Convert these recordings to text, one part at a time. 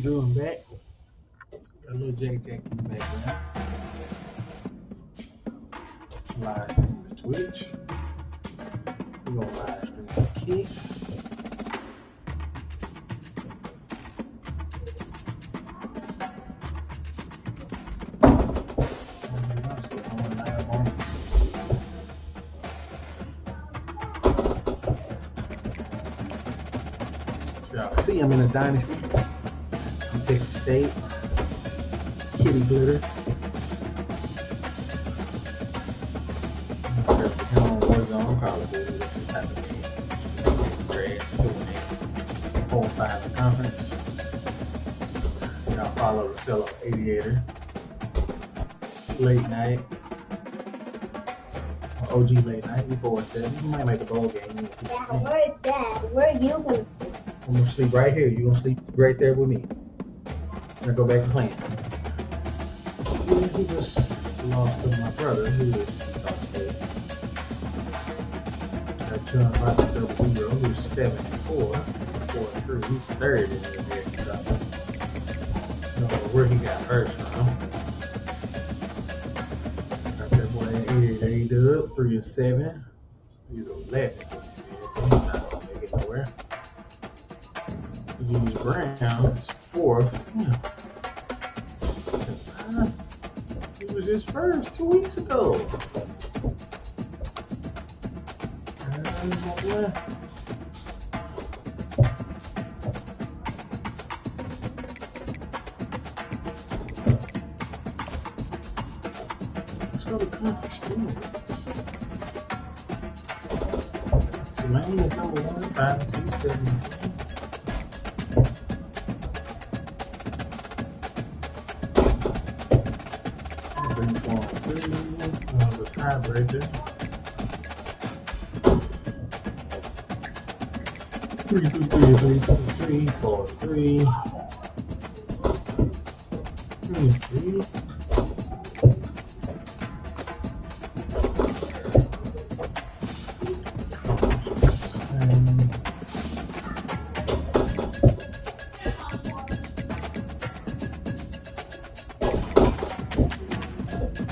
Drew, I'm back. Got a little Jack in the background. Live stream to Twitch. We're going to live stream to Kick. See, I'm in a Dynasty. I'm Texas State. Kitty Glitter. I'm probably doing this type of game. Grad, doing it. 4-5 in conference. Y'all follow the fellow Aviator. Late night. OG late night. We 4-7. You might make a bowl game. Yeah, where is that? Where are you going to sleep? I'm going to sleep right here. You're going to sleep right there with me. I'm going to go back to playing. He just lost to my brother, who is got John Roger 0, who's 7-4, 4-3. He's third in the American Cup. I don't know where he got first from. Got that boy A-Dub, 3-7. He's 11. He's not going to make it nowhere. James Brown's 4th. Yeah. He was just first 2 weeks ago. Let's go to conference standings. Tulane is number 1, 5-2, 7-3. The tiebreaker. 3-3, 4-3. 3-3.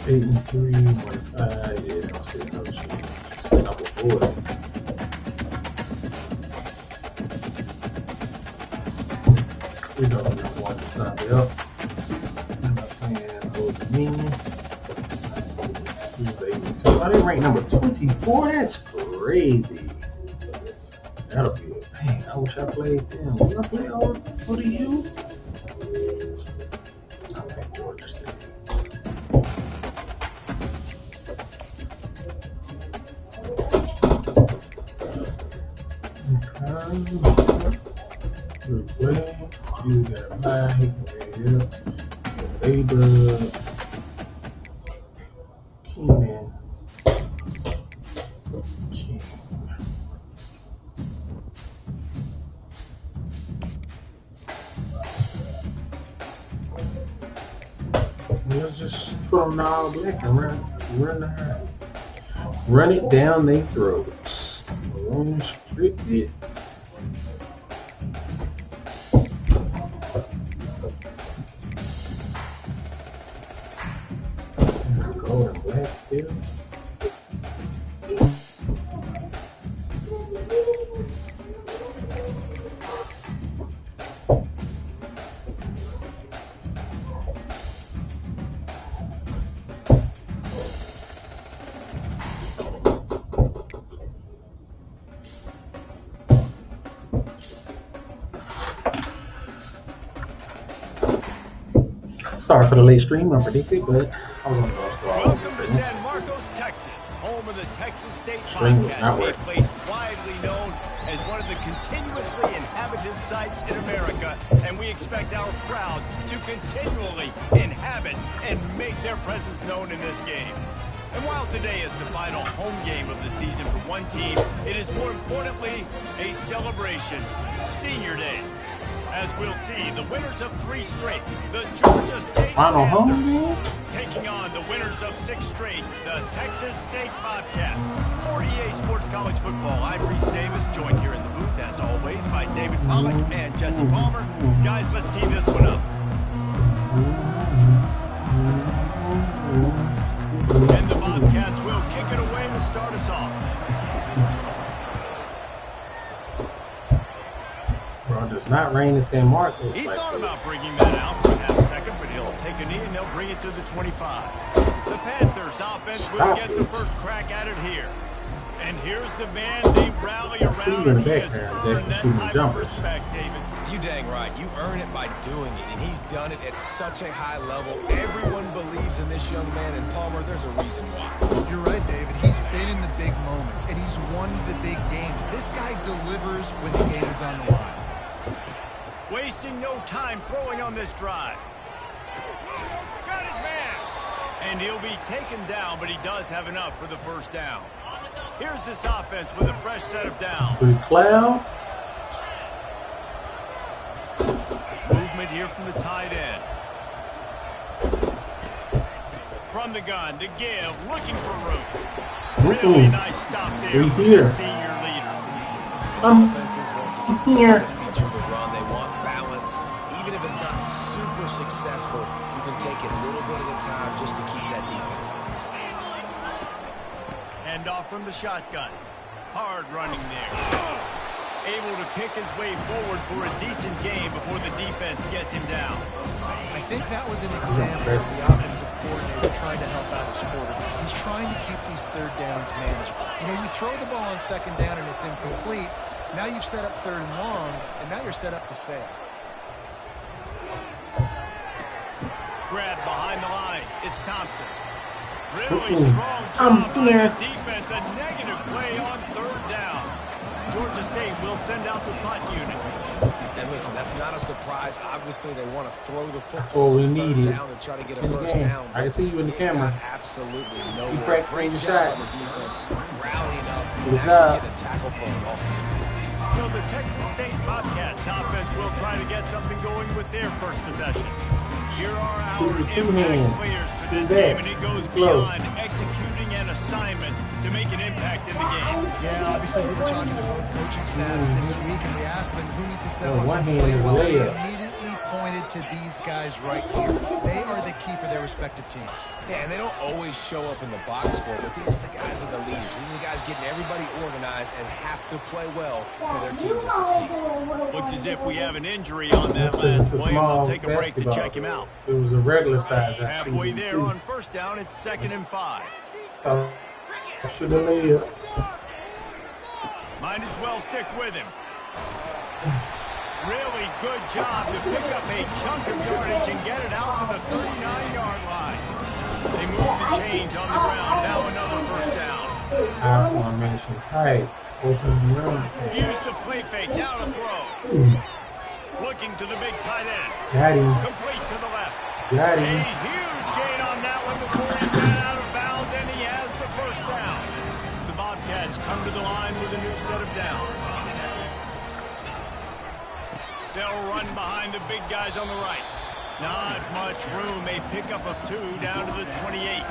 Eight and 3, 1-5. Yeah, I don't see another chance. Number 4. We don't want to sign it up. I'm not playing over me. Who's 82? Oh, they rank number 24. That's crazy. That'll be it. Dang, I wish I played them. Will I play ODU? I'll play Georgia State. Good play. You got a bye. He can read it up. A-Dub. Keenan. King. Let's just put them all black and run it down their throats. Unrestricted. Gold and black still. Sorry for the late stream, unpredicted, but I was on the bus. Welcome to San Marcos, Texas, home of the Texas State Stream was not Podcast, a working. place widely known as one of the continuously inhabited sites in America, and we expect our crowd to continually inhabit and make their presence known in this game. And while today is the final home game of the season for one team, it is more importantly a celebration, Senior Day. As we'll see, the winners of 3 straight, the Georgia State Final home Panthers, game? taking on the winners of 6 straight, the Texas State Bobcats. 48 Sports College Football. I'm Reese Davis, joined here in the booth, as always, by David Pollack and Jesse Palmer. Guys, let's tee this one up. And the Bobcats will kick it away to start us off. Bro, it does not rain in San Marcos. He like thought this. about bringing that out for a half second, but he'll take a knee and they'll bring it to the 25. The Panthers offense will get the first crack at it here. And here's the man they rally around, and he has earned that type of respect, David. You dang right. You earn it by doing it, and he's done it at such a high level. Everyone believes in this young man, and Palmer, there's a reason why. You're right, David. He's been in the big moments, and he's won the big games. This guy delivers when the game is on the line. Wasting no time throwing on this drive. Got his man. And he'll be taken down, but he does have enough for the first down. Here's this offense with a fresh set of downs. The cloud. Movement here from the tight end. From the gun to give, looking for room. Really nice stop there from the senior leader. Offenses want to continue to feature the run. They want balance. Even if it's not super successful, you can take it a little bit at a time just to keep that defense honest. Hand off from the shotgun. Hard running there. Able to pick his way forward for a decent game before the defense gets him down. I think that was an example of the offensive coordinator trying to help out his quarterback. He's trying to keep these third downs manageable. You know, you throw the ball on second down and it's incomplete. Now you've set up third and long, and now you're set up to fail. Grab behind the line. It's Thompson. Really strong job by the defense. A negative play on third down. Georgia State will send out the punt unit. And listen, that's not a surprise. Obviously, they want to throw the football That's what we on needed third down and try to get a first down. I can see you in the camera. Absolutely You nowhere. practicing Great your job shot. on the defense, rallying up Good and job. actually getting a tackle for a loss. So the Texas State Bobcats offense will try to get something going with their first possession. Here are our impact players for this game, and it goes beyond executing an assignment to make an impact in the game. Yeah, obviously we were talking to both coaching staffs this week, and we asked them who needs to step up one and hand play is well. They layup. immediately pointed to these guys right here. They are the key for their respective teams. Yeah, and they don't always show up in the box score, but these are the guys that are the leaders. These are the guys getting everybody organized and have to play well for their team to succeed. Looks as if we have an injury on that last play, and we'll take a break to check him out. It was a regular size. Halfway there on first down, it's 2nd and 5. Should have laid it. Might as well stick with him. Really good job to pick up a chunk of yardage and get it out to the 39-yard line. They move the chains on the ground. Now another first down. High formation. Tight. Open run. Use the play fake. Now to throw. Looking to the big tight end. Got him. Complete to the left. Got A him. huge gain on that one before he ran out of bounds, and he has the first down. The Bobcats come to the line with a new set of downs. They'll run behind the big guys on the right. Not much room. A pickup of 2 down to the 28.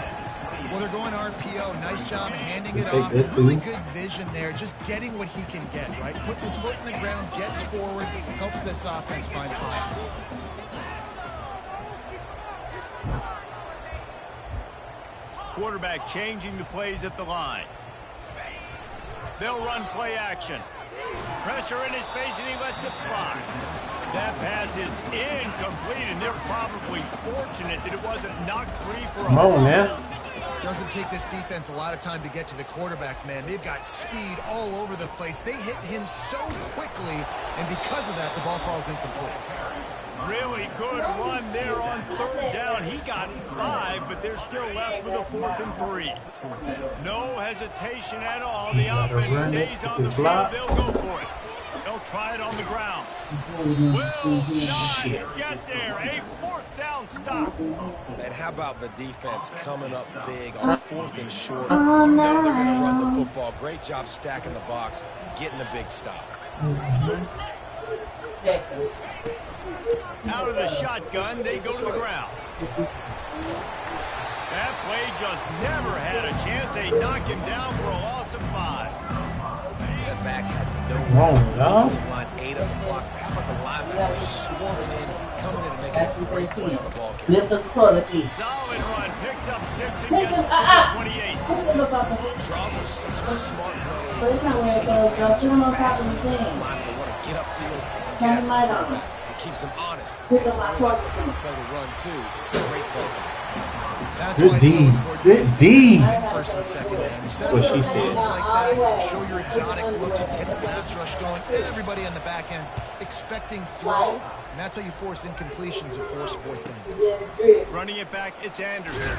Well, they're going RPO. Nice job handing it off. Really good vision there. Just getting what he can get, right? Puts his foot in the ground, gets forward, helps this offense find possibilities. Quarterback changing the plays at the line. They'll run play action. Pressure in his face, and he lets it fly. That pass is incomplete, and they're probably fortunate that it wasn't knocked free for a Come on, man. Doesn't take this defense a lot of time to get to the quarterback, man. They've got speed all over the place. They hit him so quickly, and because of that, the ball falls incomplete. Really good run there on third down. He got 5, but they're still left with a 4th and 3. No hesitation at all. The offense stays on the field. They'll go for it. They'll try it on the ground. Will not get there. A 4th down stop. And how about the defense coming up big on 4th and short? You know they're going to run the football. Great job stacking the box, getting the big stop. Out of the shotgun, they go to the ground. That play just never had a chance. They knock him down for a loss of 5. That back had no defensive line, 8 of the blocks. But how about the linebackers swarming in, coming in and making a great play on the ball carrier? Lift up the toilet seat. Solid run, picks up 6 and gets it to the 28. Draws are such a smart way. But it's not where it goes, girl. Put him on top of the thing. They want to get upfield and Turn get the light on. It keeps them honest. Pick They up my realize torch. they can play the run too. Great play. That's Good why it's so D. important Good to D. stay first and second down. You set What up she things said. like that, show your exotic looks, get the pass rush going, everybody on the back end expecting throw, and that's how you force incompletions and force 4th down. Running it back, it's Anderson.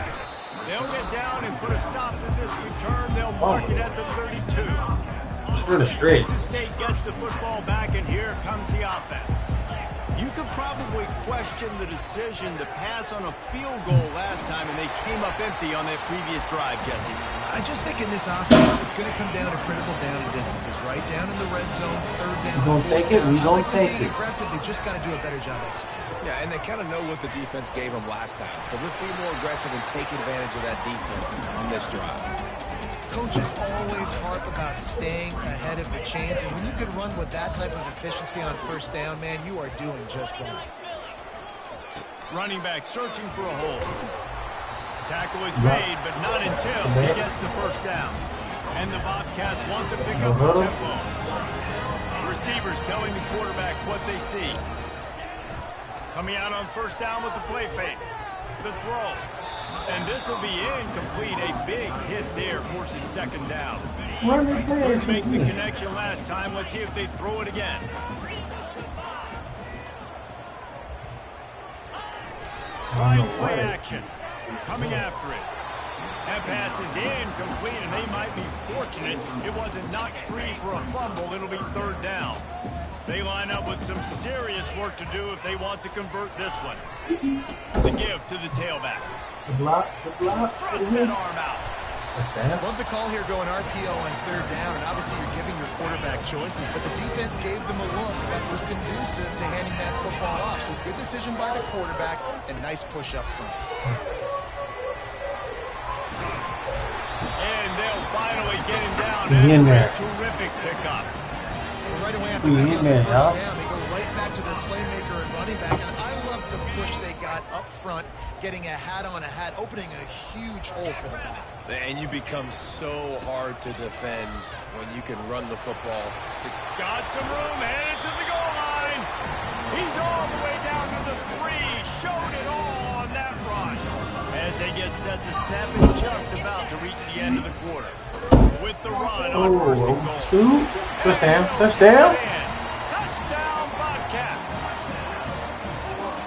They'll get down and put a stop to this return. They'll mark it at the 32. Just run a straight. Texas State gets the football back, and here comes the offense. You could probably question the decision to pass on a field goal last time, and they came up empty on that previous drive, Jesse. I just think in this offense, it's going to come down to critical down and distances, right? Down in the red zone, 3rd down. We gonna take it, we gonna take it. Aggressive, they just got to do a better job executing. Yeah, and they kind of know what the defense gave them last time. So let's be more aggressive and take advantage of that defense on this drive. Coaches always harp about staying ahead of the chains, and when you can run with that type of efficiency on 1st down, man, you are doing just that. Running back searching for a hole. Tackle is made, but not until he gets the 1st down. And the Bobcats want to pick up the tempo. Receivers telling the quarterback what they see. Coming out on 1st down with the play fake. The throw. And this will be incomplete. A big hit there forces 2nd down. Couldn't make the connection last time. Let's see if they throw it again. Fine play action. Coming after it. That pass is incomplete, and they might be fortunate it wasn't knocked free for a fumble. It'll be 3rd down. They line up with some serious work to do if they want to convert this one. The give to the tailback. The block. Thrust that arm out. Love the call here going RPO on 3rd down, and obviously you're giving your quarterback choices, but the defense gave them a look that was conducive to handing that football off. So good decision by the quarterback and nice push up front. And they'll finally get him down. He's in there. Terrific pickup. Right away after picking up the 1st down, they go right back to their playmaker and running back, and I love the push they got up front, getting a hat on a hat, opening a huge hole for the back. And you become so hard to defend when you can run the football. Got some room, headed to the goal line. He's all the way down to the 3. Showed it all on that run. As they get set to snap it, just about to reach the end of the quarter. With the run on 1st and goal. Shoot. Touchdown. Touchdown. Touchdown, Bobcats.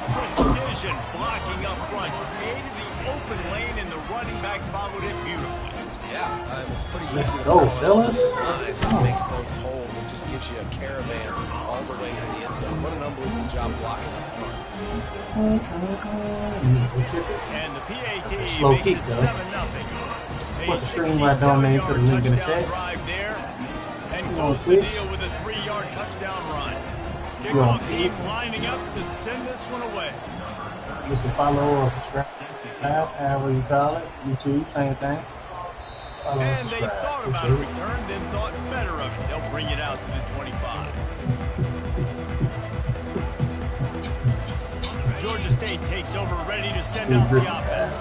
Precision blocking up front. Created the open lane, and the running back followed it beautifully. Yeah, it's pretty easy. Let's to go, follow fellas. It makes those holes and just gives you a caravan all the way to the end zone. What an unbelievable job blocking up front. And the PAT Slow makes kick, it though. 7-0. Put the screen right down there to the link in the touchdown chat. drive there, and You close want the switch? deal with a 3-yard touchdown run. You want Kickoff team lining up to send this one away. Just a follow or subscribe. However you call it. YouTube, same thing. Follow And they subscribe. thought about a return, then thought better of it. They'll bring it out to the 25. Georgia State takes over, ready to send out the offense.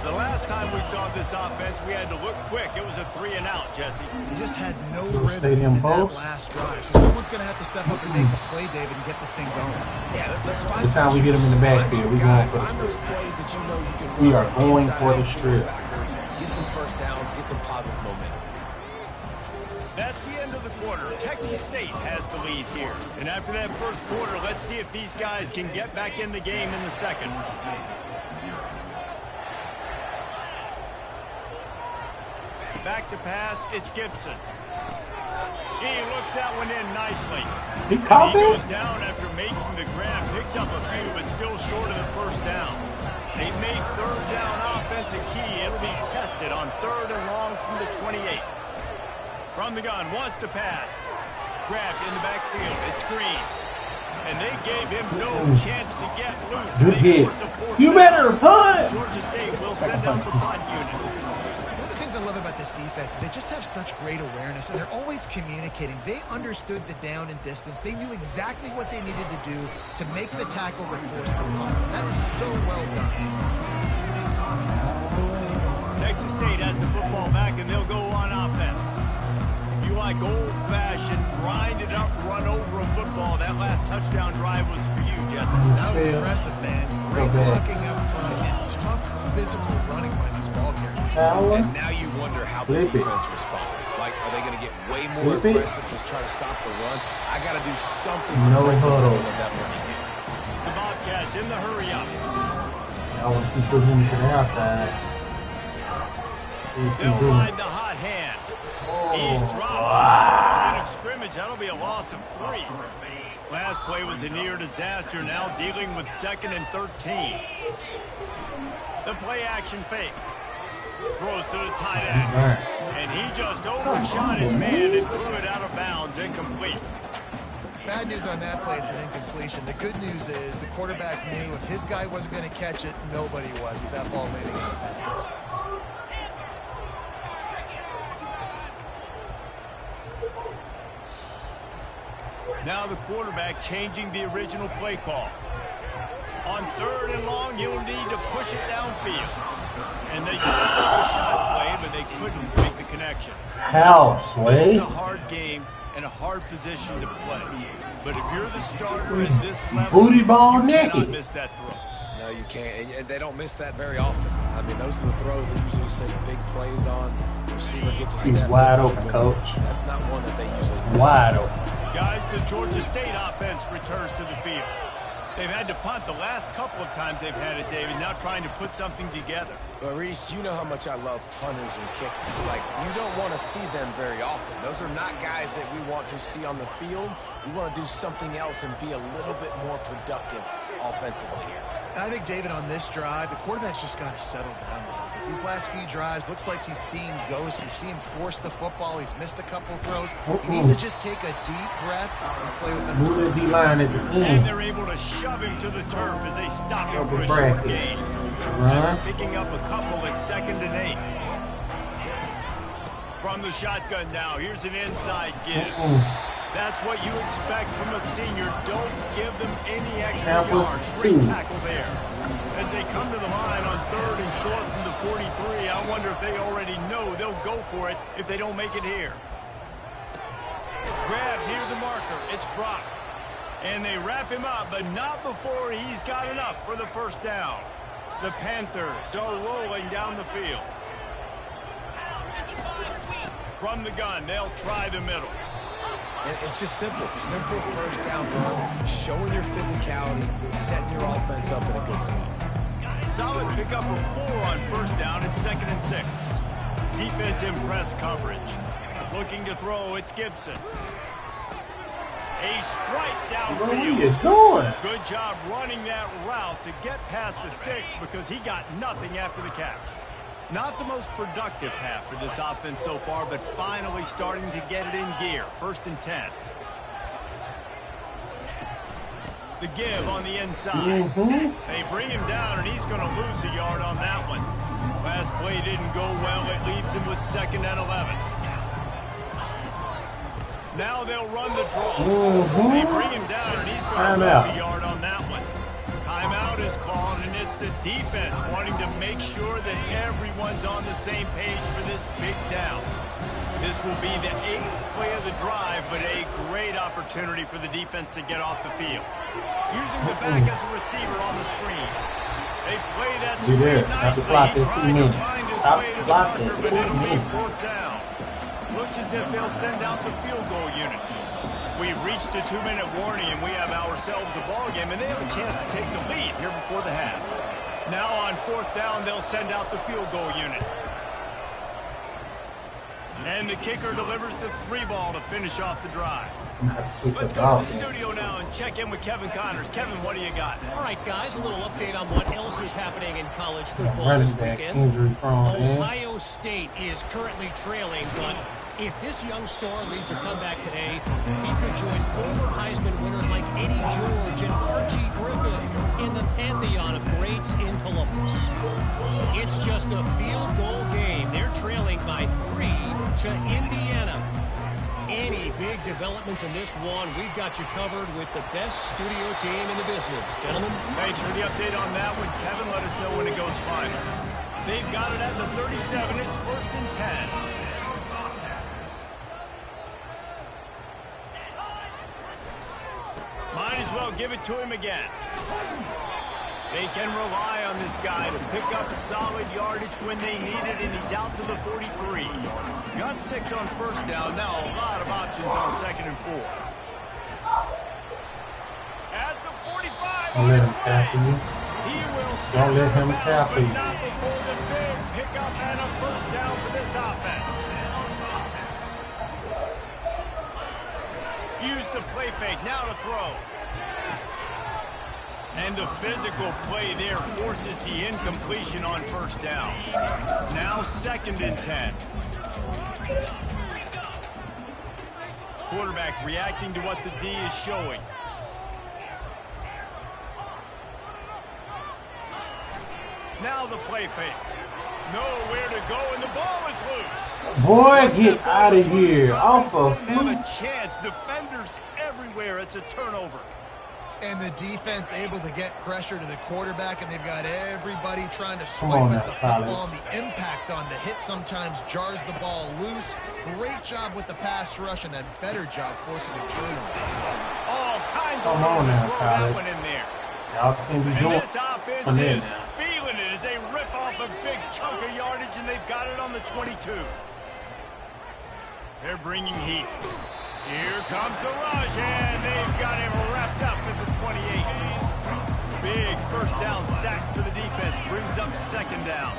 The last time we saw this offense, we had to look quick. It was a 3-and-out, Jesse. They just had no rhythm Stadium in that post. last drive. So someone's going to have to step up and make a play, David, and get this thing going. Yeah, let's find This time we get them in the backfield. We going for Find the those strip. plays that you know you can We run are going inside for the and strip. backwards. Get some 1st downs, get some positive momentum. That's the end of the quarter. Texas State has the lead here. And after that 1st quarter, let's see if these guys can get back in the game in the 2nd. Back to pass, it's Gibson. He looks that one in nicely. He caught He it? goes down after making the grab, picks up a few, but still short of the 1st down. They make 3rd down offense a key. It'll be tested on 3rd and long from the 28. From the gun, wants to pass. Grabbed in the backfield. It's Green. And they gave him no chance to get loose. Good hit. You better punt. Georgia State will send out the punt unit. One of the things I love about this defense is they just have such great awareness, and they're always communicating. They understood the down and distance. They knew exactly what they needed to do to make the tackle or force the punt. That is so well done. Texas State has the football back, and they'll go on offense. If you like old-fashioned, grind-it-up, run-over a football, that last touchdown drive was for you, Jesse. That was impressive, man. Great blocking up front and tough physical running by these ball carriers. And now you wonder how the defense responds. Like, are they going to get way more aggressive, just try to stop the run? I got to do something to break the rhythm of that running game. The Bobcats in the hurry-up. I want to keep pushing to the outside. They'll ride the hot hand. He's dropped line of scrimmage. That'll be a loss of 3. Last play was a near disaster. Now dealing with 2nd and 13. The play action fake. Throws to the tight end. And he just overshot his man and threw it out of bounds, incomplete. Bad news on that play, it's an incompletion. The good news is the quarterback knew if his guy wasn't going to catch it, nobody was with that ball landing out of bounds. Now the quarterback changing the original play call. On 3rd and long, you'll need to push it downfield. And they tried a shot play, but they couldn't make the connection. This is a hard game and a hard position to play. But if you're the starter at this level, you cannot miss that throw. No, you can't. And they don't miss that very often. I mean, those are the throws they usually say big plays on. The receiver gets a step. He's wide open, coach. That's not one that they usually miss. Wide open. Guys, the Georgia State offense returns to the field. They've had to punt the last couple of times they've had it, David, now trying to put something together. Well, Reese, you know how much I love punters and kickers. Like, you don't want to see them very often. Those are not guys that we want to see on the field. We want to do something else and be a little bit more productive offensively here. I think, David, on this drive, the quarterback's just got to settle down a little bit. These last few drives, looks like he's seeing ghosts. We've seen him force the football. He's missed a couple of throws. He needs to just take a deep breath and play with himself. And they're able to shove him to the turf as they stop him for a short gain. After picking up a couple at 2nd and 8. From the shotgun now, here's an inside give. That's what you expect from a senior. Don't give them any extra yards. Great tackle there. As they come to the line on 3rd and short from the 43, I wonder if they already know they'll go for it if they don't make it here. Grab near the marker. It's Brock. And they wrap him up, but not before he's got enough for the first down. The Panthers are rolling down the field. From the gun, they'll try the middle. And it's just simple first down run, showing your physicality, setting your offense up in a good spot. Solid pickup of 4 on first down and 2nd and 6. Defense in press coverage. Looking to throw, it's Gibson. A strike downfield. What are you doing? Good job running that route to get past the sticks because he got nothing after the catch. Not the most productive half for this offense so far, but finally starting to get it in gear. 1st and 10. The give on the inside. They bring him down, and he's going to lose a yard on that one. Last play didn't go well. It leaves him with 2nd and 11. Now they'll run the draw. They bring him down, and he's going to lose a yard on that one. Timeout is called, and it's the defense wanting to make sure that everyone's on the same page for this big down. This will be the 8th play of the drive, but a great opportunity for the defense to get off the field. Using the back as a receiver on the screen. They play that screen nicely, trying to find his way to the marker, but it'll be 4th down. Looks as if they'll send out the field goal unit. We've reached the 2-minute warning, and we have ourselves a ball game, and they have a chance to take the lead here before the half. Now on 4th down, they'll send out the field goal unit. And the kicker delivers the 3-ball to finish off the drive. Let's go to the studio now and check in with Kevin Connors. Kevin, what do you got? All right, guys, a little update on what else is happening in college football this weekend. Ohio State is currently trailing, but If this young star leads a comeback today, he could join former Heisman winners like Eddie George and Archie Griffin in the pantheon of greats in Columbus. It's just a field goal game. They're trailing by 3 to Indiana. Any big developments in this one, we've got you covered with the best studio team in the business. Gentlemen. Thanks for the update on that one, Kevin. Let us know when it goes final. They've got it at the 37. It's 1st and 10. Might as well give it to him again. They can rely on this guy to pick up solid yardage when they need it, and he's out to the 43. Got 6 on 1st down. Now a lot of options on 2nd and 4. At the 45. Don't let him tackle you. He will stop. Don't let him tackle you. But not before the big pickup and a 1st down for this offense. Use the play fake. Now to throw. And the physical play there forces the incompletion on 1st down. Now 2nd and 10. Quarterback reacting to what the D is showing. Now the play fake. Nowhere to go, and the ball is loose. Boy, get out of here. Off of have a chance. Defenders everywhere. It's a turnover. And the defense able to get pressure to the quarterback, and they've got everybody trying to swipe at the football. And the impact on the hit sometimes jars the ball loose. Great job with the pass rush, and a better job forcing a turnover. All kinds of room to throw that Tyler. one in there. Y'all can be And doing this offense is feeling it as they rip off a big chunk of yardage, and they've got it on the 22. They're bringing heat. Here comes the rush, and they've got him wrapped up at the 28. Big 1st down sack for the defense. Brings up 2nd down.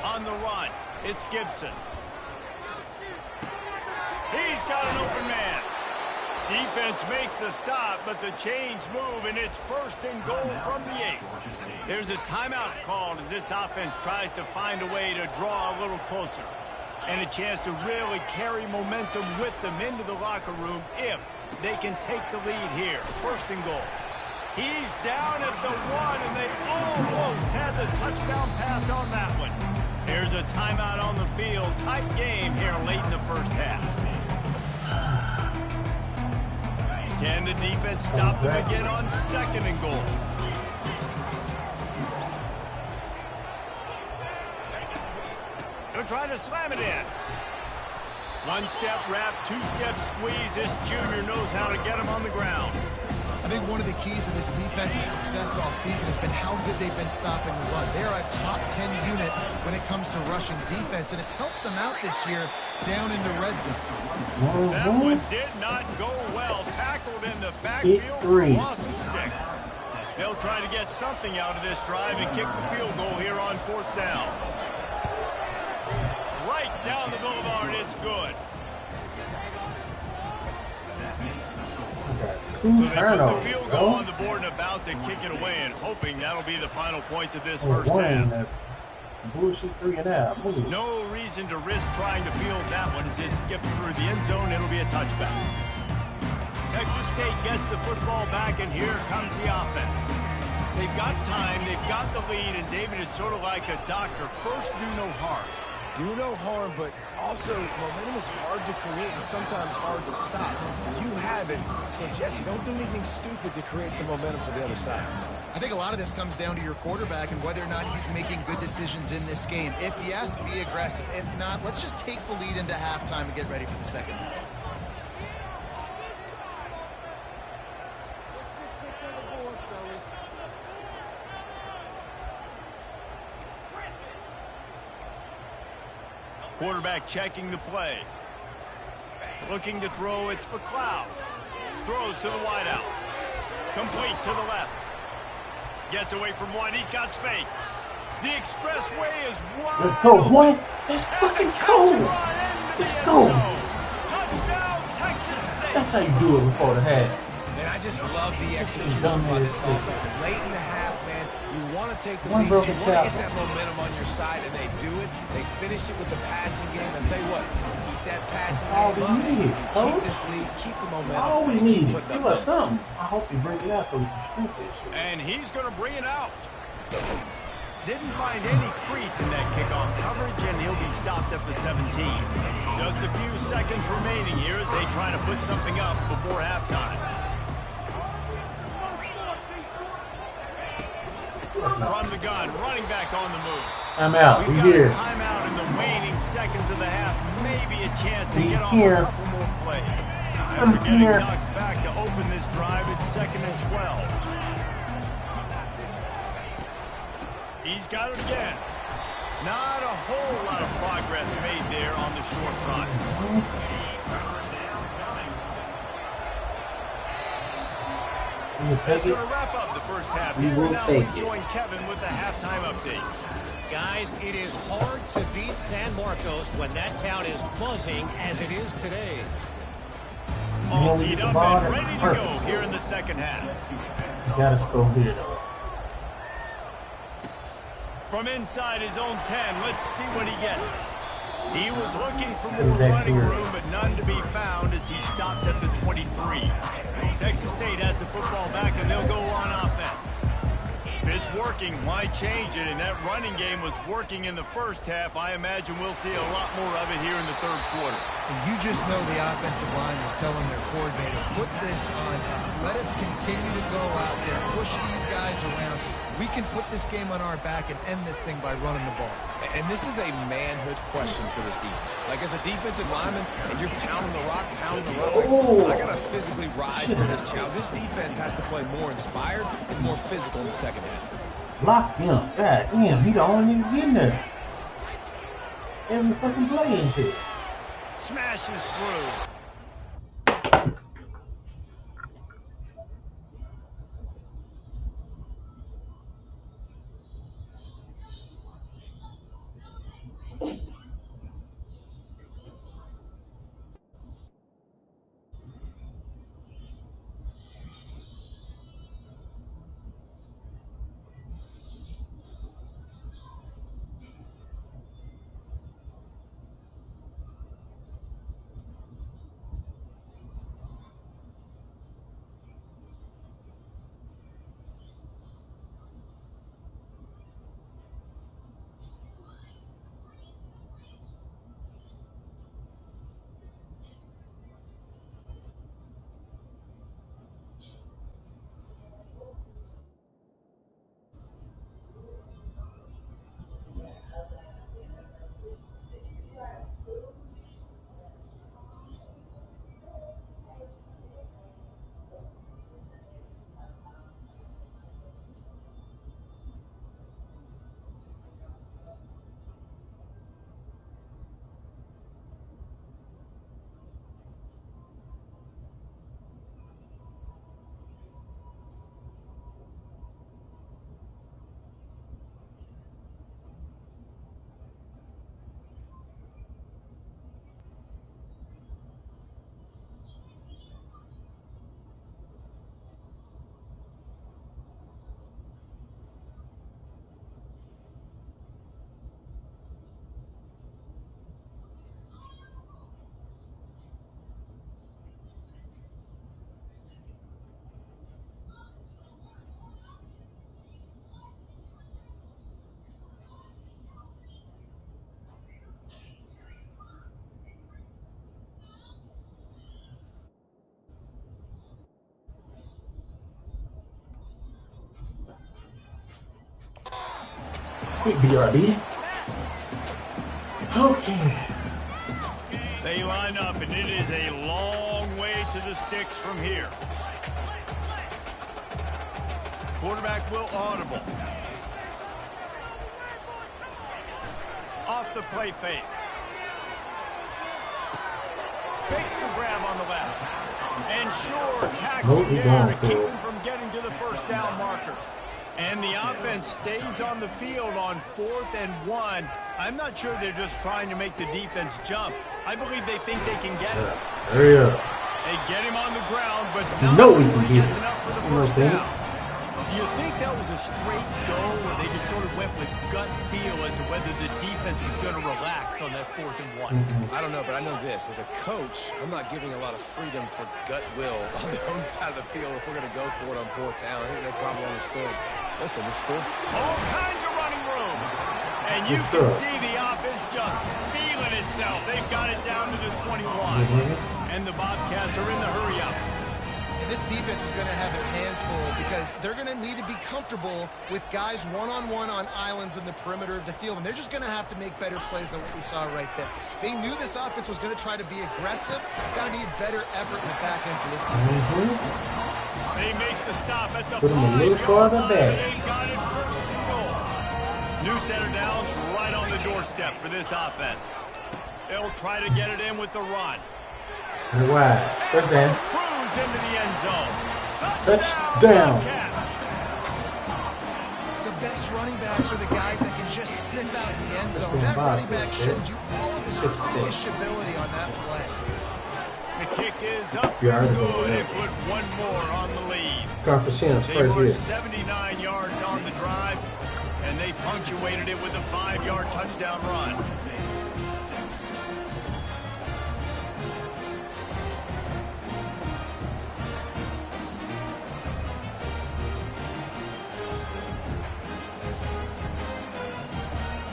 On the run, it's Gibson. He's got an open man. Defense makes a stop, but the chains move, and it's 1st and goal from the 8. There's a timeout called as this offense tries to find a way to draw a little closer. And a chance to really carry momentum with them into the locker room if they can take the lead here. 1st and goal. He's down at the 1, and they almost had the touchdown pass on that one. There's a timeout on the field. Tight game here late in the 1st half. Can the defense stop them again on 2nd and goal? They're trying to slam it in. 1-step wrap, 2-step squeeze. This junior knows how to get him on the ground. I think one of the keys of this defense's success all season has been how good they've been stopping the run. They're a top 10 unit when it comes to rushing defense, and it's helped them out this year down in the red zone. That one did not go well. Tackled in the backfield for a loss of 6. They'll try to get something out of this drive and kick the field goal here on 4th down. Right down the boulevard, it's good. So they put the field goal on the board and about to kick it away, and hoping that'll be the final points of this 1st half. Bullshit 3.5. No reason to risk trying to field that one as it skips through the end zone. It'll be a touchback. Texas State gets the football back, and here comes the offense. They've got time, they've got the lead, and David is sort of like a doctor. First, do no harm. Do no harm, but also momentum is hard to create and sometimes hard to stop. You have it, so Jesse, don't do anything stupid to create some momentum for the other side. I think a lot of this comes down to your quarterback and whether or not he's making good decisions in this game. If yes, be aggressive. If not, let's just take the lead into halftime and get ready for the 2nd half. Quarterback checking the play. Looking to throw, it's McLeod. Throws to the wideout. Complete to the left. Gets away from one, he's got space. The expressway is wide. Let's go, boy. Let's fucking go. Let's go. Touchdown, Texas State. That's how you do it before the half. And I just love the execution by this offense. Late in the half, man, you want to take the lead. You want to get that momentum on your side, and they do it. They finish it with the passing game. And tell you what, keep passing All we game up. need, Keep this lead, keep the momentum. all we and keep need. putting up Give us numbers. something. I hope you bring it out so we can shrink this shit. And he's going to bring it out. Didn't find any crease in that kickoff coverage, and he'll be stopped at the 17. Just a few seconds remaining here as they try to put something up before halftime. From the gun, running back on the move. I'm out. We've We got here. a timeout in the waning seconds of the half. Maybe a chance to We get off here. a couple more plays. After getting here. knocked back to open this drive, it's 2nd and 12. He's got it again. Not a whole lot of progress made there on the short run. That's going to wrap up the first half. We Here will now take we join Kevin with the halftime update. Guys, it is hard to beat San Marcos when that town is buzzing as it is today. All teed up and ready to go here in the second half. You gotta score here though. From inside his own 10, let's see what he gets. He was looking for more running room, but none to be found as he stopped at the 23. Texas State has the football back, and they'll go on offense. If it's working, why change it? And that running game was working in the first half. I imagine we'll see a lot more of it here in the third quarter. And you just know the offensive line was telling their coordinator, put this on us. Let us continue to go out there, push these guys around. We can put this game on our back and end this thing by running the ball. And this is a manhood question for this defense. Like, as a defensive lineman, and you're pounding the rock, pounding the rock, like, I got to physically rise to this challenge. This defense has to play more inspired and more physical in the second half. Lock him. God damn, he the only nigga getting there. Every fucking play in shit. Smashes through. Quick BRB. Okay. They line up, and it is a long way to the sticks from here. Quarterback will audible. Off the play fake. Fakes the grab on the left. And sure, tackling there to keep him from getting to the first down marker. And the offense stays on the field on 4th and 1. I'm not sure they're just trying to make the defense jump. I believe they think they can get it. Hurry up. They get him on the ground, but not No, we before can he get gets it. enough for the You know first that? down. Do you think that was a straight go, or they just sort of went with gut feel as to whether the defense was going to relax on that 4th and 1? I don't know, but I know this. As a coach, I'm not giving a lot of freedom for gut will on their own side of the field if we're going to go for it on 4th down. I think they probably understood. Listen, this 4th. All kinds of running room. And you can see the offense just feeling itself. They've got it down to the 21. And the Bobcats are in the hurry-up. And this defense is going to have their hands full because they're going to need to be comfortable with guys one-on-one on islands in the perimeter of the field. And they're just going to have to make better plays than what we saw right there. They knew this offense was going to try to be aggressive. Got to need better effort in the back end for this defense. They make the stop at the 5-yard line. They got it 1st and goal. New center downs right on the doorstep for this offense. They'll try to get it in with the run. And wide. 1st down. Cruise into the end zone. Touchdown. The best running backs are the guys that can just sniff out the end zone. That running back showed you all of his freakish ability on that play. The kick is up and good and put one more on the lead. They were 79 yards on the drive, and they punctuated it with a 5-yard touchdown run.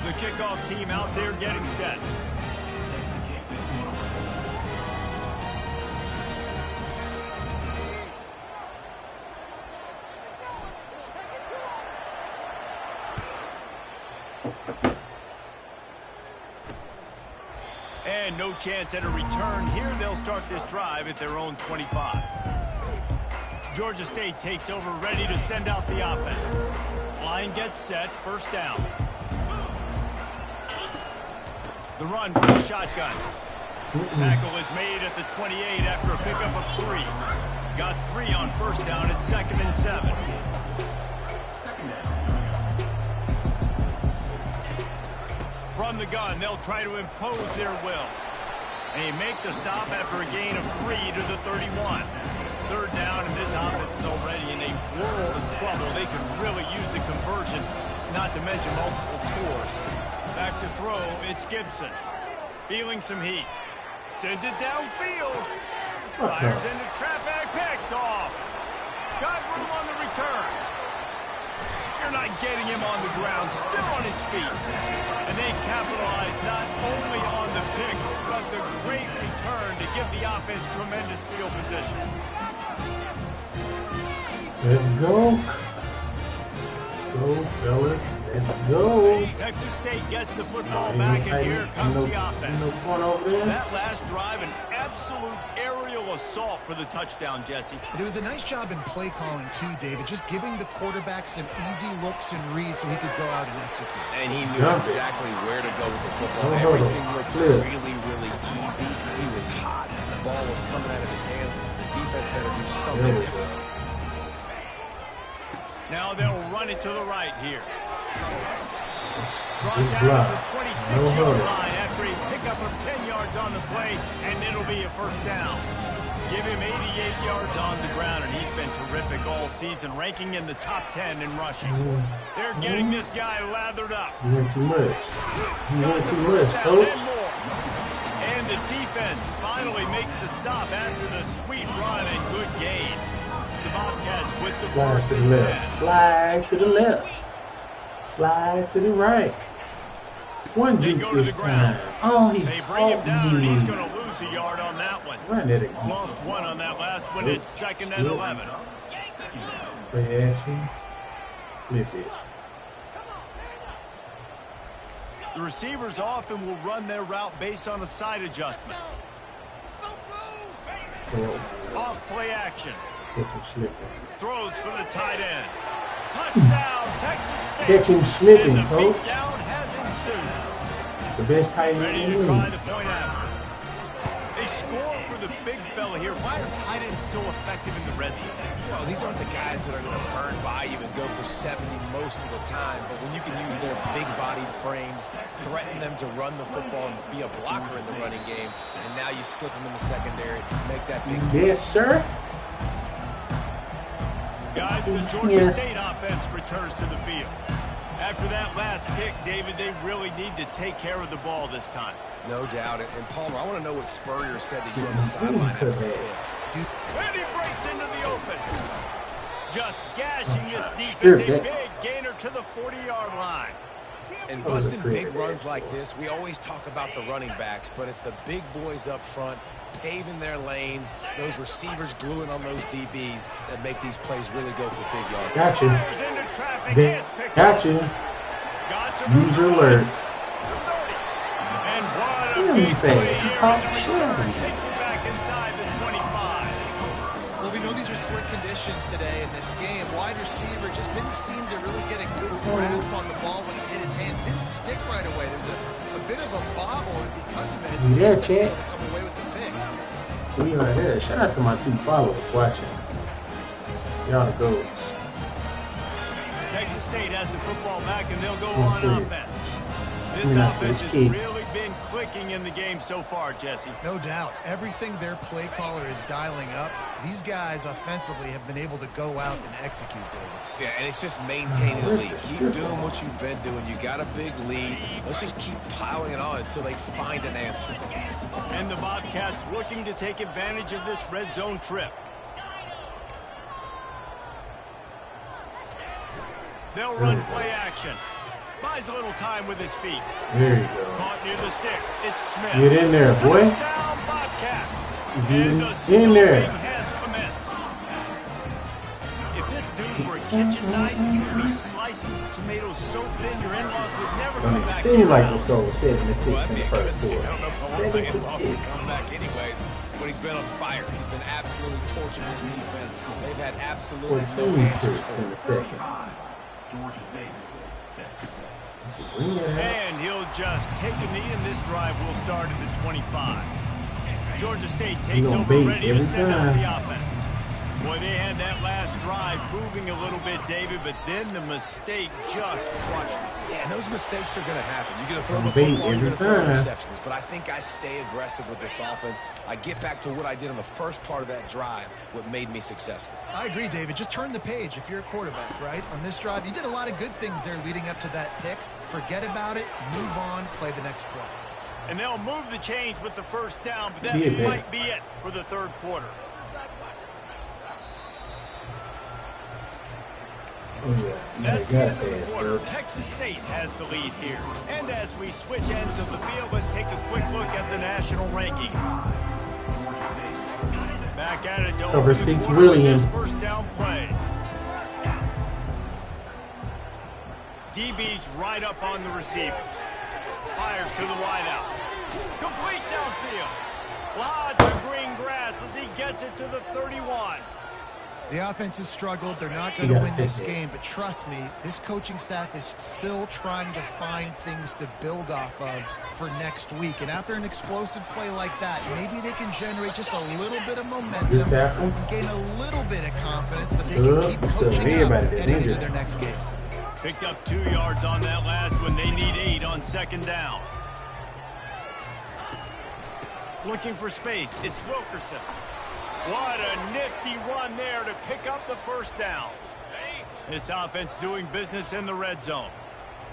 The kickoff team out there getting set. And no chance at a return here. They'll start this drive at their own 25. Georgia State takes over, ready to send out the offense. Line gets set, 1st down. The run from the shotgun. Tackle is made at the 28 after a pickup of 3. Got 3 on 1st down at 2nd and 7. From the gun, they'll try to impose their will. They make the stop after a gain of 3 to the 31. 3rd down, and this offense is already in a world of trouble. They could really use a conversion, not to mention multiple scores. Back to throw, it's Gibson. Feeling some heat. Sends it downfield. Fires into traffic, picked off. Got room on the return. You're not getting him on the ground, still on his feet. And they capitalize not only on the pick, but the great return to give the offense tremendous field position. Let's go. Let's go, fellas. Let's go. Texas State gets the football back, and here comes the offense. That last drive, an absolute aerial assault for the touchdown, Jesse. But it was a nice job in play calling, too, David. Just giving the quarterback some easy looks and reads so he could go out and execute. And he knew exactly where to go with the football. Everything looked really, really easy. He was hot. The ball was coming out of his hands. The defense better do something different. Now they'll run it to the right here. Brought down to the 26-yard line after a pickup of 10 yards on the play, and it'll be a 1st down. Give him 88 yards on the ground, and he's been terrific all season, ranking in the top 10 in rushing. They're getting this guy lathered up. You went too much. You went too much, coach. And the defense finally makes the stop after the sweet run and good gain. The Bobcats with the Slide to the left. Slide to the left. Slide to the right. One juke this time. Oh, he bring him down, and he's going to lose a yard on that one. Run it again. Lost 1 on that last one. It's 2nd and 11. Play action. Flip it. The receivers often will run their route based on a side adjustment. Off play action. Throws for the tight end. Touchdown, Texas State. Catch him slipping, and the coach. beatdown has ensued. The best tight end Ready in the to try league. the point after. They score for the big fella here. Why are tight ends so effective in the red zone? Well, these aren't the guys that are going to burn by you and go for 70 most of the time. But when you can use their big-bodied frames, threaten them to run the football and be a blocker in the running game, and now you slip them in the secondary, make that big play. Yes, sir. Guys, the Georgia State offense returns to the field. After that last pick, David, they really need to take care of the ball this time. No doubt. And Palmer, I want to know what Spurrier said to you on the sideline after the pick. And he breaks into the open. Just gashing this defense, a big gainer to the 40-yard line. And busting big runs like this, we always talk about the running backs, but it's the big boys up front paving their lanes, those receivers gluing on those DBs that make these plays really go for big yards. Got you. Got you. User alert. And what a big play here. Takes it back inside the 25. Well, we know these are slick conditions today in this game. Wide receiver just didn't seem to really get a good grasp on the ball when he hit his hands. Didn't stick right away. There was a bit of a bobble, and because of it, he was able to come away with the pick. We right there. Shout out to my 2 followers watching. Y'all the goats. Texas State has the football back, and they'll go on offense. This offense has really been clicking in the game so far, Jesse. No doubt. Everything their play caller is dialing up, these guys offensively have been able to go out and execute, David. Yeah, and it's just maintaining the lead. Keep doing what you've been doing. You got a big lead. Let's just keep piling it on until they find an answer. And the Bobcats looking to take advantage of this red zone trip. They'll run play action. Buys a little time with his feet. There you go. Caught near the sticks. It's Smith. Get in there, boy. Touchdown, Bobcat. Get in there. Has commenced. If this dude were a kitchen knife, he would be slicing tomatoes so thin your in-laws would never come back. It seemed like the score was 7-6 in the first quarter. I don't know if I want my in-laws to come back anyways. When he's been on fire, he's been absolutely torching his defense. They've had absolutely no answers for him. In the second. And he'll just take a knee, and this drive will start at the 25. Georgia State takes over, ready to send out the offense. Boy, they had that last drive moving a little bit, David, but then the mistake just crushed it. Yeah, and those mistakes are going to happen. You're going to throw the football, you're going to throw interceptions. But I think I stay aggressive with this offense. I get back to what I did in the first part of that drive, what made me successful. I agree, David. Just turn the page if you're a quarterback, right? On this drive, you did a lot of good things there leading up to that pick. Forget about it, move on, play the next play. And they'll move the chains with the first down, but that might be it for the third quarter. That's the end of the quarter. Texas State has the lead here. And as we switch ends of the field, let's take a quick look at the national rankings. Back at it, Cover 6 Williams. First down play. DB's right up on the receivers. Fires to the wideout. Complete downfield. Lots of green grass as he gets it to the 31. The offense has struggled. They're not going to win this game, but trust me, this coaching staff is still trying to find things to build off of for next week. And after an explosive play like that, maybe they can generate just a little bit of momentum and gain a little bit of confidence that they can keep coaching up heading into their next game. Picked up 2 yards on that last one. They need 8 on second down. Looking for space. It's Wilkerson. What a nifty run there to pick up the first down. This offense doing business in the red zone.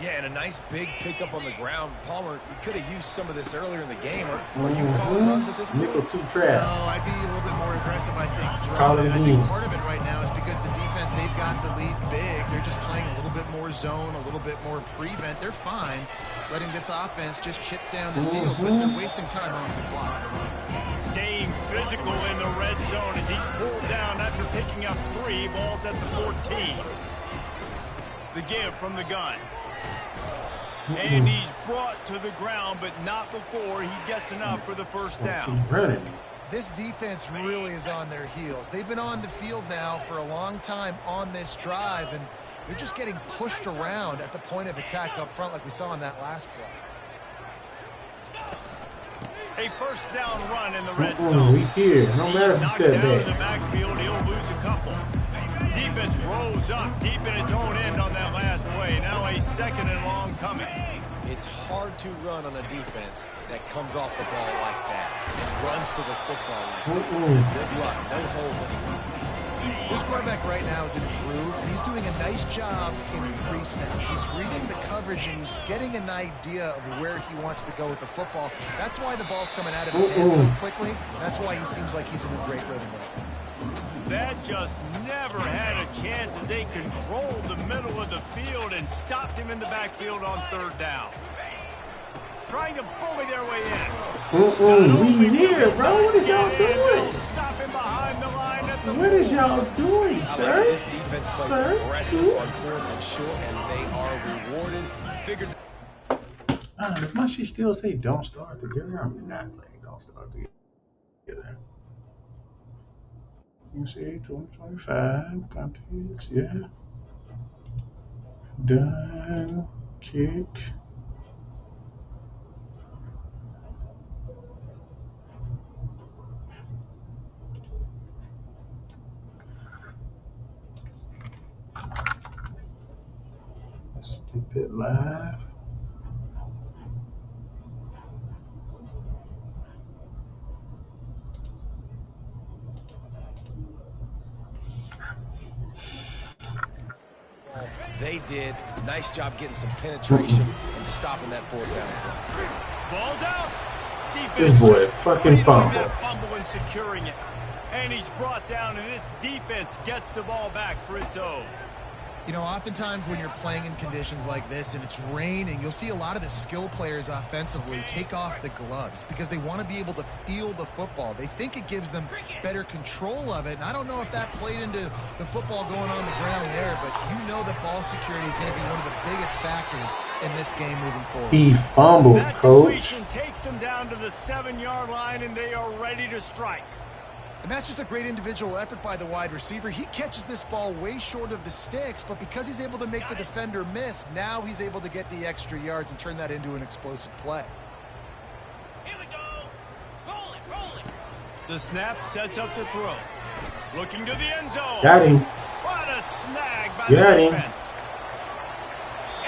Yeah, and a nice big pickup on the ground. Palmer, you could have used some of this earlier in the game. Are you calling runs at this point? Nickel 2 trap. No, I'd be a little bit more aggressive, I think. I think part of it right now is because the defense, they've got the lead big. They're just playing a little bit more zone, a little bit more prevent. They're fine letting this offense just chip down the field, but they're wasting time off the clock. Staying physical in the red zone as he's pulled down after picking up 3 balls at the 14. The give from the gun. And he's brought to the ground, but not before he gets enough for the first down. This defense really is on their heels. They've been on the field now for a long time on this drive, and they're just getting pushed around at the point of attack up front like we saw in that last play. A first down run in the red zone. He's knocked down in the backfield. He'll lose a couple. Defense rolls up deep in its own end on that last play. Now a second and long coming. It's hard to run on a defense that comes off the ball like that. It runs to the football like that. Good luck. No holes anymore. This quarterback right now is improved, and he's doing a nice job in pre-snap. He's reading the coverage, and he's getting an idea of where he wants to go with the football. That's why the ball's coming out of his hands so quickly. That's why he seems like he's in a great rhythm. That just never had a chance as they controlled the middle of the field and stopped him in the backfield on third down. Trying to bully their way in. We here, bro. What is y'all doing? Stop him behind the line at the What is y'all doing, sir? This defense plays aggressive on fourth and short, and they are rewarded. Figured. Does my shit still say don't start together? I'm not playing don't start together. You see, 2025 context, yeah. Done, kick. Let's get that live. They did. Nice job getting some penetration and stopping that fourth down play. Ball's out. This boy fucking fumble. Fumble and securing it. And he's brought down, and this defense gets the ball back for its own. You know, oftentimes when you're playing in conditions like this and it's raining, you'll see a lot of the skill players offensively take off the gloves because they want to be able to feel the football. They think it gives them better control of it, and I don't know if that played into the football going on the ground there, but you know that ball security is going to be one of the biggest factors in this game moving forward. He fumbled, that coach. Completion takes them down to the 7-yard line, and they are ready to strike. And that's just a great individual effort by the wide receiver. He catches this ball way short of the sticks, but because he's able to make the defender miss, now he's able to get the extra yards and turn that into an explosive play. Here we go. Roll it. The snap sets up the throw. Looking to the end zone. Got him. What a snag by Got the him. defense.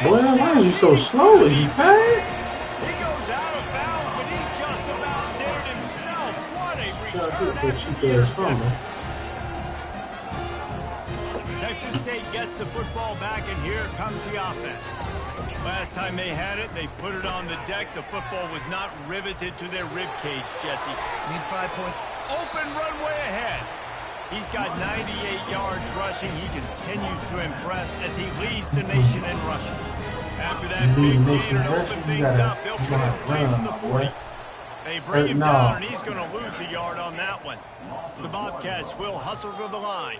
Boy, why are you so slow? Is you tired? He goes out of bounds, but he just about did it himself. What a return. Texas State gets the football back, and here comes the offense. Last time they had it, they put it on the deck. The football was not riveted to their rib cage, Jesse. Need 5 points. Open runway ahead. He's got 98 yards rushing. He continues to impress as he leads the nation in rushing. After that big gain to open things up, they'll put it away from the 40. They bring him down, and he's going to lose a yard on that one. The Bobcats will hustle to the line.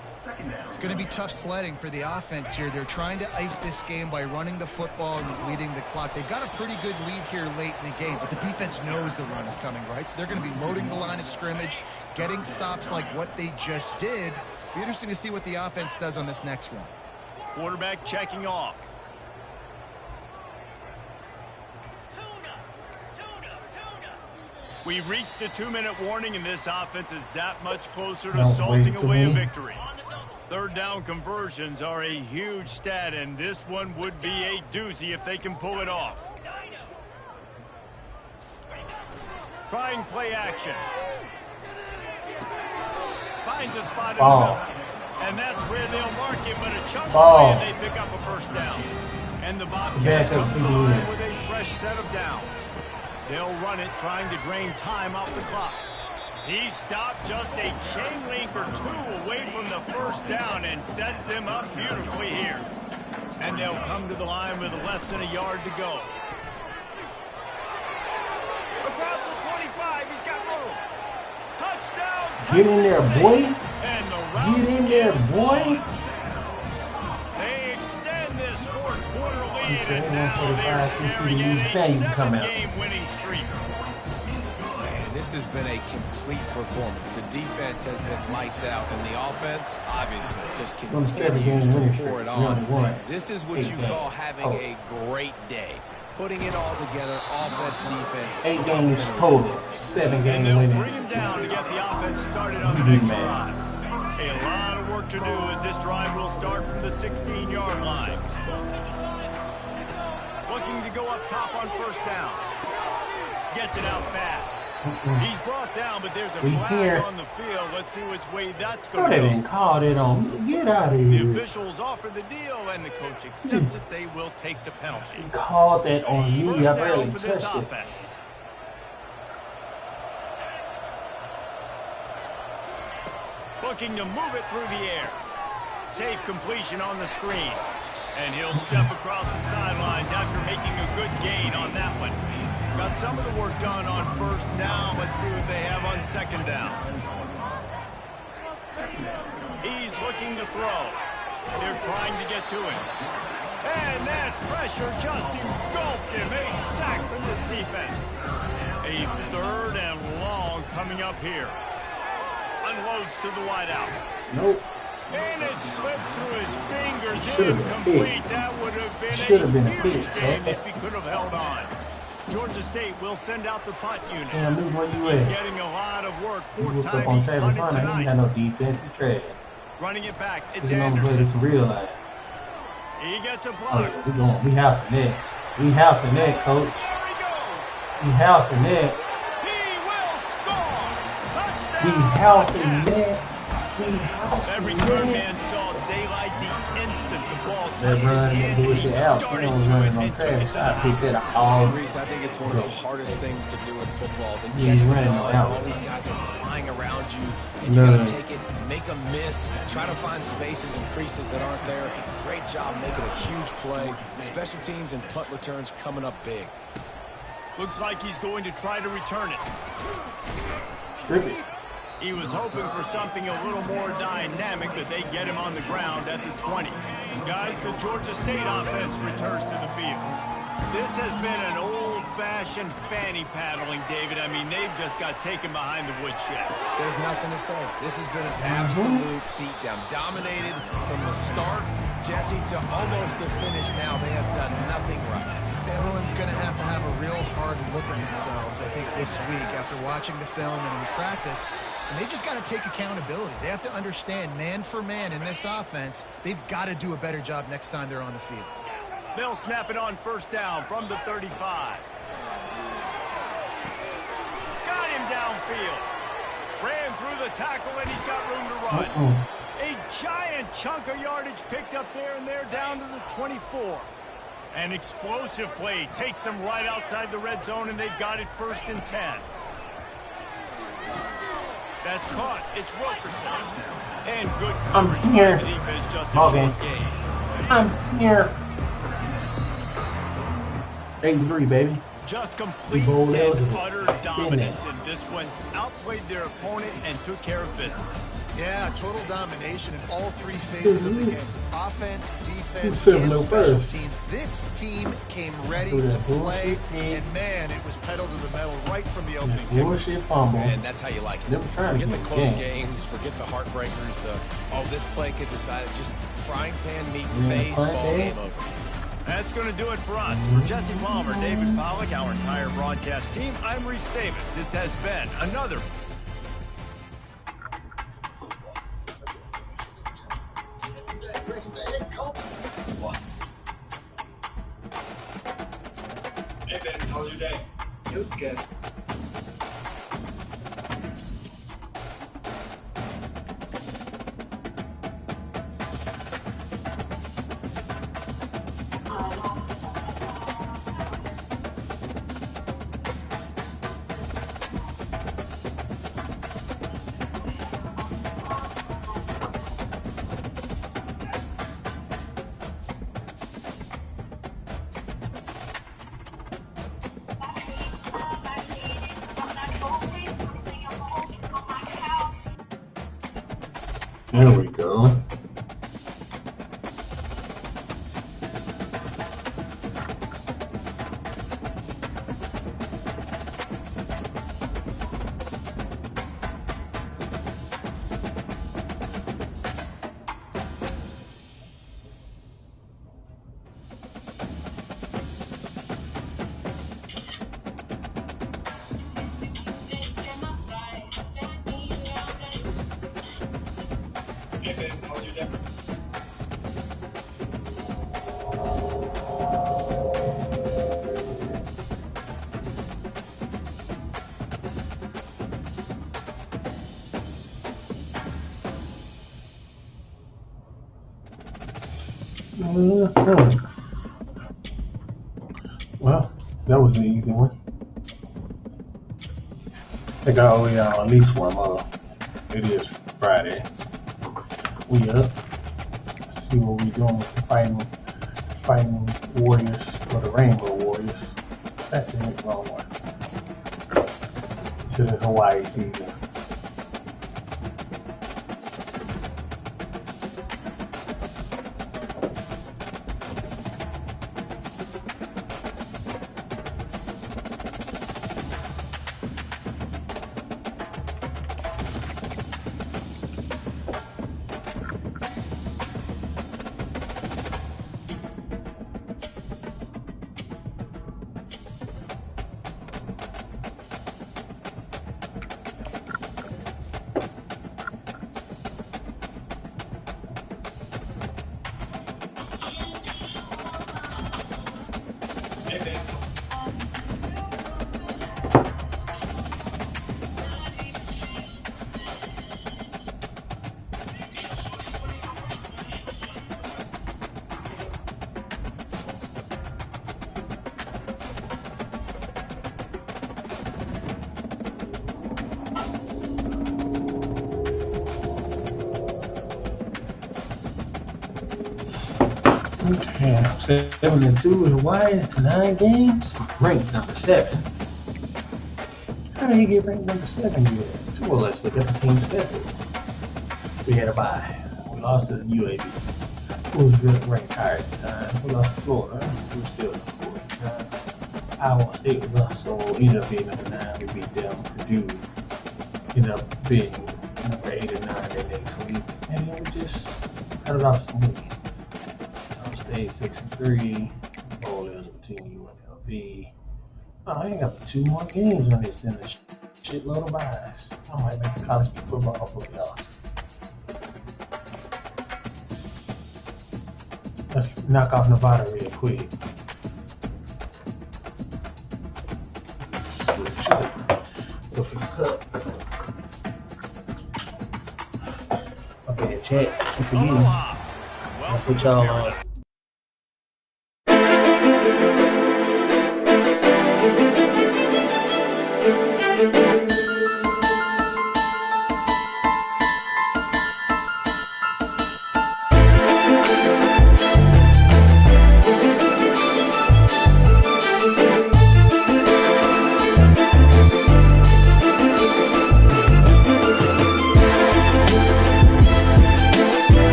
It's going to be tough sledding for the offense here. They're trying to ice this game by running the football and leading the clock. They've got a pretty good lead here late in the game, but the defense knows the run is coming, right? So they're going to be loading the line of scrimmage, getting stops like what they just did. Be interesting to see what the offense does on this next one. Quarterback checking off. We've reached the 2-minute warning, and this offense is that much closer to salting away a victory. Third down conversions are a huge stat, and this one would be a doozy if they can pull it off. Trying play action. Finds a spot in the middle. And that's where they'll mark it, but a chunk away, and they pick up a first down. And the Bobcats come to the line with a fresh set of downs. They'll run it, trying to drain time off the clock. He stopped just a chain link or two away from the first down and sets them up beautifully here. And they'll come to the line with less than a yard to go. Across the 25, he's got room. Touchdown, Texas Get in there, State. boy. And the Get in there, boy. They extend this fourth-quarter lead, and now they're staring at a 7-game winning streak. Man, this has been a complete performance. The defense has been lights out, and the offense, obviously, just continues to pour it on. This is what you call having a great day. Putting it all together, offense, defense. 8 games total, 7 games winning. And they'll bring him down to get the offense started on the next drive. A lot of work to do as this drive will start from the 16-yard line. Looking to go up top on first down. Gets it out fast. He's brought down, but there's a flag on the field. Let's see which way that's going to go. They didn't call it on me. Get out of here. The officials offer the deal, and the coach accepts it. They will take the penalty. He called that on me. First I down barely for this touched it. offense. Looking to move it through the air. Safe completion on the screen. And he'll step across the sidelines after making a good gain on that one. Got some of the work done on first down. Let's see what they have on second down. He's looking to throw. They're trying to get to him. And that pressure just engulfed him. A sack from this defense. A third and long coming up here. Unloads to the wideout. Nope. And it slips through his fingers. Incomplete. That would have been a huge game if he could have held on. Georgia State will send out the punt unit. Damn, Luke, where you He's at? getting a lot of work. You Fourth look up time on he's Travis punted Hunter. He ain't got tonight. no defense. He trash. Running it back. It's He's gonna play Anderson. this real life. He gets a Oh, block. yeah, we housing that. We housing that, coach. There he goes. We housing that. He will score. Touchdown. We housing that. We housing Every that. Birdman saw daylight the instant the ball That touched his run, that hands, and bullshit he out. darted He was to running it on and took it crash. to the I picked that house. all. Reese, I think it's one of the hardest things to do in football. To Yeah, catch he's the running ball as out. all these guys are flying around you, and you No. got to take it, make a miss, try to find spaces and creases that aren't there. Great job making a huge play. Special teams and punt returns coming up big. Looks like he's going to try to return it. Strip it. He was hoping for something a little more dynamic, but they get him on the ground at the 20. Guys, the Georgia State offense returns to the field. This has been an old-fashioned fanny paddling, David. I mean, they've just got taken behind the woodshed. There's nothing to say. This has been an absolute beatdown. Dominated from the start, Jesse, to almost the finish now. They have done nothing right. Everyone's going to have a real hard look at themselves, I think, this week after watching the film and in practice. And they just got to take accountability. They have to understand, man for man in this offense, they've got to do a better job next time they're on the field. They'll snap it on first down from the 35. Got him downfield. Ran through the tackle, and he's got room to run. A giant chunk of yardage picked up there, and they're down to the 24. An explosive play takes them right outside the red zone, and they've got it 1st and 10. That's caught. It's Wilkerson. And good coverage by here. the defense, just a Okay. short gain. I'm here. 83, baby. Just complete Bold and eligible. utter dominance in this one. Outplayed their opponent and took care of business. Yeah, total domination in all three phases of the game. Offense, defense, Who's and 7-0 special first? teams. This team came ready Who to that play, bullshit team? and man, it was pedal to the metal right from the opening kick. Bullshit fumble. And that's how you like it. Never trying to Forget the win the close game. games, forget the heartbreakers, this play could decide it. Just frying pan meat Yeah, phase, punt ball day. game over. That's going to do it for us. For Jesse Palmer, David Pollack, our entire broadcast team, I'm Reese Davis. This has been another Hey, Ben, how was your day? It was good. There we go. Hey, Ben, how was your day? Mhm. Well, that was an easy one. I think I owe y'all at least one more. It is Friday. We up. Let's see what we doing with the fighting warriors or the Rainbow Warriors. That's the wrong one. To the Hawaii season. Okay, 7-2 in Hawaii. It's 9 games. Ranked number 7. How did he get ranked number 7 yet? So, well, let's look at the team schedule. We had a bye. We lost to the UAB, who was good, ranked higher at the time. We lost to Florida, who was still number 4 at the time. Iowa State was also ended up being number 9. We beat them. Purdue ended up being number 8 and 9 the next week. And we just cut it off some weekends. State 6-3. Bowl is between UNLV. Oh, I ain't got 2 more games on this in a shitload of buys. I might make the college football playoffs. Let's knock off Nevada real quick. Switch up. Go for the cup. Okay, chat. Keep forgetting. I'll put y'all on.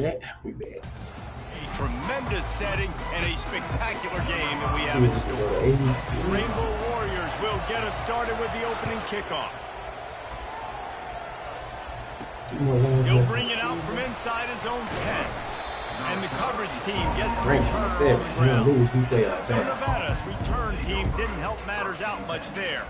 that. We back. A tremendous setting and a spectacular game that we have in store. The Rainbow Warriors will get us started with the opening kickoff. He'll bring it out from inside his own 10. And the coverage team gets the return on the ground. So Nevada's return team didn't help matters out much there.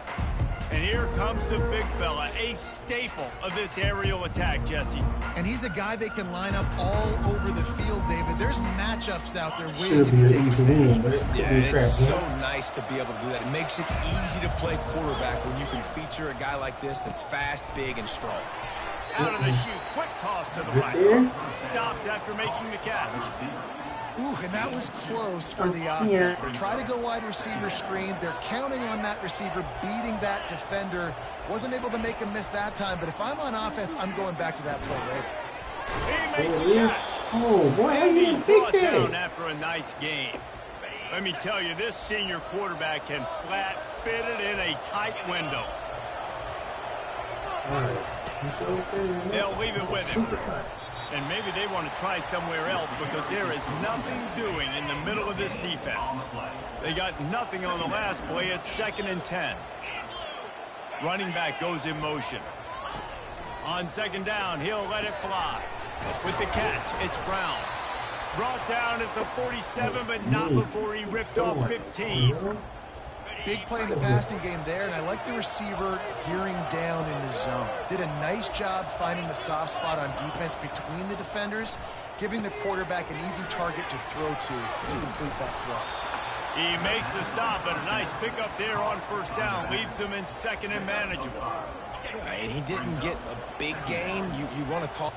And here comes the big fella, a staple of this aerial attack, Jesse. And he's a guy they can line up all over the field, David. There's matchups out there waiting to be taken advantage of. Yeah, and it's so nice to be able to do that. It makes it easy to play quarterback when you can feature a guy like this that's fast, big, and strong. Out of the chute, quick toss to the right. Stopped after making the catch. Ooh, and that was close for the offense. They try to go wide receiver screen. They're counting on that receiver beating that defender. Wasn't able to make him miss that time, but if I'm on offense, I'm going back to that play later. He makes the catch. Oh, boy, and he's brought down after a nice game. Let me tell you, this senior quarterback can flat fit it in a tight window. All right. They'll leave it with him. And maybe they want to try somewhere else because there is nothing doing in the middle of this defense. They got nothing on the last play. It's 2nd and 10. Running back goes in motion. On 2nd down, he'll let it fly. With the catch, it's Brown. Brought down at the 47, but not before he ripped off 15. Big play in the passing game there, and I like the receiver gearing down in the zone. Did a nice job finding the soft spot on defense between the defenders, giving the quarterback an easy target to throw to complete that throw. He makes the stop, but a nice pickup there on 1st down. Leaves him in 2nd and manageable. And he didn't get a big gain. You want to call...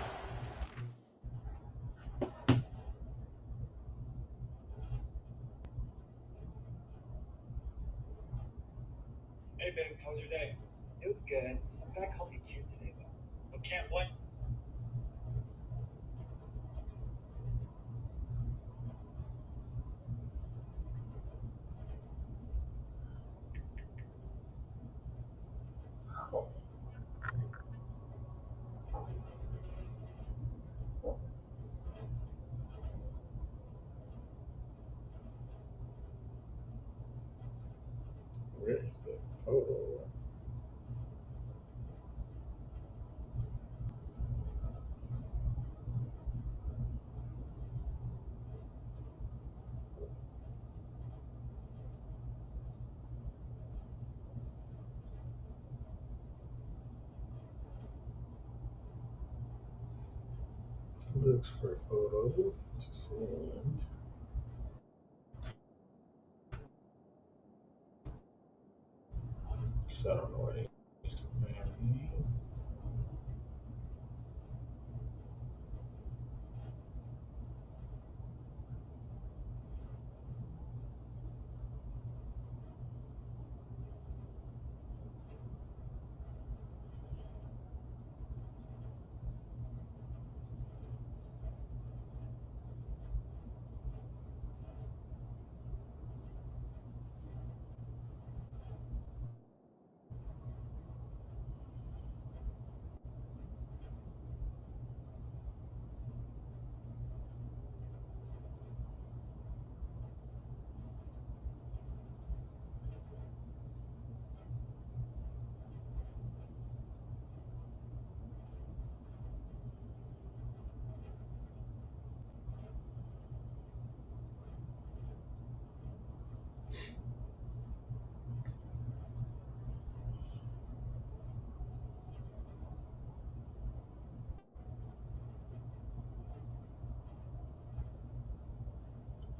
Hey, babe, how was your day? It was good. Some guy called me cute today, though. But can't blame. Where's the photo? Looks for a photo to send. So I don't know what it is.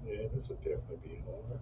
Yeah, this would definitely be hard.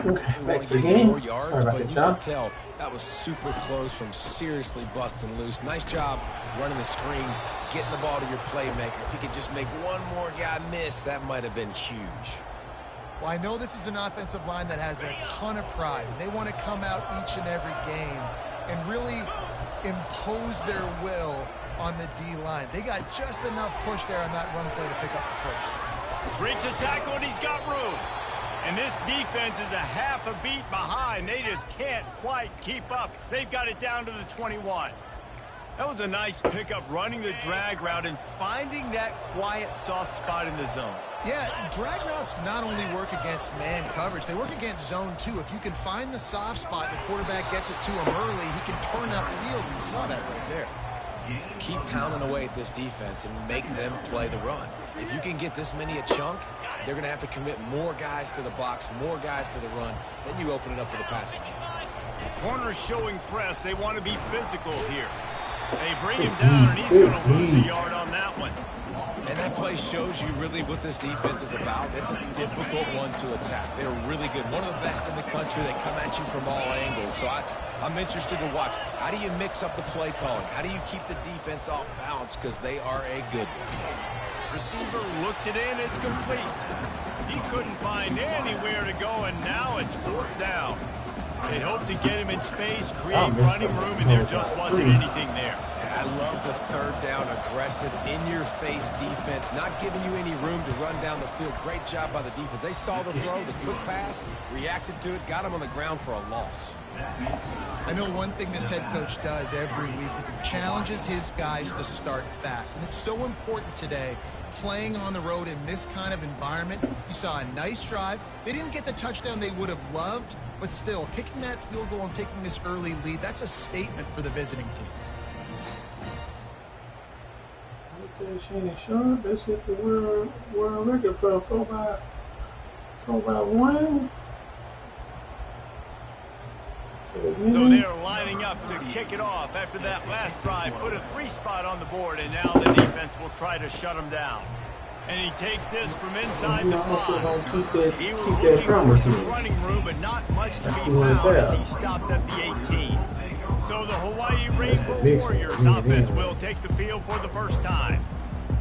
Okay, back to the game. More yards, Sorry about but that, you y'all. could tell that was super close from seriously busting loose. Nice job running the screen, getting the ball to your playmaker. If he could just make one more guy miss, that might have been huge. Well, I know this is an offensive line that has a ton of pride. They want to come out each and every game and really impose their will on the D-line. They got just enough push there on that run play to pick up the first. Breaks the tackle, and he's got room. And this defense is a half a beat behind. They just can't quite keep up. They've got it down to the 21. That was a nice pickup, running the drag route and finding that quiet, soft spot in the zone. Yeah, drag routes not only work against man coverage, they work against zone too. If you can find the soft spot, the quarterback gets it to him early, he can turn upfield, and you saw that right there. Keep pounding away at this defense and make them play the run. If you can get this many a chunk, they're going to have to commit more guys to the box, more guys to the run. Then you open it up for the passing game. The corner's showing press. They want to be physical here. They bring him down, and he's going to lose a yard on that one. And that play shows you really what this defense is about. It's a difficult one to attack. They're really good. One of the best in the country. They come at you from all angles. So I'm interested to watch. How do you mix up the play calling? How do you keep the defense off balance? Because they are a good one. Receiver looks it in. It's complete. He couldn't find anywhere to go, and now it's fourth down. They hope to get him in space, create running room, and there just wasn't anything there. I love the third down, aggressive, in-your-face defense, not giving you any room to run down the field. Great job by the defense. They saw the throw, the quick pass, reacted to it, got him on the ground for a loss. I know one thing this head coach does every week is he challenges his guys to start fast. And it's so important today, playing on the road in this kind of environment. You saw a nice drive. They didn't get the touchdown they would have loved, but still, kicking that field goal and taking this early lead, that's a statement for the visiting team. Shannon Sharp, they set the world record for 4x1. So they're lining up to kick it off after that last drive. Put a 3-spot on the board, and now the defense will try to shut him down. And he takes this from inside the 5. He was looking for some running room, but not much to be found as he stopped at the 18. So the Hawaii Rainbow Warriors offense will take the field for the first time.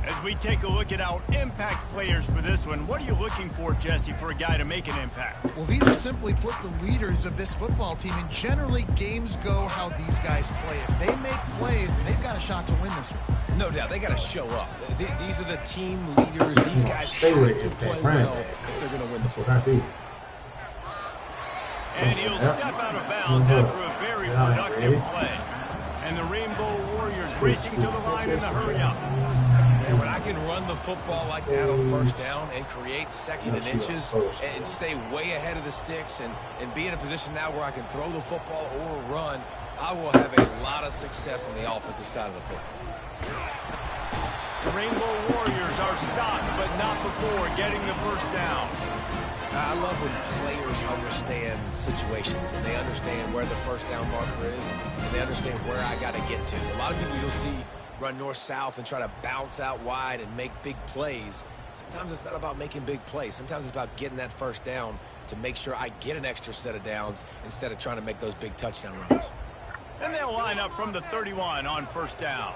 As we take a look at our impact players for this one, what are you looking for, Jesse, for a guy to make an impact? Well, these are simply put the leaders of this football team, and generally games go how these guys play. If they make plays, then they've got a shot to win this one. No doubt, they got to show up. These are the team leaders. These guys have to play well if they're going to win the football. And he'll step out of bounds after a very productive play. And the Rainbow Warriors racing to the line in the hurry-up. And when I can run the football like that on first down and create second and inches and stay way ahead of the sticks and be in a position now where I can throw the football or run, I will have a lot of success on the offensive side of the football. The Rainbow Warriors are stopped, but not before getting the first down. I love when players understand situations and they understand where the first down marker is and they understand where I got to get to. A lot of people you'll see run north-south and try to bounce out wide and make big plays. Sometimes it's not about making big plays. Sometimes it's about getting that first down to make sure I get an extra set of downs instead of trying to make those big touchdown runs. And they'll line up from the 31 on first down.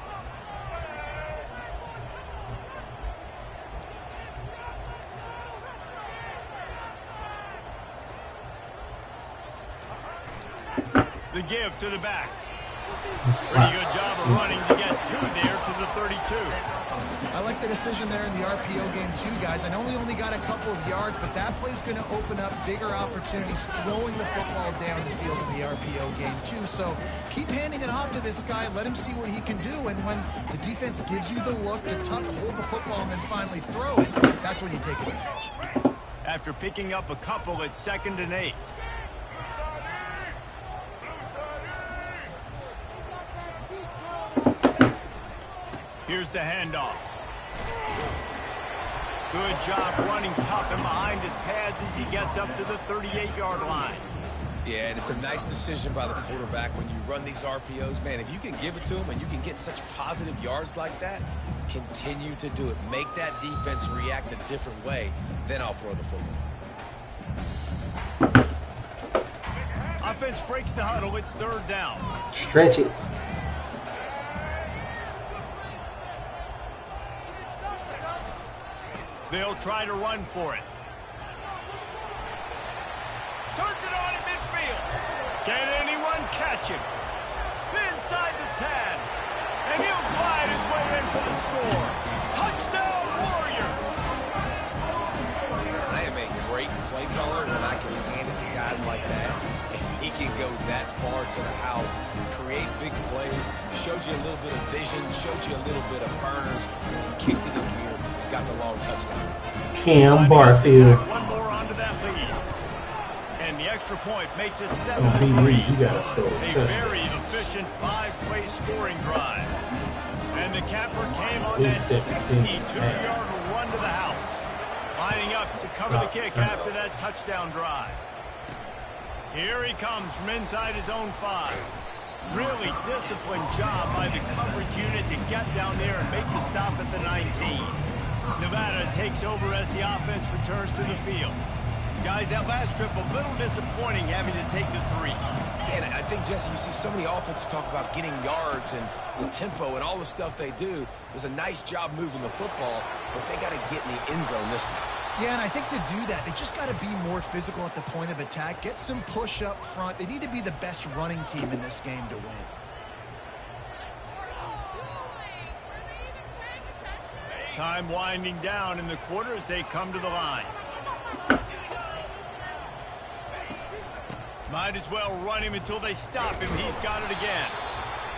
The give to the back. Pretty good job of running to get there to the 32. I like the decision there in the RPO game too, guys. I know he only got a couple of yards, but that play's going to open up bigger opportunities throwing the football down the field in the RPO game too. So keep handing it off to this guy. Let him see what he can do. And when the defense gives you the look to hold the football and then finally throw it, that's when you take advantage. After picking up a couple at 2nd and 8. Here's the handoff. Good job running tough and behind his pads as he gets up to the 38-yard line. Yeah, and it's a nice decision by the quarterback when you run these RPOs. Man, if you can give it to him and you can get such positive yards like that, continue to do it. Make that defense react a different way, then I'll throw the football. Offense breaks the huddle. It's 3rd down. Stretch it. They'll try to run for it. Turns it on in midfield. Can anyone catch him? Inside the 10. And he'll glide his way in for the score. Touchdown, Warriors! I am a great play caller when I can hand it to guys like that. And he can go that far to the house, create big plays, showed you a little bit of vision, showed you a little bit of burners, and kicked it in gear. Got the long touchdown. Cam Barfield. One more onto that lead. And the extra point makes it 7-3. You gotta score. A very efficient 5-play scoring drive. And the capper came on that 62-yard run to the house. Lining up to cover the kick after that touchdown drive. Here he comes from inside his own 5. Really disciplined job by the coverage unit to get down there and make the stop at the 19. Nevada takes over as the offense returns to the field. Guys, that last trip a little disappointing having to take the 3. And I think, Jesse, you see so many offenses talk about getting yards and the tempo and all the stuff they do. It was a nice job moving the football, but they got to get in the end zone this time. Yeah, and I think to do that, they just got to be more physical at the point of attack, get some push up front. They need to be the best running team in this game to win. Time winding down in the quarter as they come to the line. Might as well run him until they stop him. He's got it again.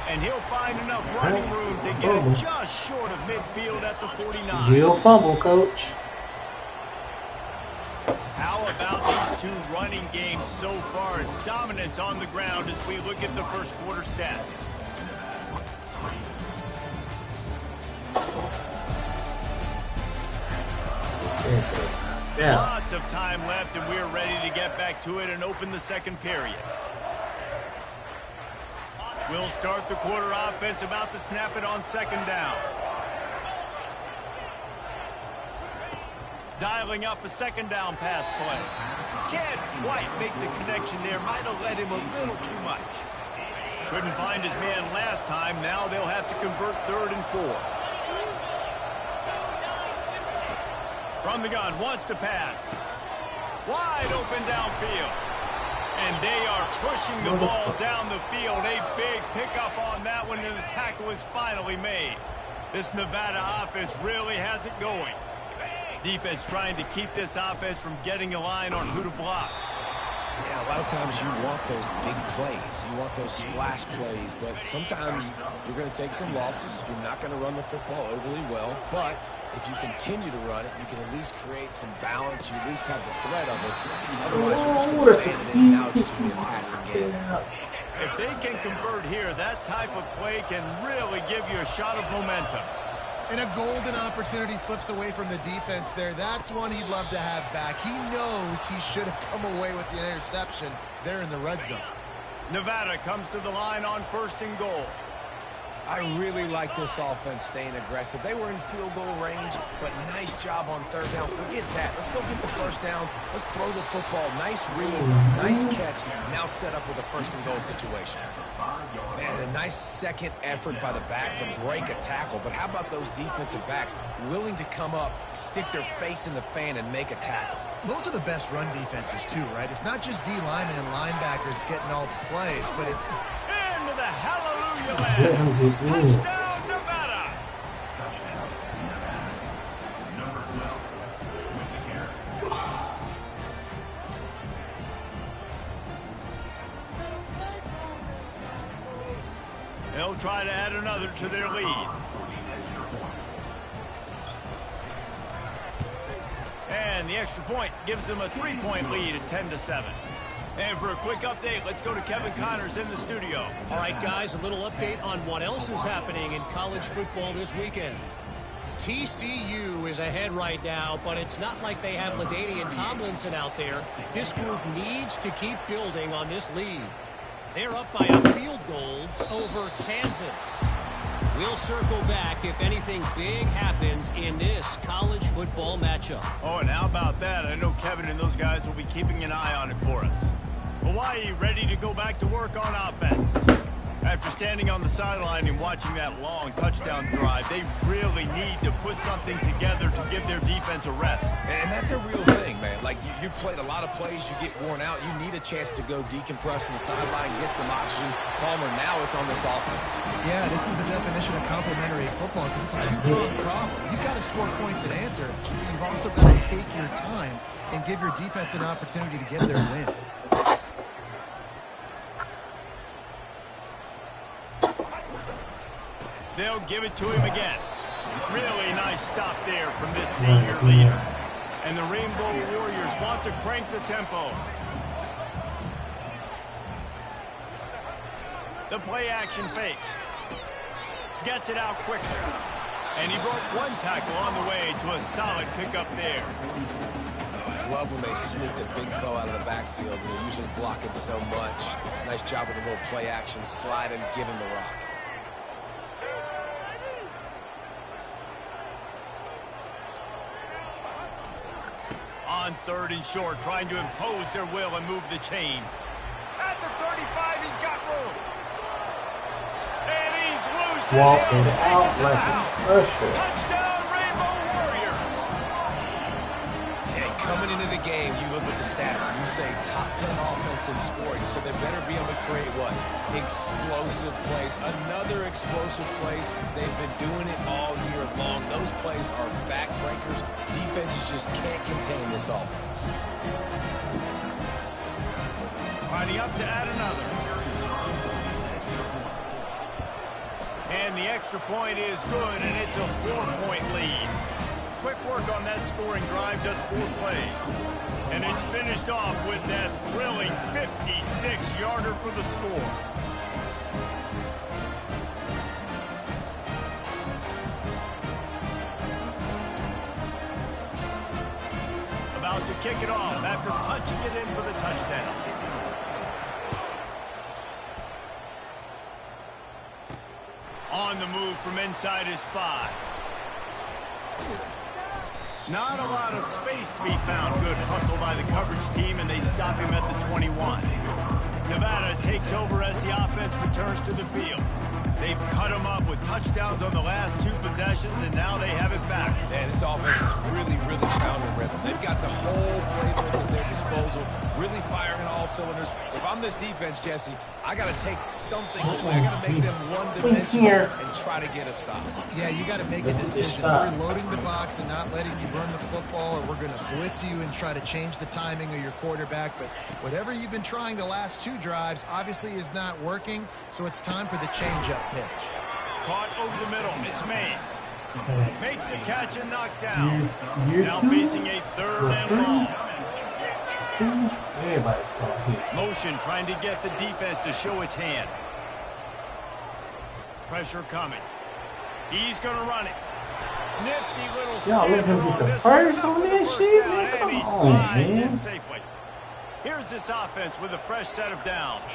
And he'll find enough running room to get it just short of midfield at the 49. Real fumble, coach. How about these two running games so far? Dominance on the ground as we look at the first quarter stats. Yeah. Lots of time left, and we're ready to get back to it and open the second period. We'll start the quarter offense, about to snap it on second down. Dialing up a second down pass play. Can't quite make the connection there. Might have led him a little too much. Couldn't find his man last time. Now they'll have to convert 3rd and 4. From the gun, wants to pass. Wide open downfield. And they are pushing the ball down the field. A big pickup on that one, and the tackle is finally made. This Nevada offense really has it going. Defense trying to keep this offense from getting a line on who to block. Yeah, a lot of times you want those big plays. You want those splash plays, but sometimes you're going to take some losses. You're not going to run the football overly well, but if you continue to run it, you can at least create some balance. You at least have the threat of it. Otherwise, you're just going to abandon it, and now it's just going to be a passing game. If they can convert here, that type of play can really give you a shot of momentum. And a golden opportunity slips away from the defense there. That's one he'd love to have back. He knows he should have come away with the interception there in the red zone. Nevada comes to the line on 1st and goal. I really like this offense staying aggressive. They were in field goal range, but nice job on 3rd down. Forget that. Let's go get the 1st down. Let's throw the football. Nice read, nice catch. Now set up with a 1st and goal situation. And a nice second effort by the back to break a tackle. But how about those defensive backs willing to come up, stick their face in the fan, and make a tackle? Those are the best run defenses too, right? It's not just D linemen and linebackers getting all the plays, but it's into the hallelujah land. Touchdown, Nevada. They'll try to add another to their lead. And the extra point gives them a 3-point lead at 10-7. And for a quick update, let's go to Kevin Connors in the studio. All right, guys, a little update on what else is happening in college football this weekend. TCU is ahead right now, but it's not like they have LaDainian Tomlinson out there. This group needs to keep building on this lead. They're up by a field goal over Kansas. We'll circle back if anything big happens in this college football matchup. Oh, and how about that? I know Kevin and those guys will be keeping an eye on it for us. Hawaii ready to go back to work on offense. After standing on the sideline and watching that long touchdown drive, they really need to put something together to give their defense a rest. And that's a real thing, man. Like, you played a lot of plays, you get worn out. You need a chance to go decompress on the sideline, get some oxygen. Palmer, now it's on this offense. Yeah, this is the definition of complementary football because it's a two-pronged problem. You've got to score points and answer, but you've also got to take your time and give your defense an opportunity to get their win. They'll give it to him again. Really nice stop there from this senior leader. And the Rainbow Warriors want to crank the tempo. The play action fake. Gets it out quickly. And he broke one tackle on the way to a solid pickup there. I love when they sneak the big foe out of the backfield. They're usually blocking so much. Nice job with a little play action, slide and give him the rock. On 3rd and short, trying to impose their will and move the chains. At the 35, he's got room. And he's loose. Walking out like a pressure. Touchdown, Rainbow Warriors. Hey, coming into the game, you look at the stats and you say top 10 offense in scoring. So they better be able to create what? Explosive plays. Another explosive plays. They've been doing it all year long. Those plays are backbreakers. Defenses just can't contain this offense. Lining up to add another. And the extra point is good, and it's a 4-point lead. Quick work on that scoring drive, just 4 plays. And it's finished off with that thrilling 56-yarder for the score. About to kick it off after punching it in for the touchdown. On the move from inside his 5. Not a lot of space to be found. Good hustle by the coverage team, and they stop him at the 21. Nevada takes over as the offense returns to the field. They've cut him up with touchdowns on the last 2 possessions, and now they have it back. Man, this offense has really found a rhythm. They've got the whole playbook at their disposal, really firing all cylinders. If I'm this defense, Jesse, I got to take something away. I got to make them one-dimensional and try to get a stop. Yeah, you got to make a decision. We're loading the box and not letting you run the football, or we're going to blitz you and try to change the timing of your quarterback. But whatever you've been trying the last 2 drives obviously is not working, so it's time for the change-up pitch. Caught over the middle. It's Mays. Makes a catch and knocked down. Now facing a 3rd and long. Motion trying to get the defense to show its hand. Pressure coming. He's going to run it. Nifty little scamper on this first on this shit. And he slides in safely. Here's this offense with a fresh set of downs.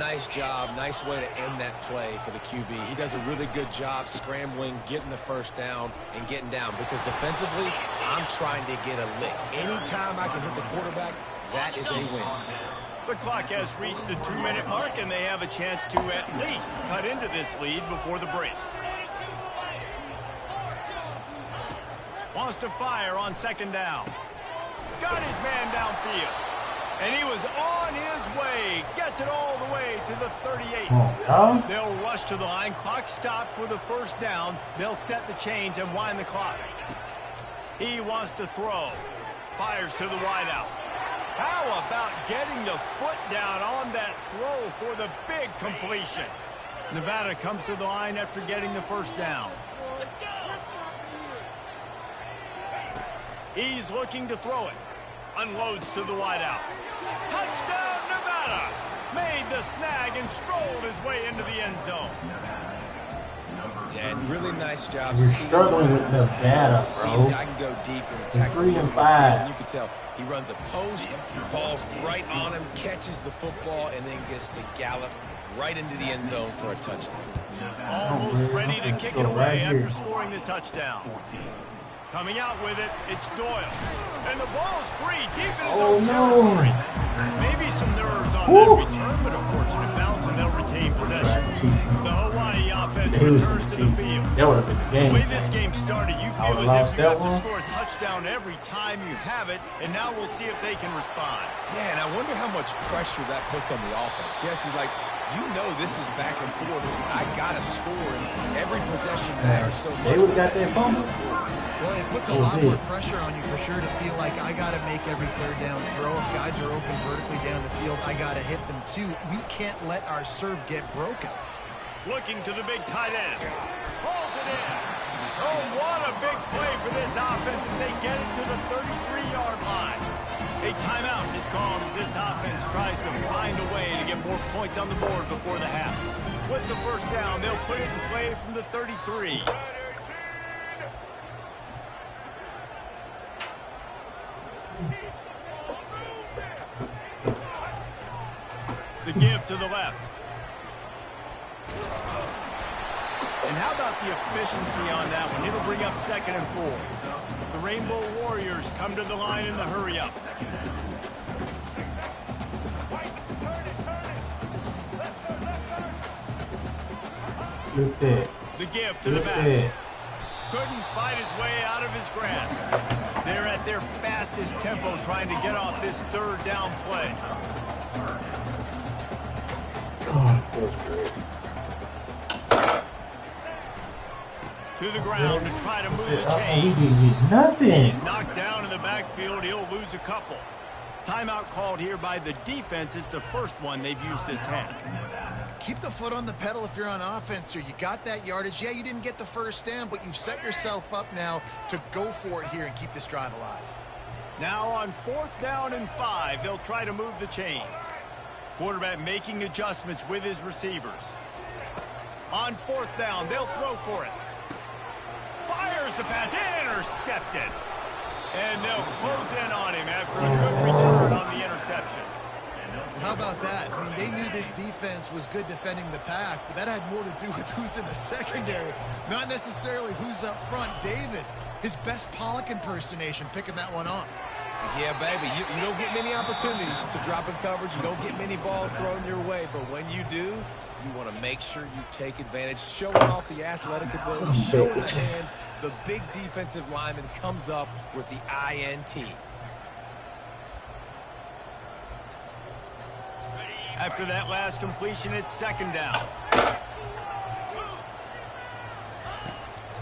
Nice job. Nice way to end that play for the QB. He does a really good job scrambling, getting the first down, and getting down. Because defensively, I'm trying to get a lick. Anytime I can hit the quarterback, that is a win. The clock has reached the 2-minute mark, and they have a chance to at least cut into this lead before the break. Wants to fire on 2nd down. Got his man downfield. And he was on his way. Gets it all the way to the 38. They'll rush to the line. Clock stopped for the 1st down. They'll set the chains and wind the clock. He wants to throw. Fires to the wideout. How about getting the foot down on that throw for the big completion? Nevada comes to the line after getting the 1st down. He's looking to throw it. Unloads to the wideout. Touchdown, Nevada! Made the snag and strolled his way into the end zone. Yeah, and really nice job. We're struggling with Nevada, bro. I can go deep and tackle 3 and 5. You can tell he runs a post, ball's right on him, catches the football, and then gets to gallop right into the end zone for a touchdown. Almost ready to kick it away after scoring the touchdown. Coming out with it, it's Doyle. And the ball's free, deep in his own territory. Maybe some nerves on that return, but a fortunate bounce, and they'll retain possession. The Hawaii offense returns to the field. That would have been the game. The way this game started, you feel as if you have to score a touchdown every time you have it, and now we'll see if they can respond. Yeah, and I wonder how much pressure that puts on the offense. Jesse, like, you know this is back and forth. I got to score, and every possession matters so much. They would got that fumble. Well, it puts a lot more pressure on you for sure to feel like I got to make every 3rd down throw. If guys are open vertically down the field, I got to hit them too. We can't let our serve get broken. Looking to the big tight end. Pulls it in. Oh, what a big play for this offense as they get it to the 33-yard line. A timeout is called as this offense tries to find a way to get more points on the board before the half. With the 1st down, they'll put it in play from the 33. The give to the left. And how about the efficiency on that one? It'll bring up 2nd and 4. The Rainbow Warriors come to the line in the hurry-up. Look there. The give to the back. Couldn't fight his way out of his grasp. They're at their fastest tempo trying to get off this 3rd down play. Oh, that was great. To the ground to try to move the He chains. didn't get nothing. He's knocked down in the backfield. He'll lose a couple. Timeout called here by the defense. It's the 1st one they've used this half. Keep the foot on the pedal if you're on offense here. You got that yardage. Yeah, you didn't get the 1st down, but you've set yourself up now to go for it here and keep this drive alive. Now on 4th down and 5, they'll try to move the chains. Quarterback making adjustments with his receivers. On 4th down, they'll throw for it. Fires the pass, intercepted. And they'll close in on him after a good return on the interception. How about that? I mean, they knew this defense was good defending the pass, but that had more to do with who's in the secondary, not necessarily who's up front. David, his best Pollock impersonation, picking that one off. Yeah, baby, you don't get many opportunities to drop in coverage. You don't get many balls thrown your way, but when you do, you want to make sure you take advantage, showing off the athletic ability, showing the hands. The big defensive lineman comes up with the INT. After that last completion, it's second down.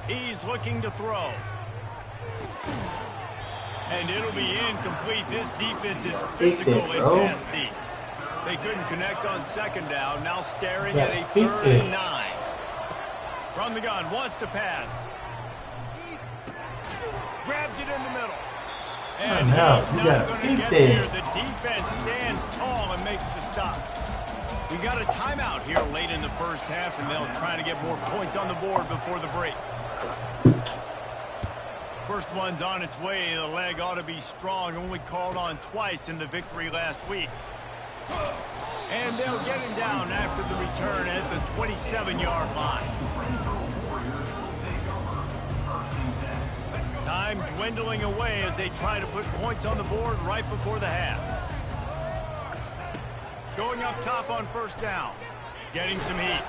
He's looking to throw. And it'll be incomplete. This defense is physical and pass deep. They couldn't connect on second down. Now staring at a 3rd and 9. From the gun, wants to pass. Grabs it in the middle. And he's not going to get there. The defense stands tall and makes the stop. We got a timeout here late in the first half, and they'll try to get more points on the board before the break. First one's on its way. The leg ought to be strong. Only called on twice in the victory last week. And they'll get him down after the return at the 27-yard line. Time dwindling away as they try to put points on the board right before the half. Going up top on first down. Getting some heat.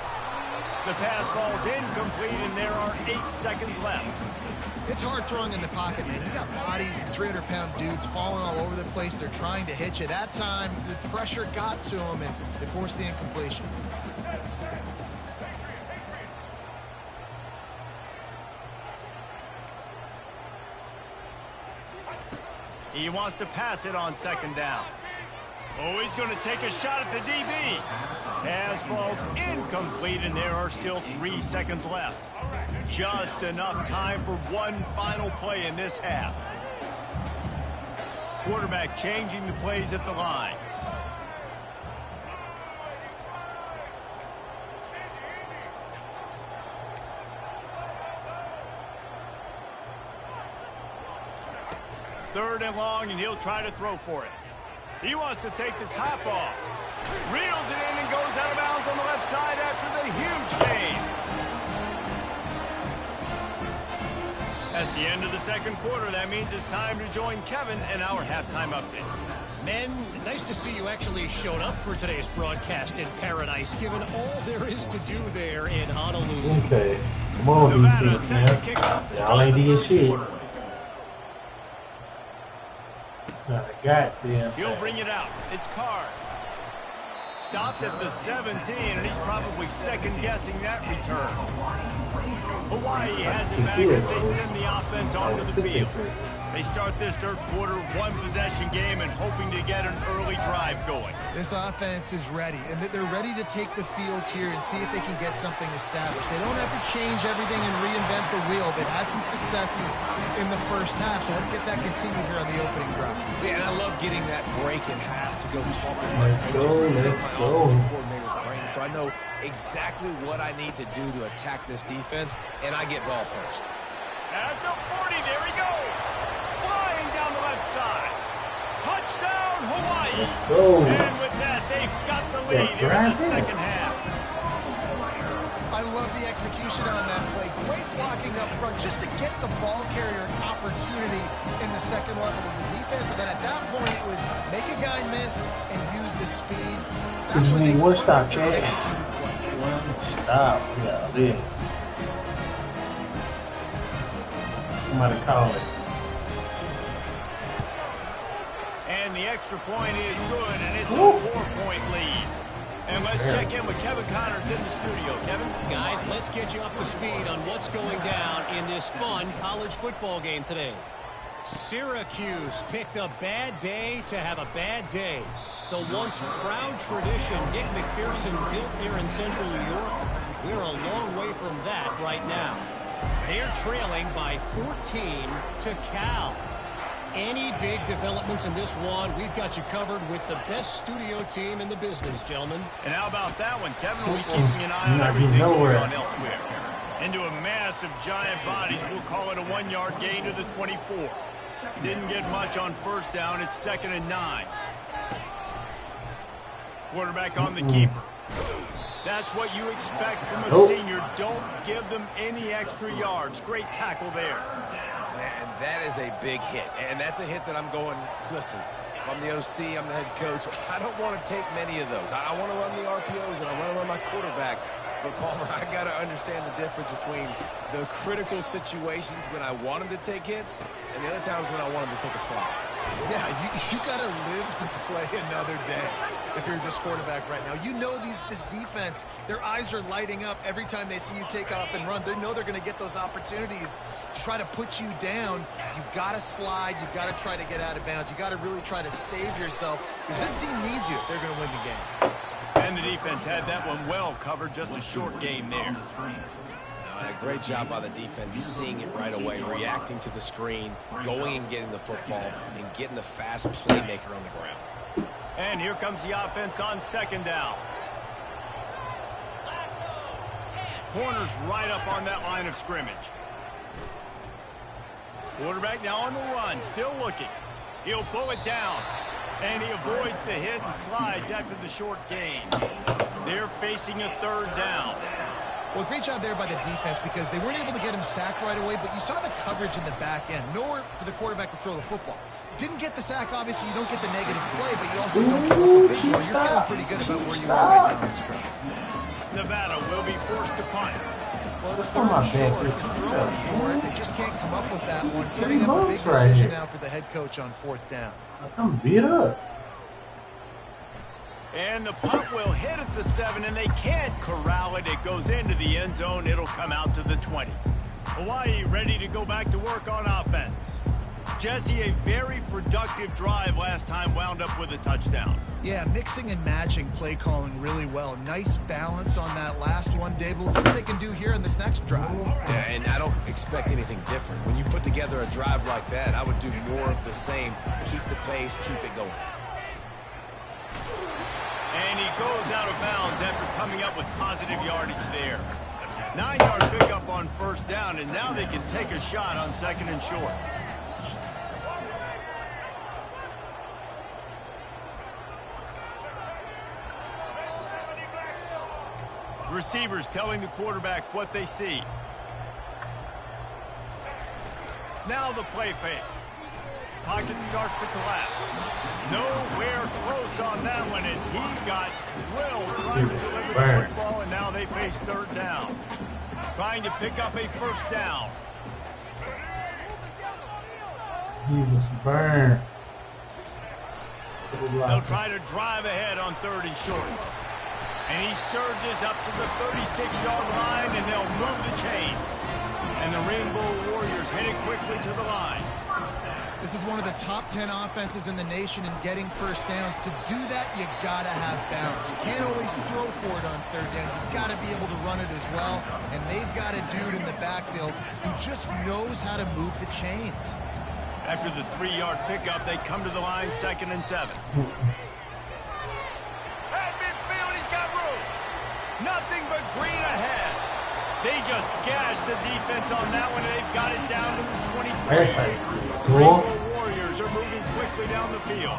The pass falls incomplete, and there are 8 seconds left. It's hard throwing in the pocket, man. You got bodies and 300-pound dudes falling all over the place. They're trying to hit you. That time, the pressure got to them, and it forced the incompletion. He wants to pass it on second down. Oh, he's going to take a shot at the DB. Pass falls incomplete, and there are still 3 seconds left. Just enough time for one final play in this half. Quarterback changing the plays at the line. Third and long, and he'll try to throw for it. He wants to take the top off. Reels it in and goes out of bounds on the left side after the huge gain. That's the end of the second quarter. That means it's time to join Kevin in our halftime update. Men, nice to see you actually showed up for today's broadcast in paradise, given all there is to do there in Honolulu. Okay, come on, Nevada set to kick off the start of the third quarter. He'll bring it out. It's Carr. Stopped at the 17, and he's probably second-guessing that return. Hawaii has it back as they send the offense onto the field. They start this third quarter, one-possession game, and hoping to get an early drive going. This offense is ready, and they're ready to take the field here and see if they can get something established. They don't have to change everything and reinvent the wheel. They've had some successes in the first half, so let's get that continued here on the opening drive. Yeah, and I love getting that break in half to go talk with my coaches and pick my offensive coordinator's brain, so I know exactly what I need to do to attack this defense, and I get ball first. At the 40, there he goes. Flying down the left side. Touchdown, Hawaii. Let's go. And with that, they've got the lead here in the second half. I love the execution on that play. Great blocking up front just to get the ball carrier an opportunity in the second level of the defense. And then at that point, it was make a guy miss and use the speed. That was a one stop, Chad. executed play. One stop. Yeah, dude. Somebody call it. And the extra point is good, and it's a 4-point lead. And let's check in with Kevin Connors in the studio. Kevin? Guys, let's get you up to speed on what's going down in this fun college football game today. Syracuse picked a bad day to have a bad day. The once proud tradition Dick McPherson built here in central New York, we're a long way from that right now. They're trailing by 14 to Cal. Any big developments in this one, we've got you covered with the best studio team in the business, gentlemen. And how about that one? Kevin will be keeping an eye on everything going on elsewhere. Into a mass of giant bodies, we'll call it a 1-yard gain to the 24. Didn't get much on first down. It's 2nd and 9. Quarterback on the keeper. That's what you expect from a senior. Don't give them any extra yards. Great tackle there. And that is a big hit. And that's a hit that I'm going, listen, if I'm the OC, I'm the head coach, I don't want to take many of those. I want to run the RPOs and I want to run my quarterback. But, Palmer, I got to understand the difference between the critical situations when I want him to take hits and the other times when I want him to take a slide. Yeah, you got to live to play another day if you're this quarterback right now. You know this defense, their eyes are lighting up every time they see you take off and run. They know they're going to get those opportunities to try to put you down. You've got to slide. You've got to try to get out of bounds. You've got to really try to save yourself because this team needs you if they're going to win the game. And the defense had that one well covered. Just a short game there. A great job by the defense seeing it right away, reacting to the screen, going and getting the football, and getting the fast playmaker on the ground. And here comes the offense on second down. Corners right up on that line of scrimmage. Quarterback now on the run, still looking. He'll pull it down. And he avoids the hit and slides after the short gain. They're facing a third down. Well, great job there by the defense because they weren't able to get him sacked right away, but you saw the coverage in the back end. Nowhere for the quarterback to throw the football. Didn't get the sack, obviously. You don't get the negative play, but you also don't give up a big one. You're feeling pretty good about where you are right now in this scrum. Nevada will be forced to punt. Well, it's third and short. They're throwing for it. They just can't come up with that one. Setting up a big decision now for the head coach on fourth down. I'm beat up. And the punt will hit at the 7, and they can't corral it. It goes into the end zone. It'll come out to the 20. Hawaii ready to go back to work on offense. Jesse, a very productive drive last time, wound up with a touchdown. Yeah, mixing and matching play calling really well. Nice balance on that last one, Dave. Let's see what they can do here in this next drive. Yeah, and I don't expect anything different. When you put together a drive like that, I would do more of the same. Keep the pace, keep it going. And he goes out of bounds after coming up with positive yardage there. 9-yard pickup on first down, and now they can take a shot on second and short. Receivers telling the quarterback what they see. Now the play fake. Pocket starts to collapse. Nowhere close on that one as he got drilled trying to deliver the football, and now they face third down. Trying to pick up a first down. He was burned. They'll try to drive ahead on third and short. And he surges up to the 36-yard line, and they'll move the chain. And the Rainbow Warriors headed quickly to the line. This is one of the top 10 offenses in the nation in getting first downs. To do that, you got to have balance. You can't always throw for it on third down. You've got to be able to run it as well. And they've got a dude in the backfield who just knows how to move the chains. After the 3-yard pickup, they come to the line, 2nd and 7. At midfield, he's got room. Nothing but green ahead. They just gashed the defense on that one, and they've got it down to the 23. Rainbow Warriors are moving quickly down the field.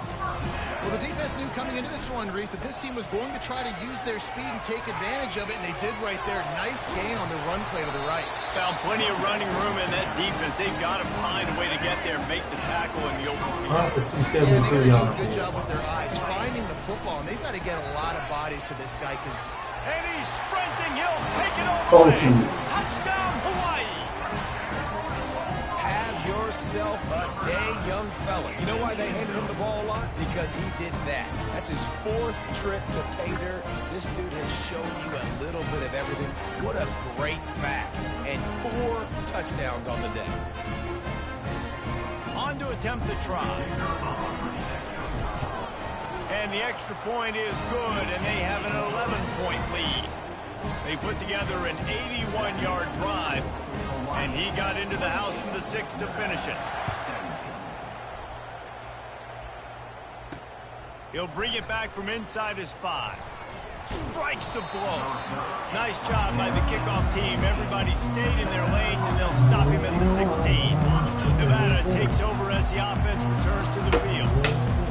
Well, the defense knew coming into this one, Reese, that this team was going to try to use their speed and take advantage of it, and they did right there. Nice gain on the run play to the right. Found plenty of running room in that defense. They've got to find a way to get there, make the tackle in the open field. Yeah, they got to do a good job with their eyes, finding the football, and they've got to get a lot of bodies to this guy. And he's sprinting. He'll take it all the way. Touchdown, Hawaii. Yourself a day, young fella. You know why they handed him the ball a lot? Because he did that. That's his 4th trip to pay dirt. This dude has shown you a little bit of everything. What a great back. And 4 touchdowns on the day. On to attempt the try. And the extra point is good, and they have an 11-point lead. They put together an 81-yard drive. And he got into the house from the 6 to finish it. He'll bring it back from inside his 5. Strikes the blow. Nice job by the kickoff team. Everybody stayed in their lanes, and they'll stop him at the 16. Nevada takes over as the offense returns to the field.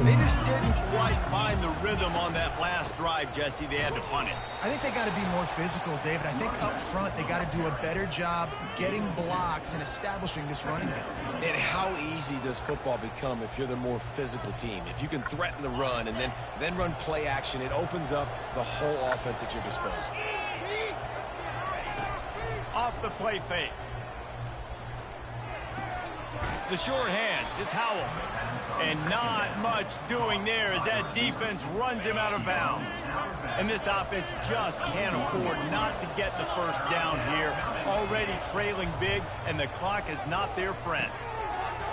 They just didn't quite find the rhythm on that last drive, Jesse. They had to punt it. I think they got to be more physical, David. I think up front they got to do a better job getting blocks and establishing this running game. And how easy does football become if you're the more physical team? If you can threaten the run and then run play action, it opens up the whole offense at your disposal. Off the play fake. The short hands, it's Howell. And not much doing there as that defense runs him out of bounds. And this offense just can't afford not to get the first down here. Already trailing big, and the clock is not their friend.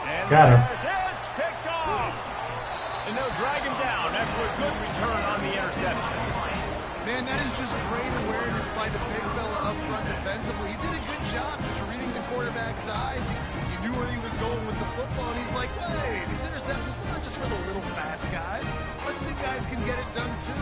And it's picked off. And they'll drag him down after a good return on the interception. Man, that is just great awareness by the big fella up front defensively. He did a good job just reading the quarterback's eyes. He knew where he was going with the football, and he's like, wait, these interceptions, they're not just for the little fast guys. Us big guys can get it done too.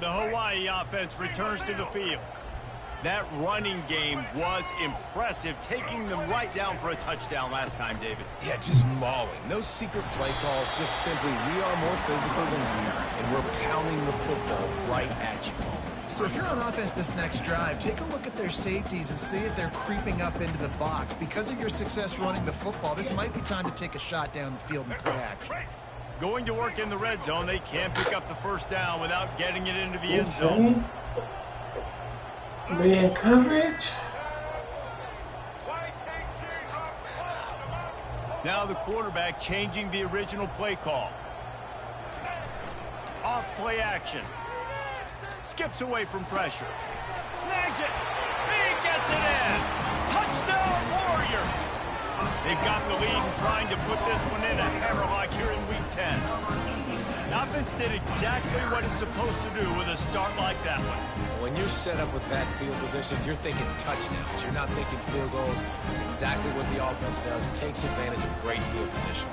The Hawaii offense returns to the field. That running game was impressive, taking them right down for a touchdown last time, David. Yeah, just mauling. No secret play calls, just simply we are more physical than you, and we're pounding the football right at you. So if you're on offense this next drive, take a look at their safeties and see if they're creeping up into the box. Because of your success running the football, this might be time to take a shot down the field and play action. Going to work in the red zone, they can't pick up the first down without getting it into the end zone. Man coverage. Now the quarterback changing the original play call. Off play action. Skips away from pressure. Snags it. He gets it in. Touchdown Warriors. They've got the lead and trying to put this one in a hammerlock here in Week 10. The offense did exactly what it's supposed to do with a start like that one. When you're set up with that field position, you're thinking touchdowns. You're not thinking field goals. It's exactly what the offense does. Takes advantage of great field position.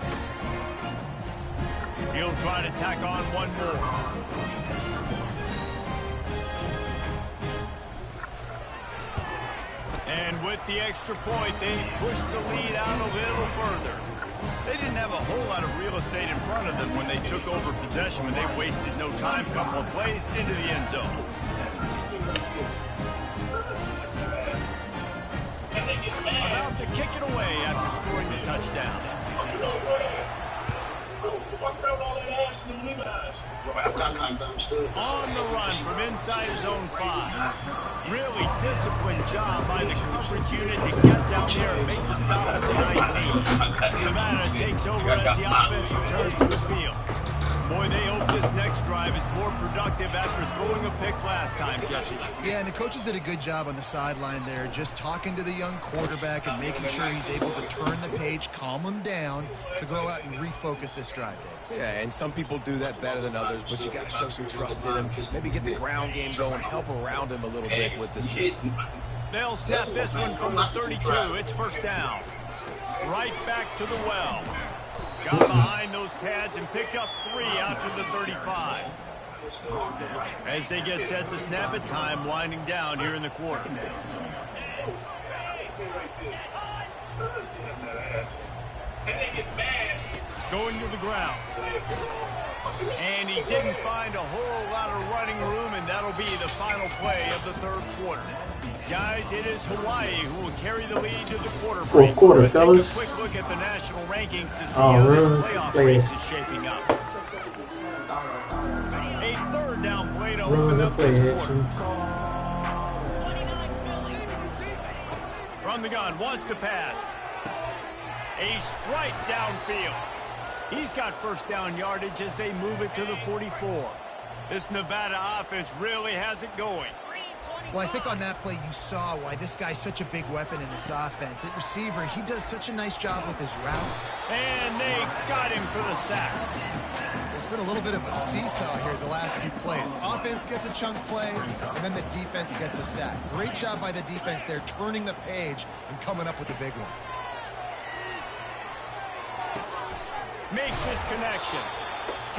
He'll try to tack on one more. And with the extra point, they push the lead out a little further. They didn't have a whole lot of real estate in front of them when they took over possession, and they wasted no time. Couple of plays into the end zone. About to kick it away after scoring the touchdown. On the run from inside his own 5. Really disciplined job by the coverage unit to get down there and make the stop at the 19. Nevada takes over as the offense returns to the field. Boy, they hope this next drive is more productive after throwing a pick last time, Jesse. Yeah, and the coaches did a good job on the sideline there, just talking to the young quarterback and making sure he's able to turn the page, calm him down to go out and refocus this drive. Yeah, and some people do that better than others, but you got to show some trust in him. Maybe get the ground game going, help around him a little bit with the system. They'll snap this one from the 32. It's first down. Right back to the well. Got behind those pads and picked up 3 out to the 35. As they get set to snap it, time winding down here in the quarter. Going to the ground. And he didn't find a whole lot of running room, and that'll be the final play of the third quarter. Guys, it is Hawaii who will carry the lead to the quarter break. Fourth quarter, Let's fellas. take a quick look at the national rankings to see how this playoff race is shaping up. A third down play to open up this quarter. From the gun, wants to pass. A strike downfield. He's got first down yardage as they move it to the 44. This Nevada offense really has it going. Well, I think on that play you saw why this guy's such a big weapon in this offense. At receiver, he does such a nice job with his route. And they got him for the sack. There's been a little bit of a seesaw here the last few plays. Offense gets a chunk play, and then the defense gets a sack. Great job by the defense there, turning the page and coming up with the big one. Makes his connection.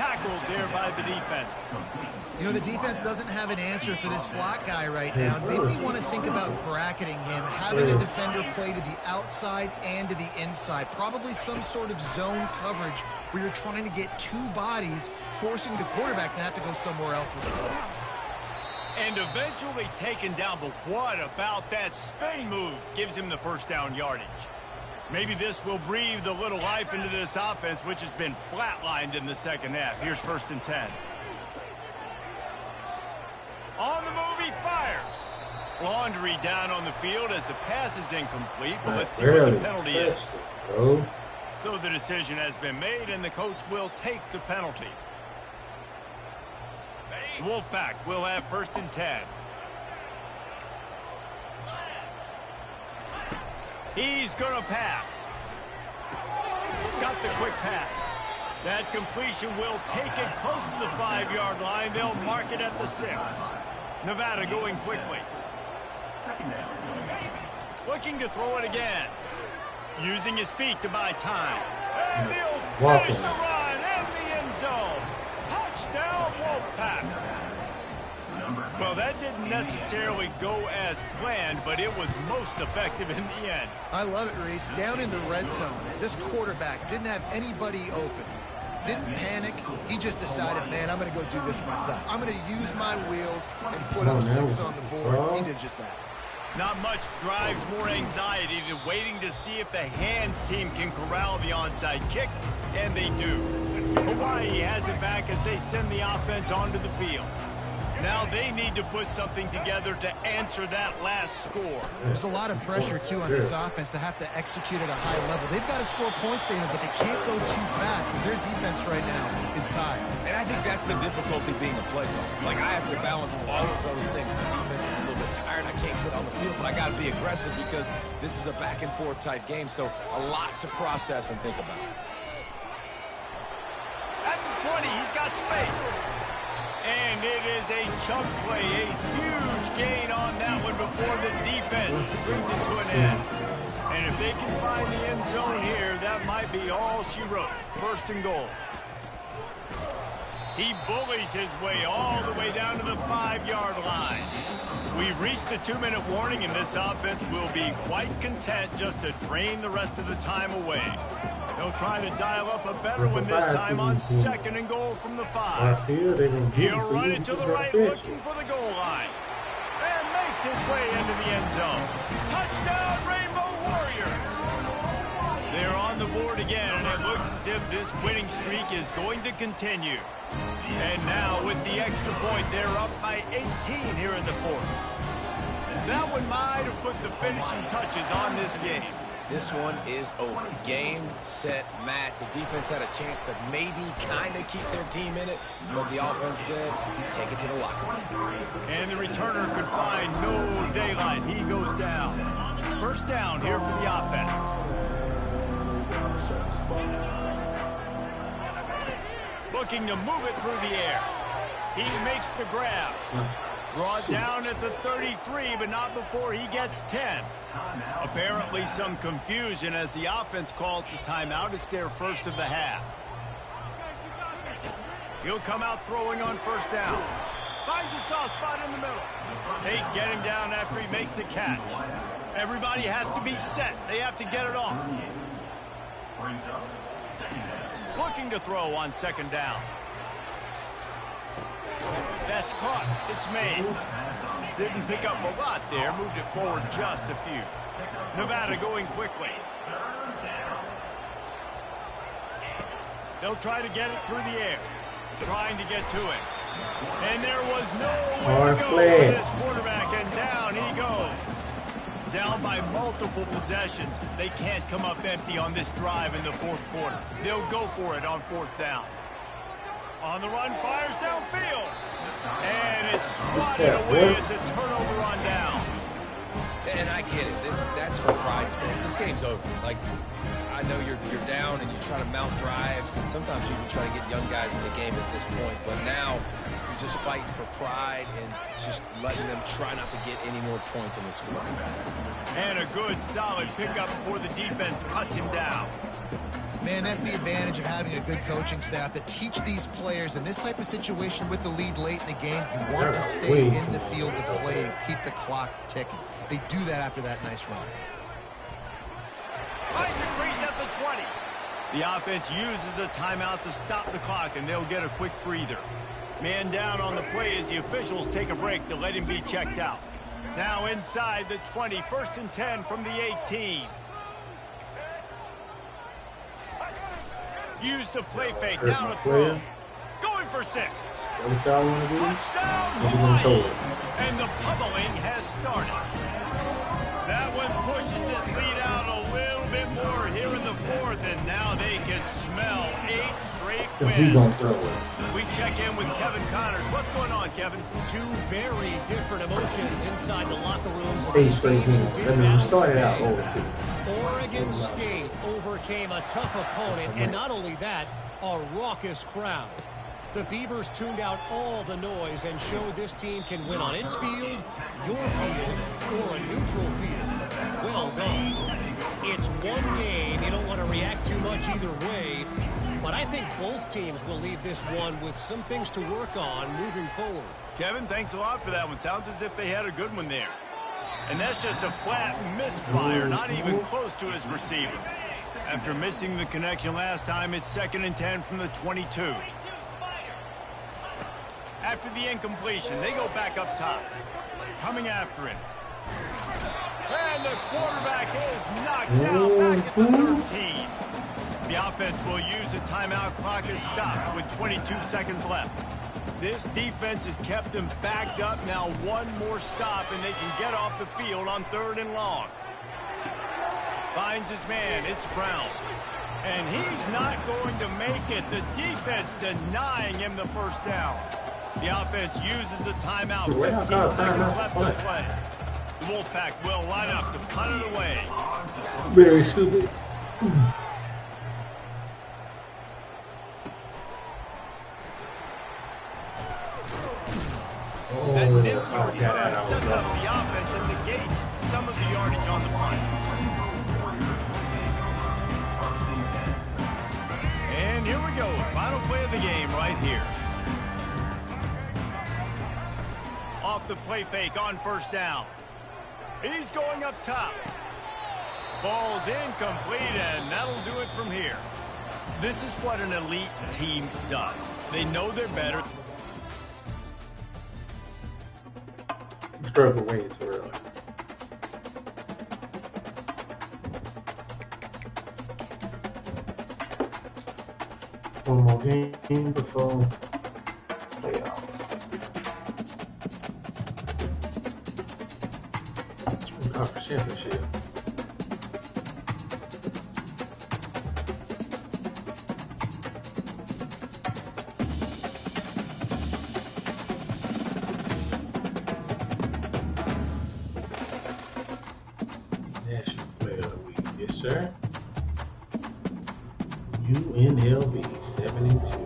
tackled there by the defense. You know, the defense doesn't have an answer for this slot guy right now. They may want to think about bracketing him, having a defender play to the outside and to the inside. Probably some sort of zone coverage where you're trying to get two bodies, forcing the quarterback to have to go somewhere else with the ball. And eventually taken down, but what about that spin move? Gives him the first down yardage. Maybe this will breathe a little life into this offense, which has been flatlined in the second half. Here's 1st and 10. On the move, he fires. Laundry down on the field as the pass is incomplete, but let's see what the penalty is. So the decision has been made, and the coach will take the penalty. Wolfpack will have 1st and 10. He's going to pass. Got the quick pass. That completion will take it close to the 5-yard line. They'll mark it at the 6. Nevada going quickly. Looking to throw it again. Using his feet to buy time. And he'll finish the run in the end zone. Touchdown, Wolfpack. Well, that didn't necessarily go as planned, but it was most effective in the end. I love it, Reese. Down in the red zone, this quarterback didn't have anybody open. Didn't panic. He just decided, man, I'm going to go do this myself. I'm going to use my wheels and put up 6 on the board. He did just that. Not much drives more anxiety than waiting to see if the hands team can corral the onside kick, and they do. Hawaii has it back as they send the offense onto the field. Now they need to put something together to answer that last score. There's a lot of pressure, too, on this offense to have to execute at a high level. They've got to score points, Daniel, but they can't go too fast because their defense right now is tired. And I think that's the difficulty being a play caller. Like, I have to balance all of those things. My defense is a little bit tired. I can't get on the field, but I got to be aggressive because this is a back-and-forth type game, so a lot to process and think about. At the 20, he's got space. And it is a chunk play, a huge gain on that one before the defense brings it to an end. And if they can find the end zone here, that might be all she wrote. 1st and goal. He bullies his way all the way down to the 5-yard line. We've reached the 2-minute warning, and this offense will be quite content just to drain the rest of the time away. They'll try to dial up a better one this time on 2nd and goal from the 5. He'll run it to the right, looking for the goal line. And makes his way into the end zone. Touchdown, Rainbow Warriors! They're on the board again, and it looks as if this winning streak is going to continue. And now, with the extra point, they're up by 18 here in the 4th. That one might have put the finishing touches on this game. This one is over. Game, set, match. The defense had a chance to maybe kind of keep their team in it, but the offense said, take it to the locker room. And the returner could find no daylight. He goes down. 1st down here for the offense. Looking to move it through the air. He makes the grab. Brought down at the 33, but not before he gets 10. Apparently some confusion as the offense calls the timeout. It's their 1st of the half. He'll come out throwing on 1st down. Finds a soft spot in the middle. They get him down after he makes the catch. Everybody has to be set. They have to get it off. Looking to throw on 2nd down. That's caught. It's Mays. Didn't pick up a lot there. Moved it forward just a few. Nevada going quickly. They'll try to get it through the air. Trying to get to it. And there was nowhere to go for this quarterback, and down he goes. Down by multiple possessions. They can't come up empty on this drive in the 4th quarter. They'll go for it on 4th down. On the run, fires downfield. And it's swatted away. It's a turnover on downs. And I get it. That's for pride's sake. This game's over. Like, I know you're down and you're trying to mount drives, and sometimes you can try to get young guys in the game at this point. But now you're just fighting for pride and just letting them try not to get any more points in the score. And a good, solid pickup before the defense cuts him down. Man, that's the advantage of having a good coaching staff to teach these players in this type of situation with the lead late in the game. You want to stay in the field of play and keep the clock ticking. They do that after that nice run. Finds a crease at the 20. The offense uses a timeout to stop the clock, and they'll get a quick breather. Man down on the play as the officials take a break to let him be checked out. Now inside the 20, 1st and 10 from the 18. Use the play fake, down to throw. Going for 6. Touchdown, Hawaii! And the pummeling has started. That one pushes this lead out a little bit more here in the 4th, and now they can smell 8 straight wins. We check in with Kevin Connors. What's going on, Kevin? 2 very different emotions inside the locker rooms of these teams who did battle today. Oregon State overcame a tough opponent, and not only that, a raucous crowd. The Beavers tuned out all the noise and showed this team can win on its field, your field, or a neutral field. Well done. It's one game. You don't want to react too much either way, but I think both teams will leave this one with some things to work on moving forward. Kevin, thanks a lot for that one. Sounds as if they had a good one there. And that's just a flat misfire, not even close to his receiver. After missing the connection last time, it's 2nd and 10 from the 22. After the incompletion, they go back up top. Coming after him. And the quarterback is knocked out back at the 13. The offense will use a timeout. Clock is stopped with 22 seconds left. This defense has kept them backed up. Now one more stop, and they can get off the field on 3rd and long. Finds his man. It's Brown. And he's not going to make it. The defense denying him the 1st down. The offense uses a timeout. 15 seconds left to play. The Wolfpack will line up to punt it away. Very stupid. That nifty return sets up the offense and negates some of the yardage on the punt. And here we go. Final play of the game right here. Off the play fake on 1st down. He's going up top. Ball's incomplete, and that'll do it from here. This is what an elite team does. They know they're better. Struck away too early. One more game before playoffs. Conference championship. National Player of the Week, yes sir. UNLV 7-2.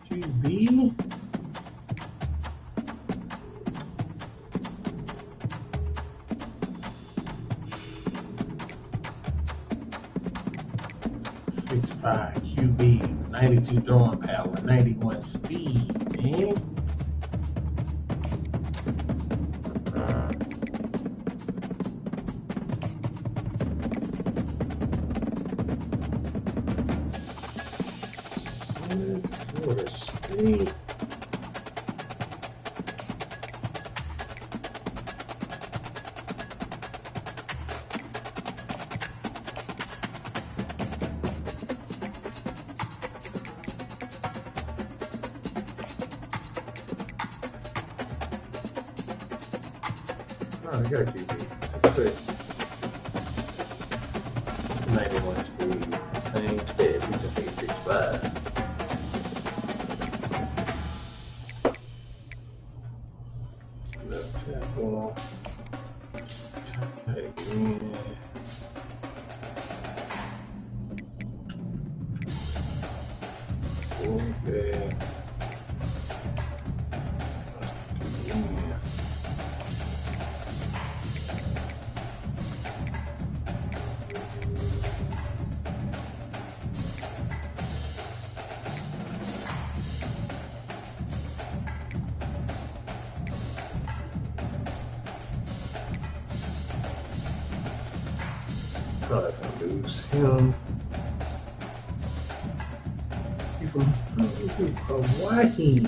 QB. .6'5" QB, 92 throwing power, 91 speed, man. Florida State. Oh, I got a QB. 91 speed. Same stats. He just ain't 6'5". Left tackle. Tight end. Fullback. thought I was gonna lose him. He's from Hawaii.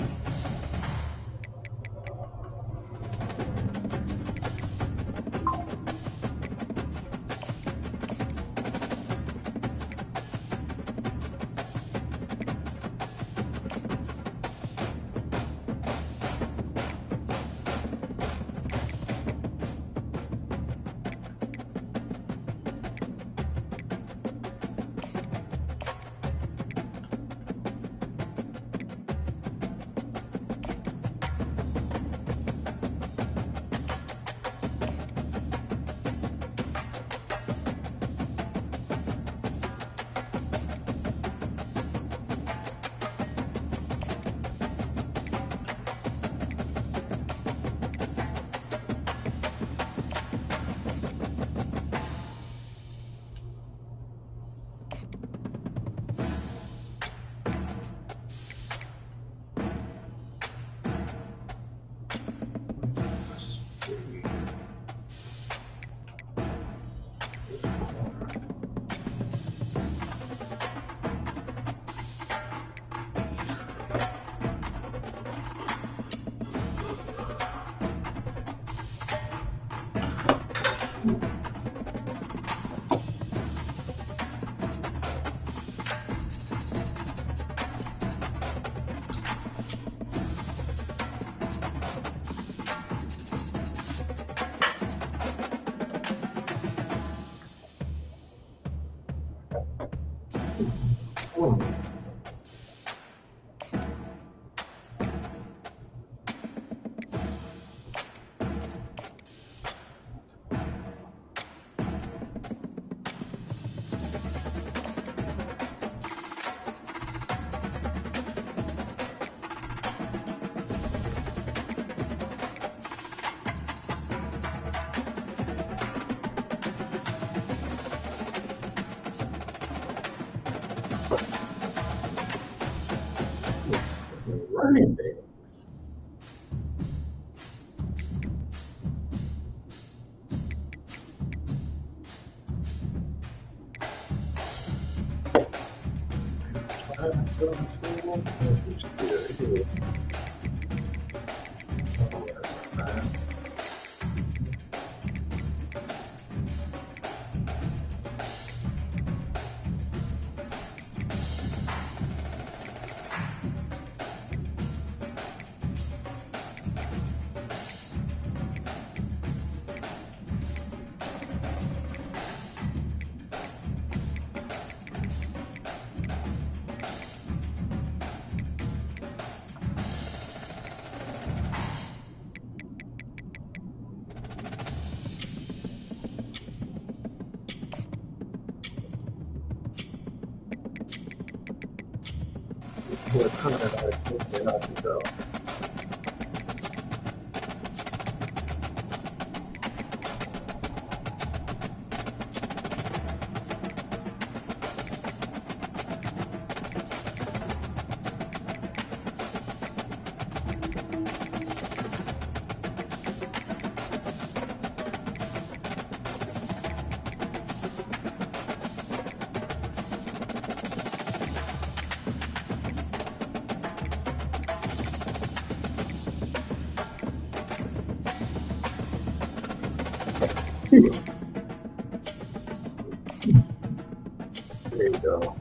Running back. We're coming out of go. There you go.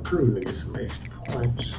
cruising to get some extra points.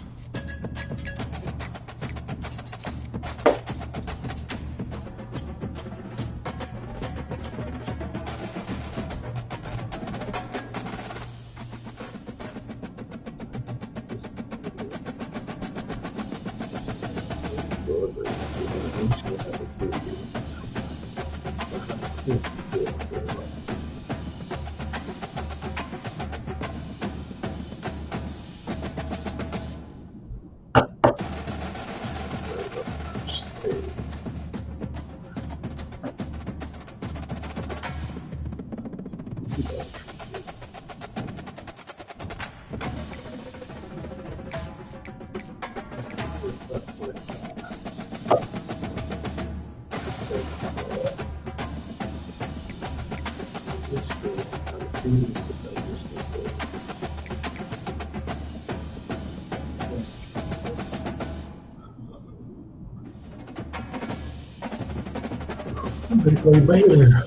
Play Baylor.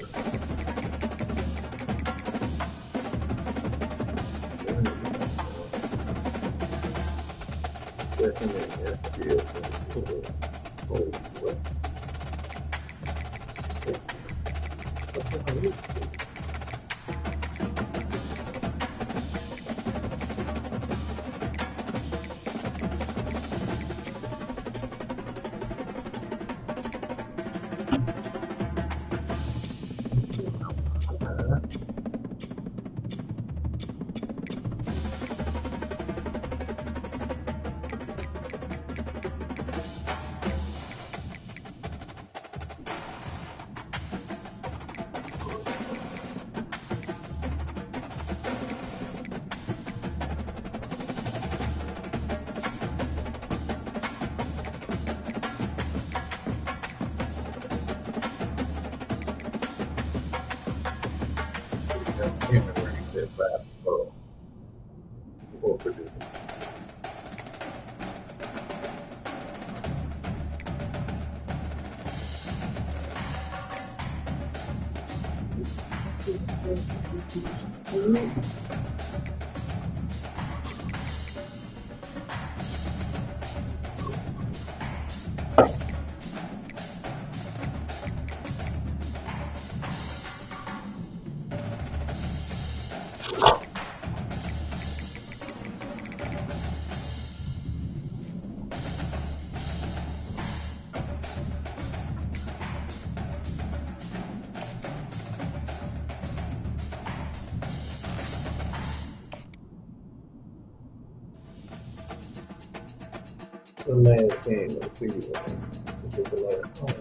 The last game of the season, which is the last home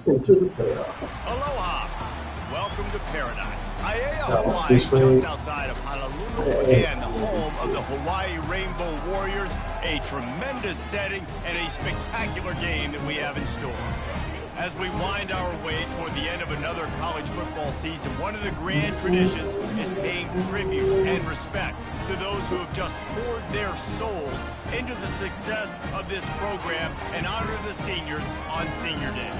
game. Into the playoffs. Aloha! Welcome to paradise. Aiea, Hawaii, just outside of Honolulu, and the home of the Hawaii Rainbow Warriors. A tremendous setting and a spectacular game that we have in store. As we wind our way toward the end of another college football season, one of the grand traditions is paying tribute and respect to those who have just poured their souls into the success of this program and honor the seniors on Senior Day.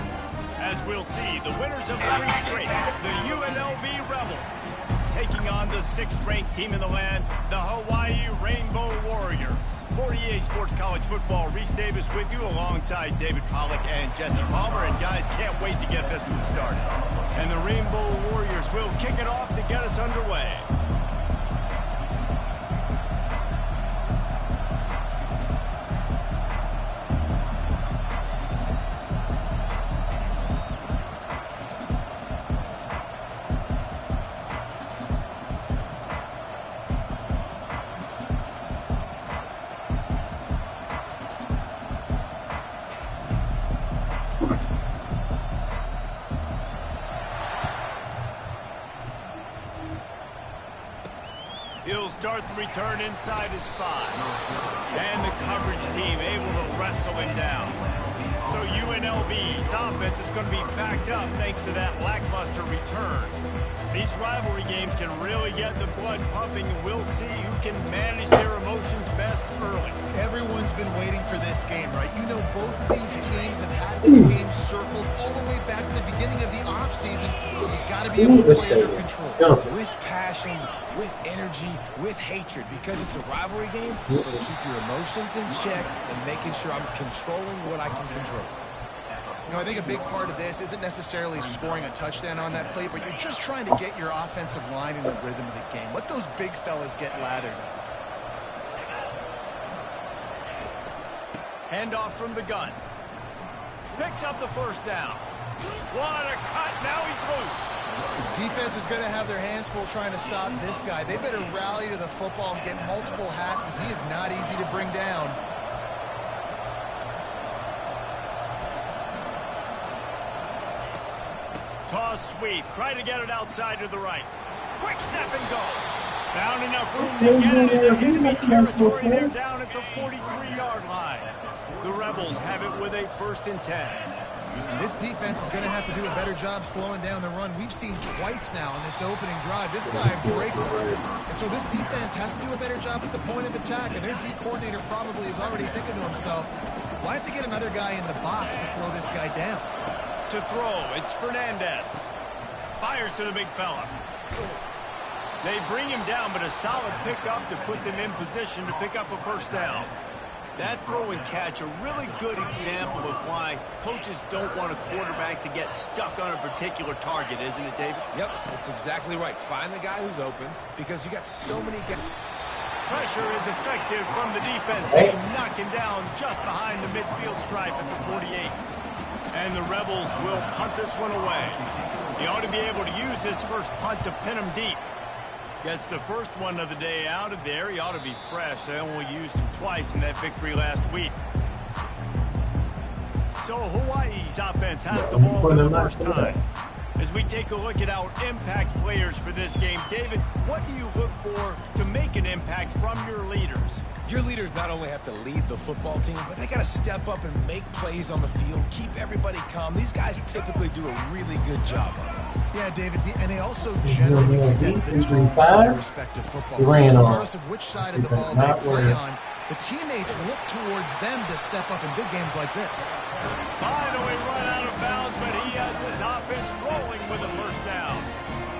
As we'll see, the winners of 3 straight, the UNLV Rebels, taking on the 6th-ranked team in the land, the Hawaii Rainbow Warriors. 48 Sports College Football, Reese Davis with you alongside David Pollack and Jesse Palmer. And guys, can't wait to get this one started. And the Rainbow Warriors will kick it off to get us underway. He'll start the return inside his 5. And the coverage team able to wrestle him down. So UNLV's offense is going to be backed up thanks to that lackluster return. These rivalry games can really get the blood pumping, and we'll see who can manage their emotions best early. Everyone's been waiting for this game, right? You know, both of these teams have had this game circled all the way back to the beginning of the offseason. off season, so you got to be able to play under control. With passion, with energy, with hatred, because it's a rivalry game. Keep your emotions in check and making sure I'm controlling what I can control. You know, I think a big part of this isn't necessarily scoring a touchdown on that play, but you're just trying to get your offensive line in the rhythm of the game. Let those big fellas get lathered up. Handoff from the gun. Picks up the first down. What a cut. Now he's loose. Defense is going to have their hands full trying to stop this guy. They better rally to the football and get multiple hats because he is not easy to bring down. Toss sweep. Try to get it outside to the right. Quick step and go. Found enough room to get it into enemy territory. They're down at the 43-yard line. The Rebels have it with a 1st and 10. This defense is going to have to do a better job slowing down the run. We've seen twice now in this opening drive. This guy break. And so this defense has to do a better job at the point of attack. And their D coordinator probably is already thinking to himself, why have to get another guy in the box to slow this guy down? To throw, it's Fernandez. Fires to the big fella. They bring him down, but a solid pickup to put them in position to pick up a 1st down. That throw and catch, a really good example of why coaches don't want a quarterback to get stuck on a particular target, isn't it, David? Yep, that's exactly right. Find the guy who's open because you got so many guys. Pressure is effective from the defense. They knock him down just behind the midfield stripe at the 48. And the Rebels will punt this one away. He ought to be able to use his first punt to pin him deep. Gets the first one of the day out of there. He ought to be fresh. They only used him twice in that victory last week. So Hawaii's offense has the ball for the first time. As we take a look at our impact players for this game, David, what do you look for to make an impact from your leaders? Your leaders not only have to lead the football team, but they got to step up and make plays on the field, keep everybody calm. These guys typically do a really good job of it. Yeah, David, and they also generally set the tone for their respective football teams. Regardless of which side of the ball they play on, the teammates look towards them to step up in big games like this. Finally run out of bounds, but he has this offense rolling with a 1st down.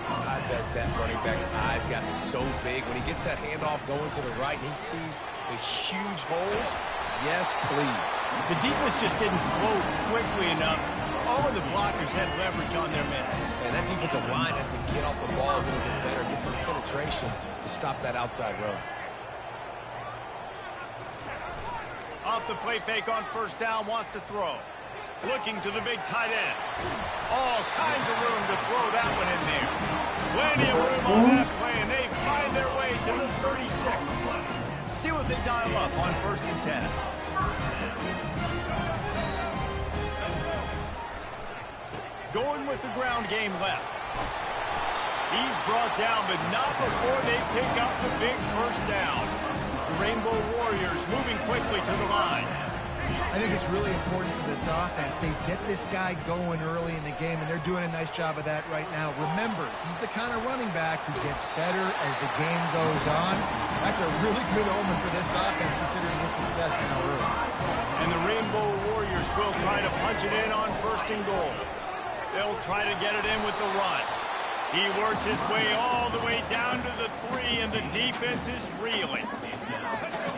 I bet that running back's eyes got so big when he gets that handoff going to the right and he sees the huge holes. Yes, please. The defense just didn't flow quickly enough. All of the blockers had leverage on their men. And that defensive line has to get off the ball a little bit better, get some penetration to stop that outside run. Off the play fake on 1st down, wants to throw. Looking to the big tight end. All kinds of room to throw that one in there. Plenty of room on that play, and they find their way to the 36. See what they dial up on 1st and 10. Going with the ground game left. He's brought down, but not before they pick up the big 1st down. The Rainbow Warriors moving quickly to the line. I think it's really important for this offense. They get this guy going early in the game, and they're doing a nice job of that right now. Remember, he's the kind of running back who gets better as the game goes on. That's a really good omen for this offense, considering his success now early. And the Rainbow Warriors will try to punch it in on 1st and goal. They'll try to get it in with the run. He works his way all the way down to the 3, and the defense is reeling.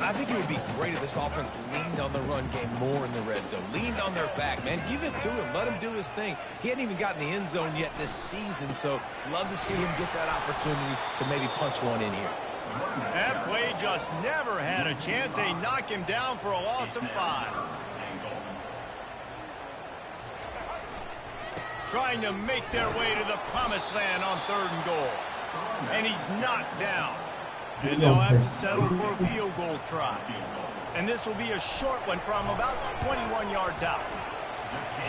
I think it would be great if this offense leaned on the run game more in the red zone. Leaned on their back, man. Give it to him. Let him do his thing. He hadn't even gotten the end zone yet this season, so love to see him get that opportunity to maybe punch one in here. That play just never had a chance. They knock him down for a loss of 5. Trying to make their way to the promised land on 3rd and goal. And he's knocked down. And they'll have to settle for a field goal try. And this will be a short one from about 21 yards out.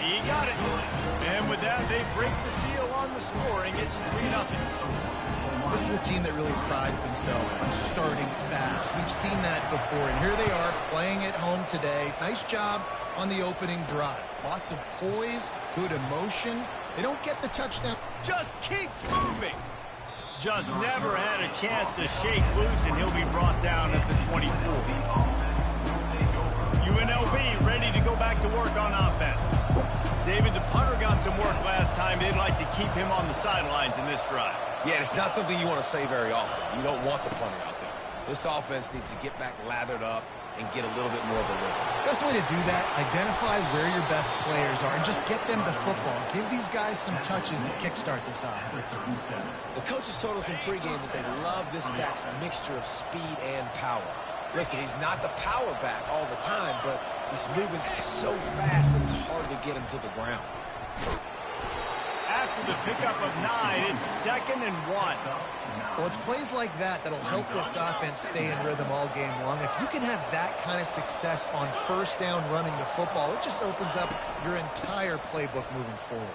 He got it. And with that, they break the seal on the scoring. It's 3-0. This is a team that really prides themselves on starting fast. We've seen that before, and here they are playing at home today. Nice job on the opening drive. Lots of poise, good emotion. They don't get the touchdown. Just keeps moving. Just never had a chance to shake loose, and he'll be brought down at the 24. UNLV ready to go back to work on offense. David, the punter got some work last time. They'd like to keep him on the sidelines in this drive. Yeah, it's not something you want to say very often. You don't want the punter out there. This offense needs to get back lathered up and get a little bit more of a rhythm. Best way to do that, identify where your best players are and just get them the football. Give these guys some touches to kickstart this offense. The coaches told us in pregame that they love this back's mixture of speed and power. Listen, he's not the power back all the time, but he's moving so fast that it's hard to get him to the ground. After the pickup of 9, it's 2nd and 1. Well, it's plays like that that'll help this offense stay in rhythm all game long. If you can have that kind of success on first down running the football, it just opens up your entire playbook moving forward.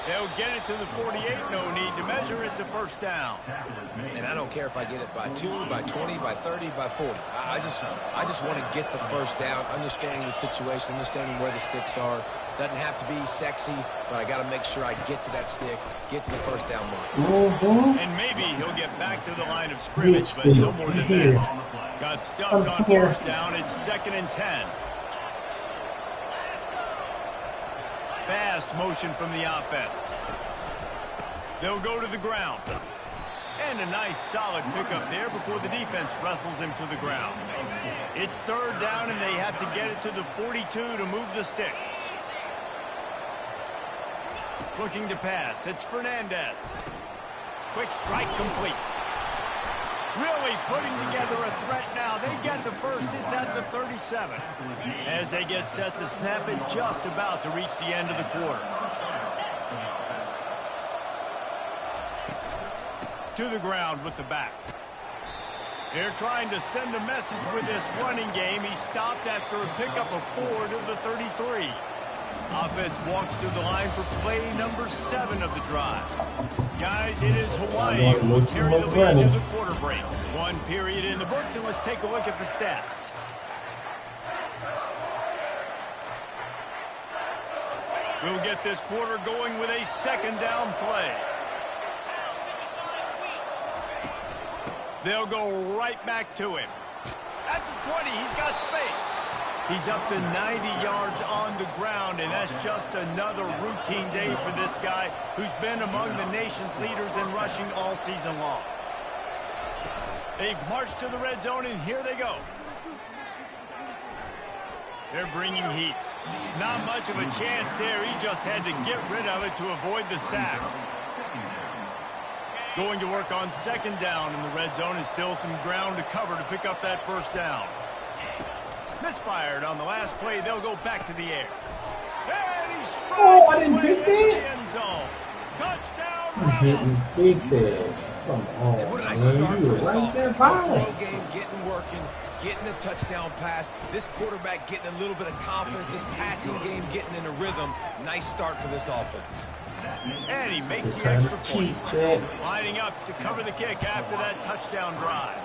They'll get it to the 48. No need to measure. It's a first down. And I don't care if I get it by 2, by 20, by 30, by 40. I just want to get the first down, understanding the situation, understanding where the sticks are. Doesn't have to be sexy, but I got to make sure I get to that stick, get to the first down mark. And maybe he'll get back to the line of scrimmage, but no more than that. Got stuffed on first down. It's 2nd and 10. Fast motion from the offense. They'll go to the ground. And a nice solid pickup there before the defense wrestles him to the ground. It's 3rd down, and they have to get it to the 42 to move the sticks. Looking to pass. It's Fernandez. Quick strike complete. Really putting together a threat now. They get the first. It's at the 37. As they get set to snap it, just about to reach the end of the quarter. To the ground with the back. They're trying to send a message with this running game. He stopped after a pickup of 4 to the 33. Offense walks through the line for play number 7 of the drive. Guys, it is Hawaii who will carry the lead to the quarter break. 1 period in the books, and let's take a look at the stats. We'll get this quarter going with a 2nd down play. They'll go right back to him. At the 20, he's got space. He's up to 90 yards on the ground, and that's just another routine day for this guy who's been among the nation's leaders in rushing all season long. They've marched to the red zone, and here they go. They're bringing heat. Not much of a chance there. He just had to get rid of it to avoid the sack. Going to work on 2nd down in the red zone, and still some ground to cover to pick up that first down. Misfired on the last play. They'll go back to the air. And he strides his way into the end zone. Touchdown, Rebels. Come on, and what did I start for this right there, offense? The throw game getting working, getting the touchdown pass. This quarterback getting a little bit of confidence. This passing game getting in a rhythm. Nice start for this offense. And he makes the extra point. Lining up to cover the kick after that touchdown drive.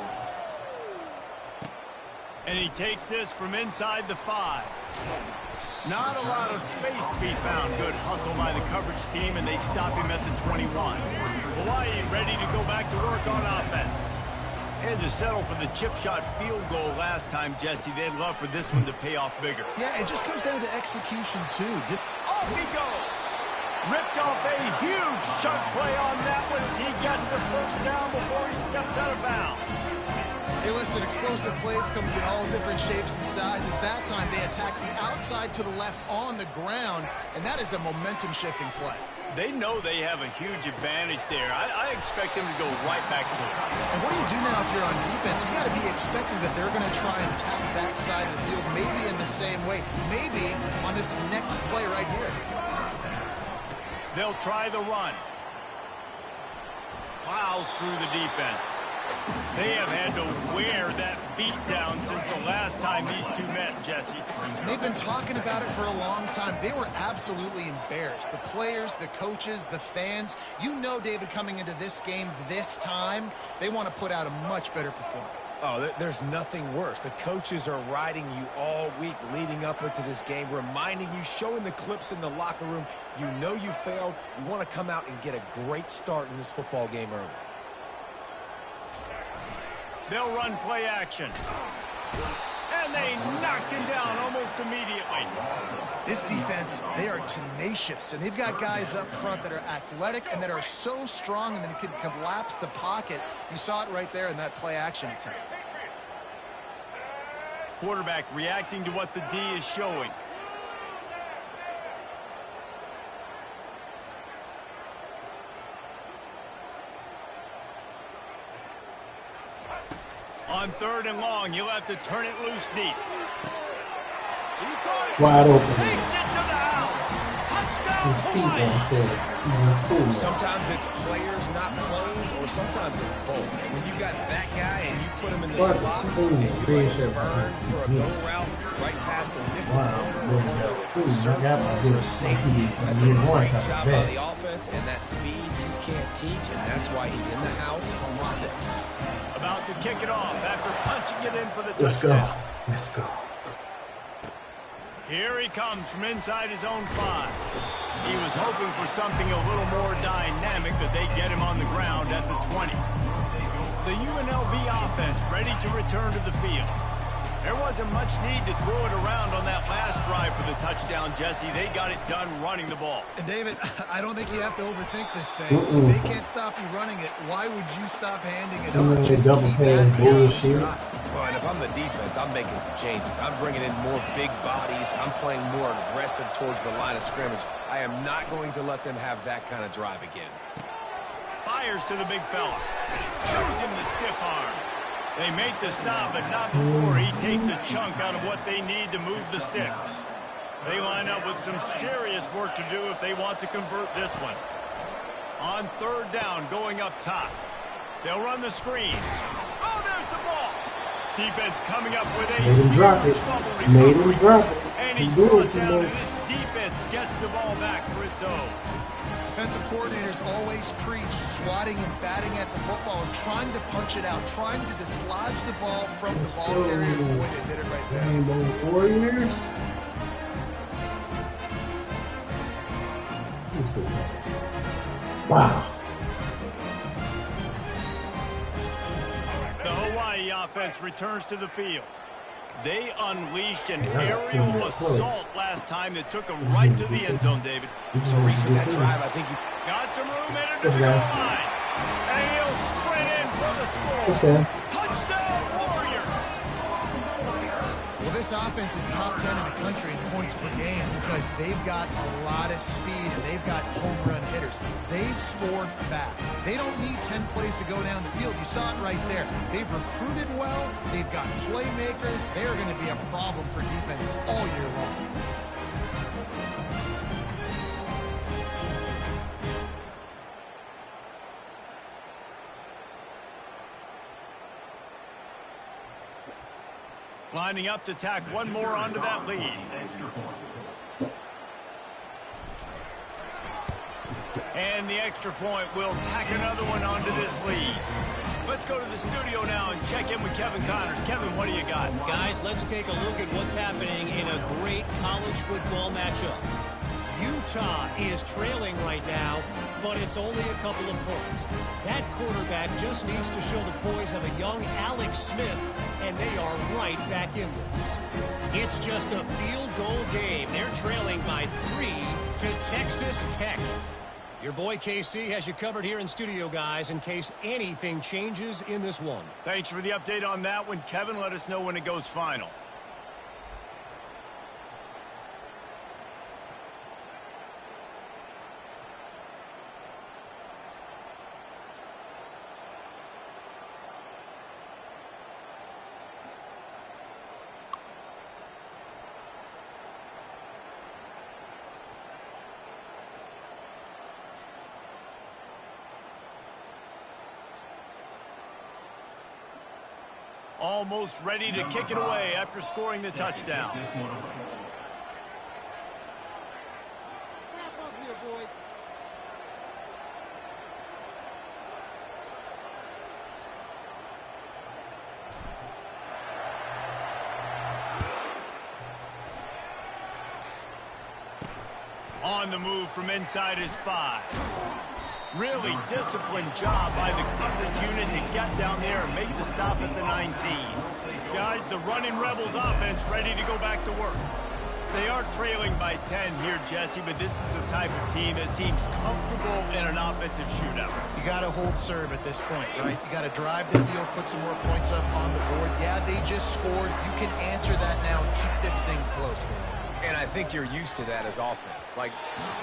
And he takes this from inside the 5. Not a lot of space to be found. Good hustle by the coverage team, and they stop him at the 21. Hawaii ready to go back to work on offense. And to settle for the chip shot field goal last time, Jesse. They'd love for this one to pay off bigger. Yeah, it just comes down to execution, too. Off he goes. Ripped off a huge chunk play on that one as he gets the first down before he steps out of bounds. Hey, listen, explosive plays comes in all different shapes and sizes. That time they attack the outside to the left on the ground, and that is a momentum-shifting play. They know they have a huge advantage there. I expect them to go right back to it. And what do you do now if you're on defense? You got to be expecting that they're going to try and attack that side of the field, maybe in the same way, maybe on this next play right here. They'll try the run. Plows through the defense. They have had to wear that beat down since the last time these two met, Jesse. They've been talking about it for a long time. They were absolutely embarrassed. The players, the coaches, the fans. You know, David, coming into this game this time, they want to put out a much better performance. Oh, there's nothing worse. The coaches are riding you all week leading up into this game, reminding you, showing the clips in the locker room. You know you failed. You want to come out and get a great start in this football game early. They'll run play action. And And they knocked him down almost immediately. This defense, they are tenacious, and they've got guys up front that are athletic and that are so strong and that can collapse the pocket. You saw it right there in that play-action attempt. Quarterback reacting to what the D is showing. On 3rd and long, you'll have to turn it loose deep. He caught it. Wide open. Takes it to the house. Touchdown, His feet Hawaii. on set. Sometimes it's players, not plays, or sometimes it's both. And when you got that guy and you put him in the What? slot and Ooh, you green let him shirt. burn for a go route right past a nickel Wow. corner or one of the Ooh, reserve I got my corners or a good safety. speed. That's a Year one great type of job by back. the offense, and that speed you can't teach, and that's why he's in the house for 6. About to kick it off after punching it in for the Let's go. touchdown. Let's go. Here he comes from inside his own 5. He was hoping for something a little more dynamic, that they get him on the ground at the 20. The UNLV offense ready to return to the field. There wasn't much need to throw it around on that last drive for the touchdown, Jesse. They got it done running the ball. And David, I don't think you have to overthink this thing. Mm-mm. If they can't stop you running it, why would you stop handing it Mm, off? Just double keep pay at it. bullshit. Well, and if I'm the defense, I'm making some changes. I'm bringing in more big bodies. I'm playing more aggressive towards the line of scrimmage. I am not going to let them have that kind of drive again. Fires to the big fella. Shows him the stiff arm. They make the stop, but not before he takes a chunk out of what they need to move the sticks. They line up with some serious work to do if they want to convert this one. On 3rd down, going up top. They'll run the screen. Oh, there's the ball. Defense coming up with a Made him drop huge it. fumble Made recovery. him drop it. And He he's do brought it, down, you and know. this defense gets the ball back for its own. Defensive coordinators always preach swatting and batting at the football and trying to punch it out, trying to dislodge the ball from the ball carrier. Boy, they did it right there. Rainbow Warriors. Wow. The Hawaii offense returns to the field. They unleashed an aerial assault last time that took them right to the end zone, David. So, Reese, with that drive, I think you... Got some room in it to the goal line. And he'll sprint in for the score. Okay. Touchdown, Warrior. Well, this offense is top 10 in the country in points per game because they've got a lot of speed and they've got home run hitters. They scored fast. They don't need 10 plays to go down the field. You saw it right there. They've recruited well. They've got playmakers. They are going to be a problem for defenses all year long. Lining up to tack one more onto that lead. And the extra point will tack another one onto this lead. Let's go to the studio now and check in with Kevin Connors. Kevin, what do you got? Guys, let's take a look at what's happening in a great college football matchup. Utah is trailing right now, but it's only a couple of points. That quarterback just needs to show the poise of a young Alex Smith, and they are right back in this. It's just a field goal game. They're trailing by 3 to Texas Tech. Your boy KC has you covered here in studio, guys, in case anything changes in this one. Thanks for the update on that one, Kevin. Let us know when it goes final. Almost ready to kick it away after scoring the touchdown. Snap up here, boys. On the move from inside his 5. Really disciplined job by the coverage unit to get down there and make the stop at the 19. Guys, the running Rebels offense ready to go back to work. They are trailing by 10 here, Jesse, but this is the type of team that seems comfortable in an offensive shootout. You got to hold serve at this point, right? You got to drive the field, put some more points up on the board. Yeah, they just scored. You can answer that now and keep this thing close. And I think you're used to that as offense. Like,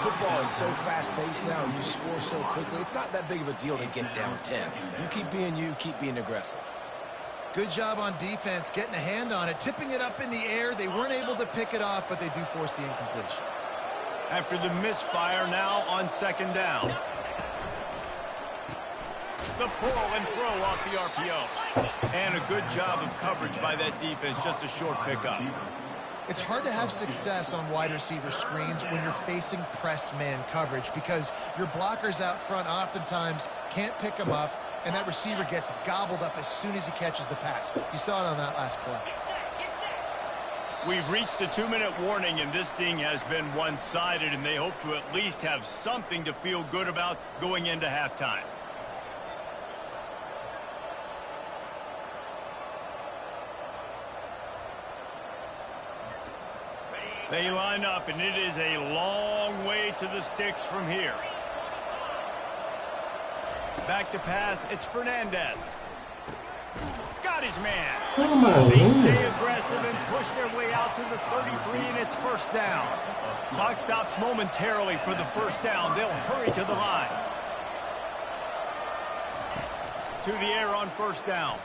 football is so fast-paced now, and you score so quickly, it's not that big of a deal to get down 10. You keep being aggressive. Good job on defense, getting a hand on it, tipping it up in the air. They weren't able to pick it off, but they do force the incompletion. After the misfire, now on second down. The pull and throw off the RPO. And a good job of coverage by that defense, just a short pickup. It's hard to have success on wide receiver screens when you're facing press man coverage because your blockers out front oftentimes can't pick them up, and that receiver gets gobbled up as soon as he catches the pass. You saw it on that last play. We've reached the 2-minute warning, and this thing has been one-sided, and they hope to at least have something to feel good about going into halftime. They line up, and it is a long way to the sticks from here. Back to pass, it's Fernandez. Got his man. They stay aggressive and push their way out to the 33, and it's first down. Clock stops momentarily for the first down. They'll hurry to the line. To the air on first down.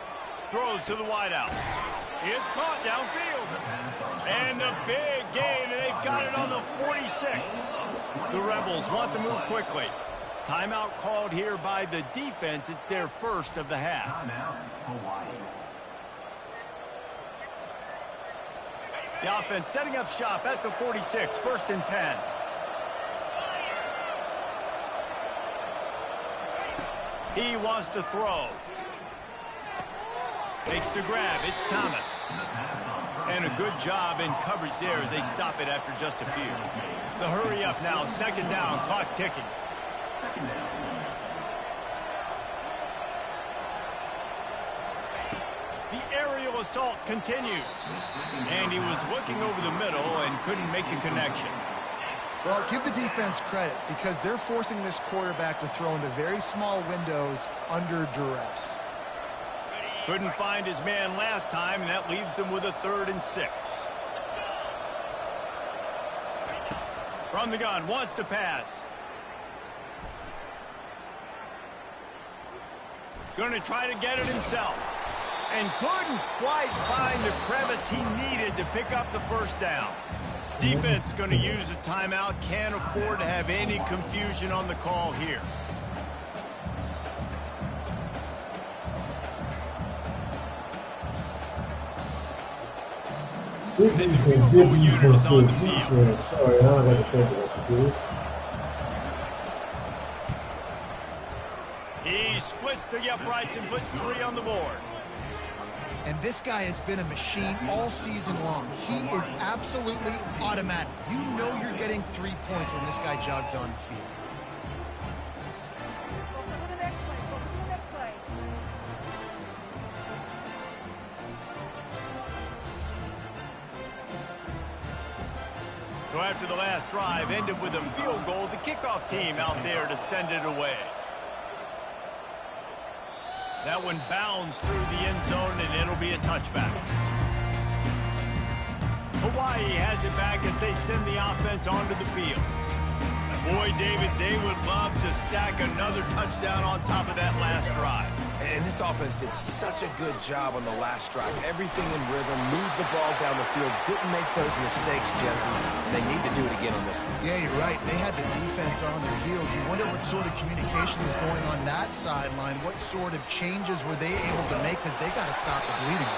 Throws to the wideout. It's caught downfield. And the big gain, and they've got it on the 46. The Rebels want to move quickly. Timeout called here by the defense. It's their first of the half. The offense setting up shop at the 46, first and 10. He wants to throw. Makes the grab. It's Thomas. And a good job in coverage there as they stop it after just a few. The hurry up now, second down, clock ticking. The aerial assault continues. And he was looking over the middle and couldn't make a connection. Well, give the defense credit because they're forcing this quarterback to throw into very small windows under duress. Couldn't find his man last time, and that leaves them with a 3rd and 6. From the gun, wants to pass. Going to try to get it himself. And couldn't quite find the crevice he needed to pick up the first down. Defense going to use a timeout. Can't afford to have any confusion on the call here. Good defense, good defense, good defense. Sorry, I don't have to say that. He splits the uprights and puts 3 on the board. And this guy has been a machine all season long. He is absolutely automatic. You know you're getting 3 points when this guy jogs on the field. Focus on the next play. Focus on the next play. So after the last drive ended with a field goal, the kickoff team out there to send it away. That one bounds through the end zone, and it'll be a touchback. Hawaii has it back as they send the offense onto the field. And boy, David, they would love to stack another touchdown on top of that last drive. And this offense did such a good job on the last drive. Everything in rhythm, moved the ball down the field, didn't make those mistakes, Jesse. They need to do it again on this one. Yeah, you're right. They had the defense on their heels. You wonder what sort of communication was going on that sideline. What sort of changes were they able to make because they got to stop the bleeding.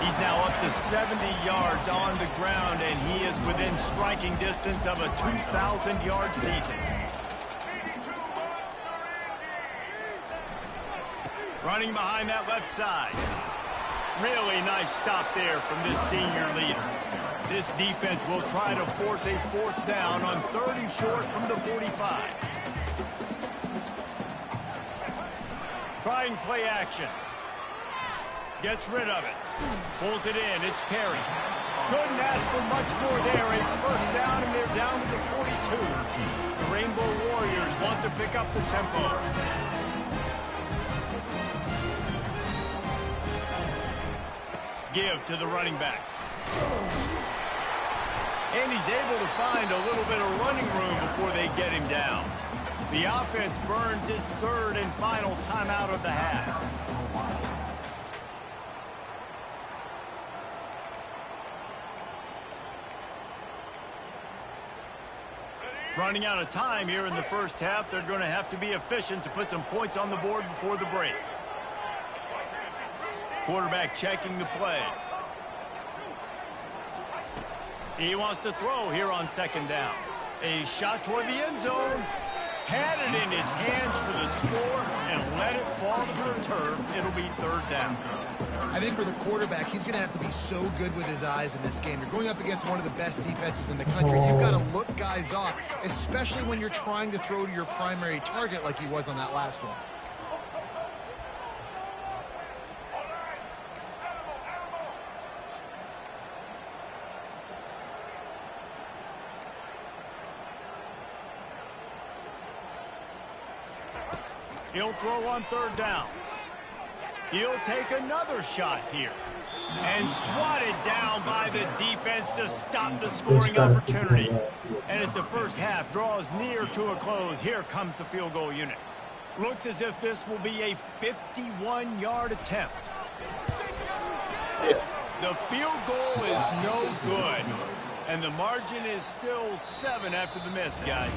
He's now up to 70 yards on the ground, and he is within striking distance of a 2,000-yard season. Running behind that left side. Really nice stop there from this senior leader. This defense will try to force a 4th down on 3rd and short from the 45. Trying play action. Gets rid of it. Pulls it in. It's Perry. Couldn't ask for much more there. A first down, and they're down to the 42. The Rainbow Warriors want to pick up the tempo. Give to the running back. And he's able to find a little bit of running room before they get him down. The offense burns its third and final timeout of the half. Running out of time here in the first half. They're going to have to be efficient to put some points on the board before the break. Quarterback checking the play. He wants to throw here on second down. A shot toward the end zone. Had it in his hands for the score and let it fall to the turf. It'll be third down. I think for the quarterback, he's going to have to be so good with his eyes in this game. You're going up against one of the best defenses in the country. You've got to look guys off, especially when you're trying to throw to your primary target like he was on that last one. He'll throw on third down. He'll take another shot here. And swatted down by the defense to stop the scoring opportunity. And as the first half draws near to a close, here comes the field goal unit. Looks as if this will be a 51-yard attempt. The field goal is no good. And the margin is still 7 after the miss, guys.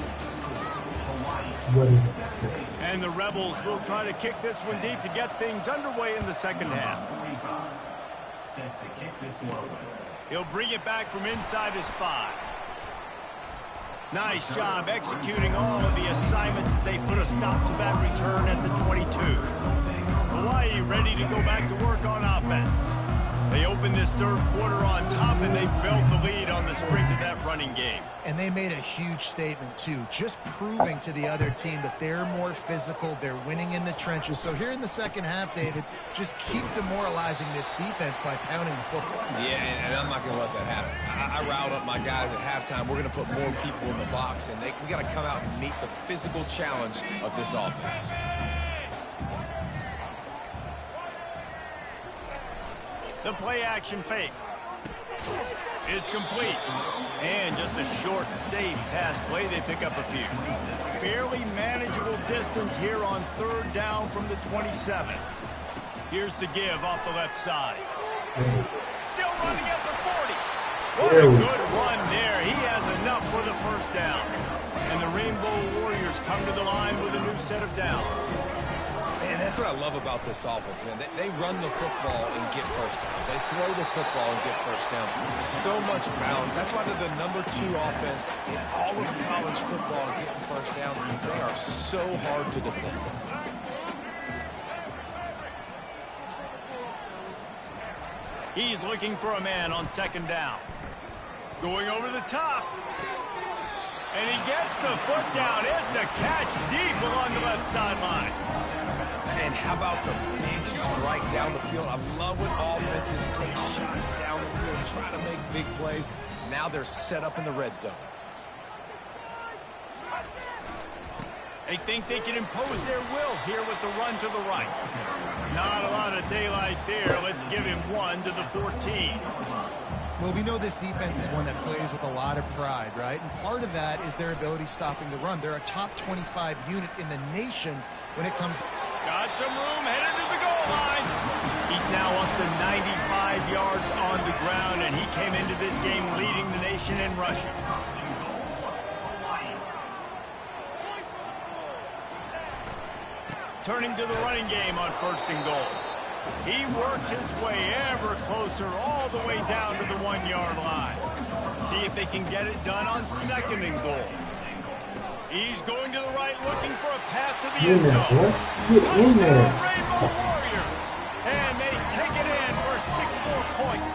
And the Rebels will try to kick this one deep to get things underway in the second half. He'll bring it back from inside his 5. Nice job executing all of the assignments as they put a stop to that return at the 22. Hawaii ready to go back to work on offense. They opened this third quarter on top, and they built the lead on the strength of that running game. And they made a huge statement, too, just proving to the other team that they're more physical, they're winning in the trenches. So here in the second half, David, just keep demoralizing this defense by pounding the football. Yeah, and I'm not going to let that happen. I riled up my guys at halftime. We're going to put more people in the box, and we got to come out and meet the physical challenge of this offense. The play-action fake. It's complete. And just a short, safe pass play. They pick up a few. Fairly manageable distance here on third down from the 27. Here's the give off the left side. Still running at the 40. What a good run there. He has enough for the first down. And the Rainbow Warriors come to the line with a new set of downs. And that's what I love about this offense, man. They run the football and get first downs. They throw the football and get first downs. So much balance. That's why they're the #2 offense in all of college football getting first downs. They are so hard to defend. He's looking for a man on second down. Going over the top. And he gets the foot down. It's a catch deep along the left sideline. And how about the big strike down the field? I love when offenses take shots down the field, try to make big plays. Now they're set up in the red zone. They think they can impose their will here with the run to the right. Not a lot of daylight there. Let's give him 1 to the 14. Well, we know this defense is one that plays with a lot of pride, right? And part of that is their ability stopping the run. They're a top 25 unit in the nation when it comes. Got some room, headed to the goal line. He's now up to 95 yards on the ground, and he came into this game leading the nation in rushing. Turning to the running game on first and goal. He works his way ever closer all the way down to the 1-yard line. See if they can get it done on second and goal. He's going to the right, looking for a path to the end zone. Touchdown, Rainbow Warriors. And they take it in for 6 more points.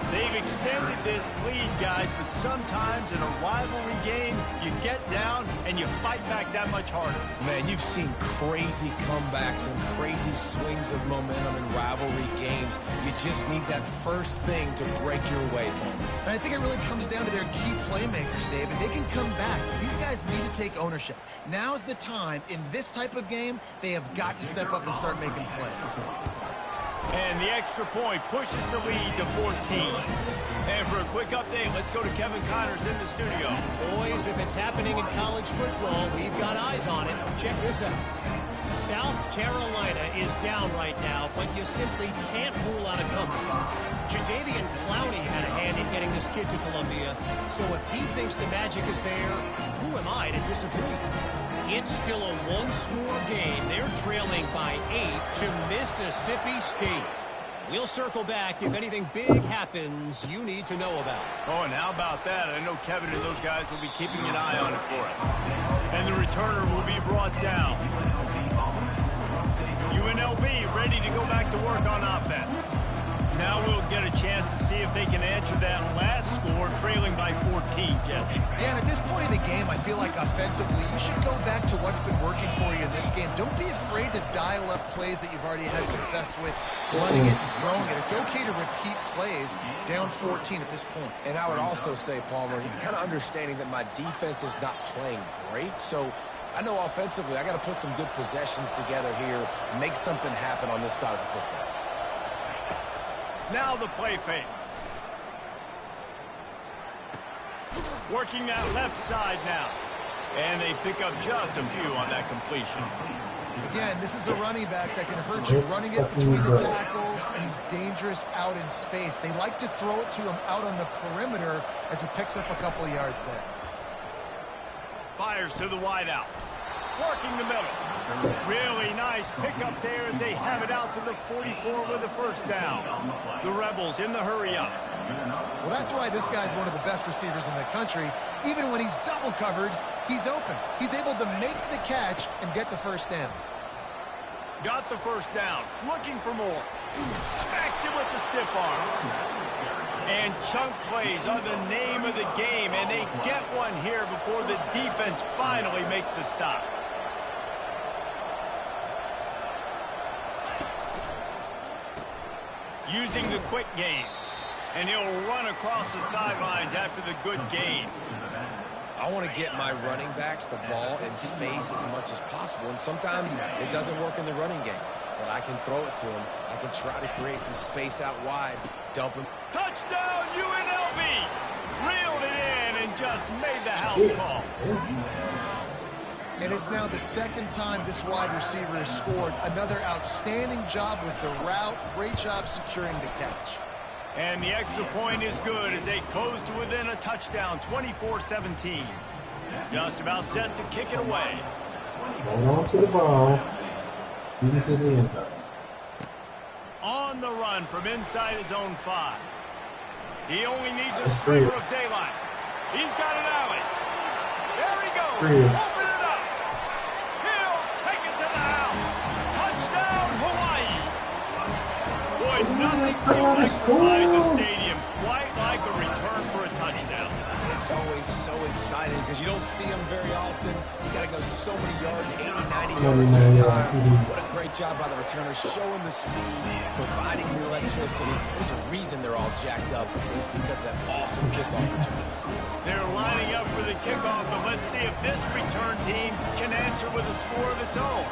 They've extended this lead, guys, but sometimes in a rivalry game, you get down and you fight back that much harder. Man, you've seen crazy comebacks and crazy swings of momentum in rivalry games. You just need that first thing to break your way, Palmer. And I think it really comes down to their key playmakers, Dave, and they can come back. These guys need to take ownership. Now's the time. In this type of game, they have got to step up and start making plays. And the extra point pushes the lead to 14. And for a quick update, let's go to Kevin Connors in the studio. Boys, if it's happening in college football, we've got eyes on it. Check this out. South Carolina is down right now, but you simply can't rule out a comeback. Jadeveon Clowney had a hand in getting this kid to Columbia, so if he thinks the magic is there, who am I to disagree? It's still a one-score game. They're trailing by 8 to Mississippi State. We'll circle back if anything big happens you need to know about. Oh, and how about that? I know Kevin and those guys will be keeping an eye on it for us. And the returner will be brought down. UNLV ready to go back to work on offense. Now we'll get a chance to see if they can answer that last score, trailing by 14, Jesse. Yeah, and at this point in the game, I feel like offensively, you should go back to what's been working for you in this game. Don't be afraid to dial up plays that you've already had success with, running it and throwing it. It's okay to repeat plays down 14 at this point. And I would also say, Palmer, kind of understanding that my defense is not playing great, so I know offensively I got to put some good possessions together here, make something happen on this side of the football. Now the play fake. Working that left side now. And they pick up just a few on that completion. Again, this is a running back that can hurt you running it between the tackles, and he's dangerous out in space. They like to throw it to him out on the perimeter as he picks up a couple of yards there. Fires to the wideout. Working the middle. Really nice pickup there as they have it out to the 44 with a first down. The Rebels in the hurry up. Well, that's why this guy's one of the best receivers in the country. Even when he's double covered, he's open. He's able to make the catch and get the first down. Got the first down. Looking for more. Smacks it with the stiff arm. And chunk plays are the name of the game, and they get one here before the defense finally makes the stop. Using the quick game. And he'll run across the sidelines after the good gain. I want to get my running backs the ball in space as much as possible, and sometimes it doesn't work in the running game. But I can throw it to him. I can try to create some space out wide, dump him. Touchdown, UNLV! Reeled it in and just made the house call. And it's now the second time this wide receiver has scored. Another outstanding job with the route. Great job securing the catch. And the extra point is good as they close to within a touchdown, 24-17. Just about set to kick it away. Hold on to the ball. See to the end zone. On the run from inside his own 5. He only needs a sliver of daylight. He's got an alley. There he goes. Open it up. He'll take it to the house. Touchdown, Hawaii. Boy, nothing electrifies a stadium quite like a return for a touchdown. It's always so exciting because you don't see them very often. You got to go so many yards, 80, 90 yards at a time. What a great job by the returner, showing the speed, providing the electricity. There's a reason they're all jacked up. It's because of that awesome kickoff return. They're lining up for the kickoff, but let's see if this return team can answer with a score of its own.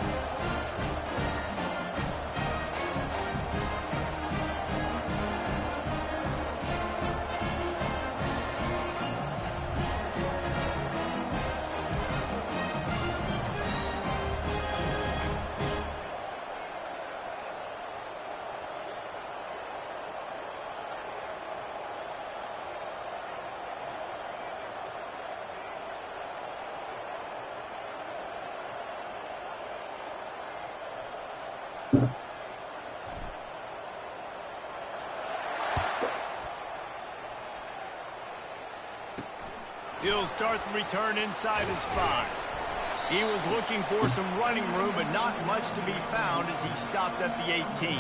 He'll start the return inside his 5. He was looking for some running room, but not much to be found as he stopped at the 18.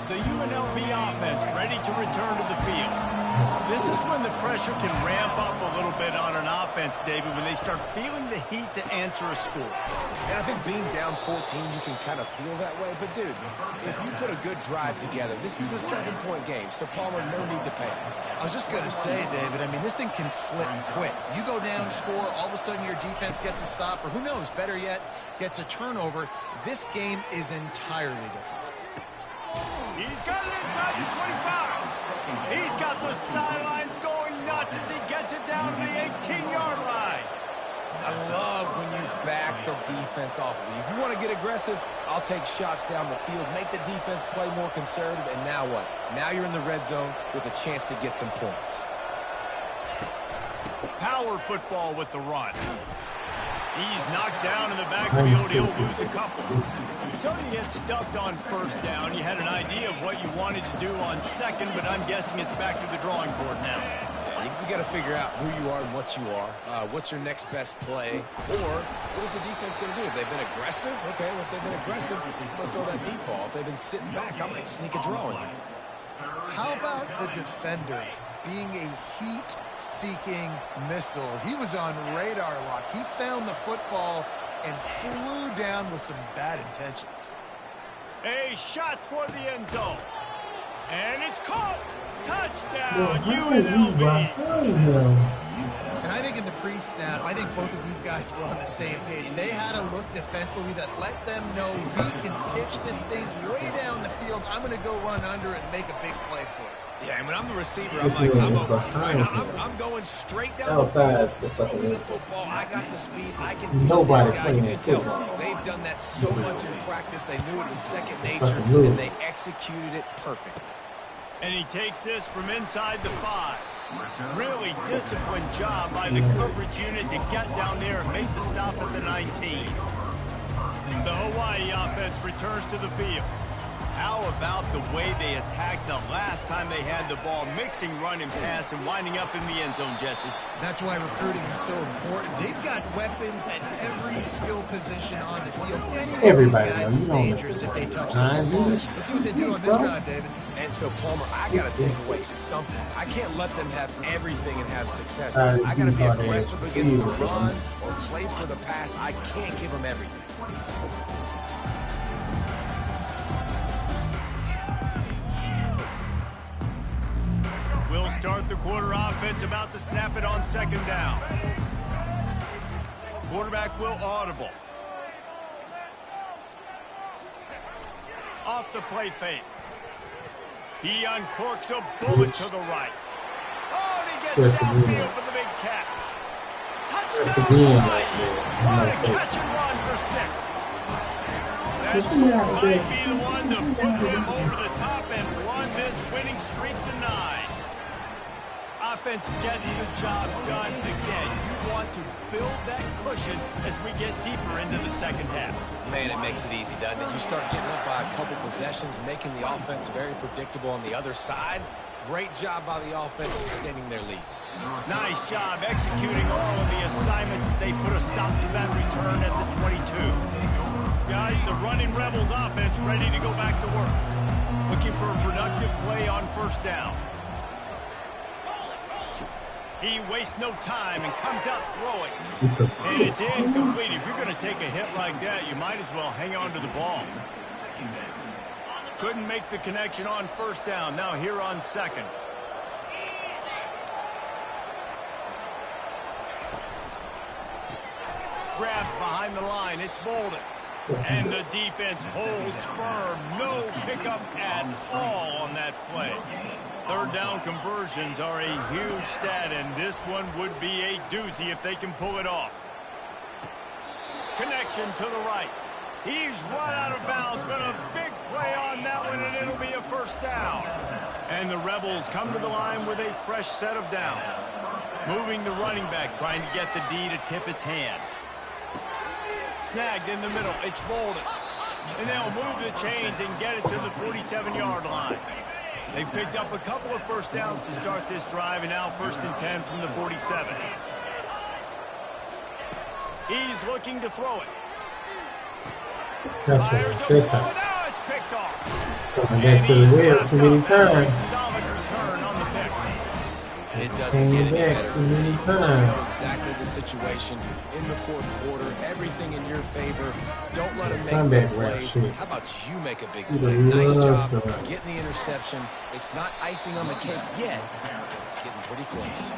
The UNLV offense ready to return to the field. This is when the pressure can ramp up a little bit on an offense, David, when they start feeling the heat to answer a score. And I think being down 14, you can kind of feel that way. But, dude, if you put a good drive together, this is a 7-point game, so Palmer, no need to panic. I was just going to say, David, I mean, this thing can flip quick. You go down, score, all of a sudden your defense gets a stop, or who knows, better yet, gets a turnover. This game is entirely different. He's got it inside the 25. He's got the sidelines going nuts as he gets it down to the 18-yard line. I love when you back the defense off of you. If you want to get aggressive, I'll take shots down the field, make the defense play more conservative, and now what? Now you're in the red zone with a chance to get some points. Power football with the run. He's knocked down in the backfield. He'll lose a couple. So you get stuffed on first down. You had an idea of what you wanted to do on second, but I'm guessing it's back to the drawing board now. You got to figure out who you are and what you are. What's your next best play? Or what is the defense going to do? If they've been aggressive, okay, well, if they've been aggressive, I'm going to throw that deep ball. If they've been sitting back, I might sneak a draw in you. How about the defender being a heat-seeking missile? He was on radar lock. He found the football and flew down with some bad intentions. A shot toward the end zone. And it's caught. Touchdown, UNLV. And I think in the pre-snap, I think both of these guys were on the same page. They had a look defensively that let them know we can pitch this thing way down the field. I'm going to go run under it and make a big play for it. Yeah, and when I'm the receiver, I'm like, I'm going straight down the field. Throw me the football. I got the speed. I can beat this guy. You can tell they've done that so much in practice. They knew it was second nature, and they executed it perfectly. And he takes this from inside the 5. Really disciplined job by the coverage unit to get down there and make the stop at the 19. The Hawaii offense returns to the field. How about the way they attacked the last time they had the ball, mixing run and pass and winding up in the end zone, Jesse? That's why recruiting is so important. They've got weapons at every skill position on the field. Any of these guys is dangerous if they touch the ball. Let's see what they do on this drive, David. And so, Palmer, I got to take away something. I can't let them have everything and have success. I got to be aggressive against the run or play for the pass. I can't give them everything. We'll start the quarter offense, about to snap it on second down. Quarterback will audible. Off the play fake. He uncorks a bullet to the right. Oh, and he gets downfield for the big catch. Touchdown, Hawaii. What a catch and run for 6. That score might be the one to put them over the top and run this winning streak to 9. Offense gets the job done again. You want to build that cushion as we get deeper into the second half. Man, it makes it easy, doesn't it? You start getting up by a couple possessions, making the offense very predictable on the other side. Great job by the offense extending their lead. Nice job executing all of the assignments as they put a stop to that return at the 22. Guys, the running Rebels offense ready to go back to work. Looking for a productive play on first down. He wastes no time and comes out throwing. And it's incomplete. If you're going to take a hit like that, you might as well hang on to the ball. Couldn't make the connection on first down. Now here on second. Grabbed behind the line. It's Bolden. And the defense holds firm. No pickup at all on that play. Third down conversions are a huge stat, and this one would be a doozy if they can pull it off. Connection to the right. He's run out of bounds, but a big play on that one, and it'll be a first down. And the Rebels come to the line with a fresh set of downs. Moving the running back, trying to get the D to tip its hand. Snagged in the middle. It's Bolden. And they'll move the chains and get it to the 47-yard line. They picked up a couple of first downs to start this drive, and now 1st and 10 from the 47. He's looking to throw it. Fires a bullet. Now it's picked off. Coming back to the wheel too many times. Solid return on the pick. doesn't get any better. You time. know exactly the situation in the fourth quarter. Everything in your favor. Don't let him make big plays. How about you make a big play? Nice job getting the interception. It's not icing on the cake yet, but it's getting pretty close.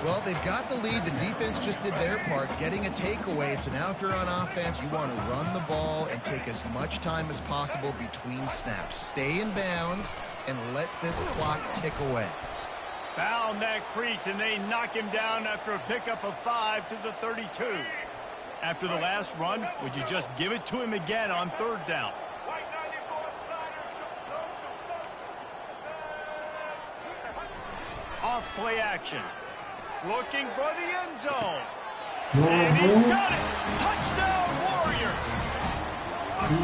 Well, they've got the lead. The defense just did their part, getting a takeaway. So now if you're on offense, you want to run the ball and take as much time as possible between snaps. Stay in bounds and let this clock tick away. Found that crease, and they knock him down after a pickup of 5 to the 32. After the last run, would you just give it to him again on third down? Off play action. Looking for the end zone. And he's got it. Touchdown, Warriors.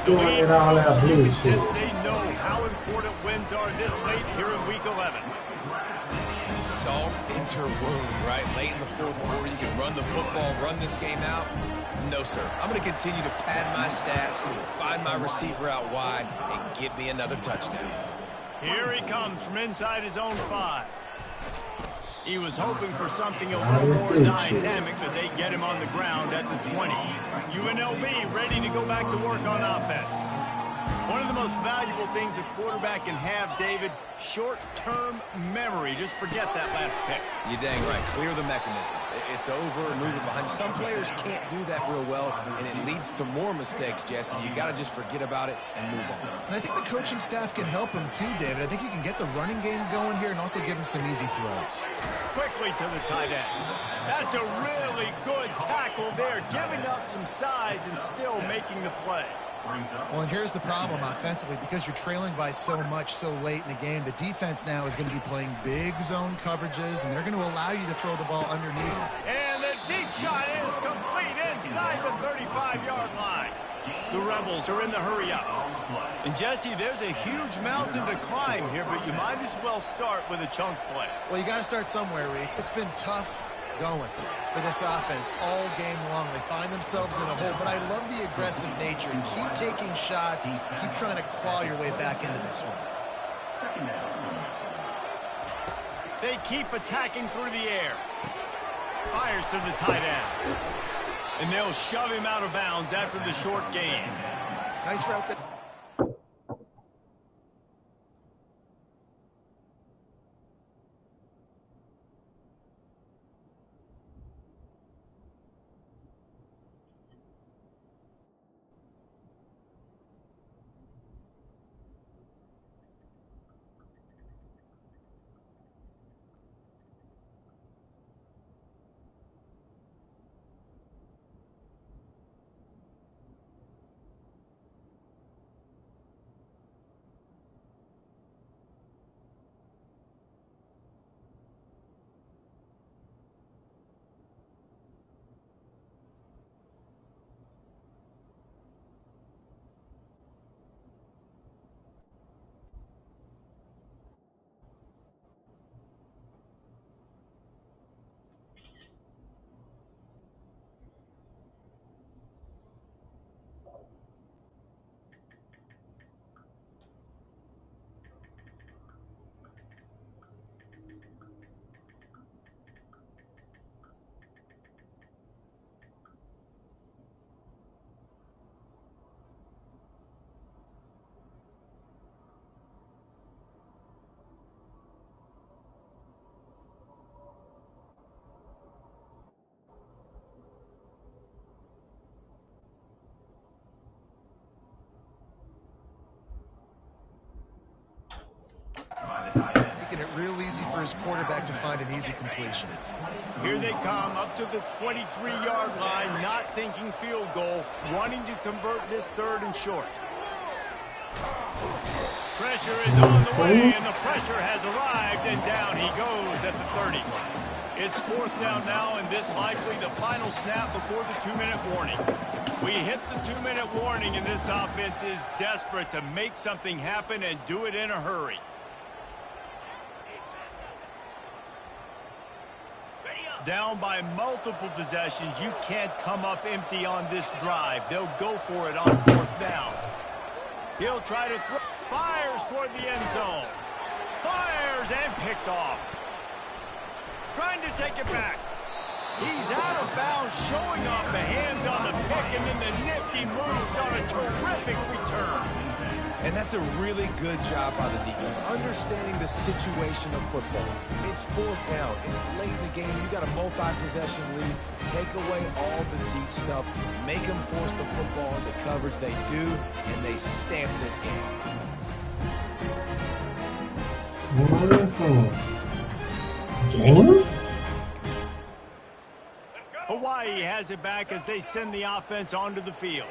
The lead, you can sense they know how important wins are this late here in Week 11. Salt into wound, right? Late in the fourth quarter, you can run the football, run this game out. No, sir. I'm going to continue to pad my stats, find my receiver out wide, and give me another touchdown. Here he comes from inside his own 5. He was hoping for something a little more dynamic, but they get him on the ground at the 20. UNLV ready to go back to work on offense. One of the most valuable things a quarterback can have, David, short-term memory. Just forget that last pick. You're dang right. Clear the mechanism. It's over and move it behind. Some players can't do that real well, and it leads to more mistakes, Jesse. You got to just forget about it and move on. And I think the coaching staff can help him too, David. I think you can get the running game going here and also give him some easy throws. Quickly to the tight end. That's a really good tackle there, giving up some size and still making the play. Well, and here's the problem offensively. Because you're trailing by so much so late in the game, the defense now is going to be playing big zone coverages, and they're going to allow you to throw the ball underneath. And the deep shot is complete inside the 35-yard line. The Rebels are in the hurry-up. And, Jesse, there's a huge mountain to climb here, but you might as well start with a chunk play. Well, you got to start somewhere, Reese. It's been tough going for this offense all game long. They find themselves in a hole, but I love the aggressive nature. Keep taking shots, keep trying to claw your way back into this one. They keep attacking through the air. Fires to the tight end. And they'll shove him out of bounds after the short gain. Nice route there. Making it real easy for his quarterback to find an easy completion. Here they come up to the 23-yard line, not thinking field goal, wanting to convert this third and short. Pressure is on the way, and the pressure has arrived, and down he goes at the 30. It's fourth down now, and this likely the final snap before the 2-minute warning. We hit the 2-minute warning, and this offense is desperate to make something happen and do it in a hurry. Down by multiple possessions, you can't come up empty on this drive. They'll go for it on fourth down. He'll try to throw. Fires toward the end zone. Fires and picked off. trying to take it back. He's out of bounds, showing off the hands on the pick, and then the nifty moves on a terrific return. And that's a really good job by the defense, understanding the situation of football. It's fourth down. It's late in the game. You got a multi-possession lead. Take away all the deep stuff. Make them force the football into coverage. They do, and they stamp this game. January? Hawaii has it back as they send the offense onto the field.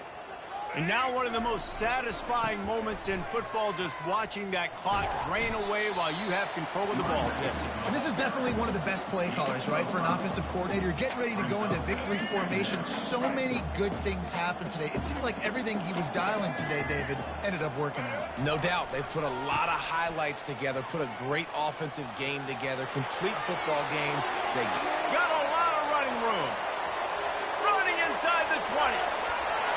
And now one of the most satisfying moments in football, just watching that clock drain away while you have control of the ball, Jesse. And this is definitely one of the best play callers, right, for an offensive coordinator. Getting ready to go into victory formation. So many good things happened today. It seemed like everything he was dialing today, David, ended up working out. No doubt. They've put a lot of highlights together, put a great offensive game together, complete football game. They got a lot of running room. Running inside the 20.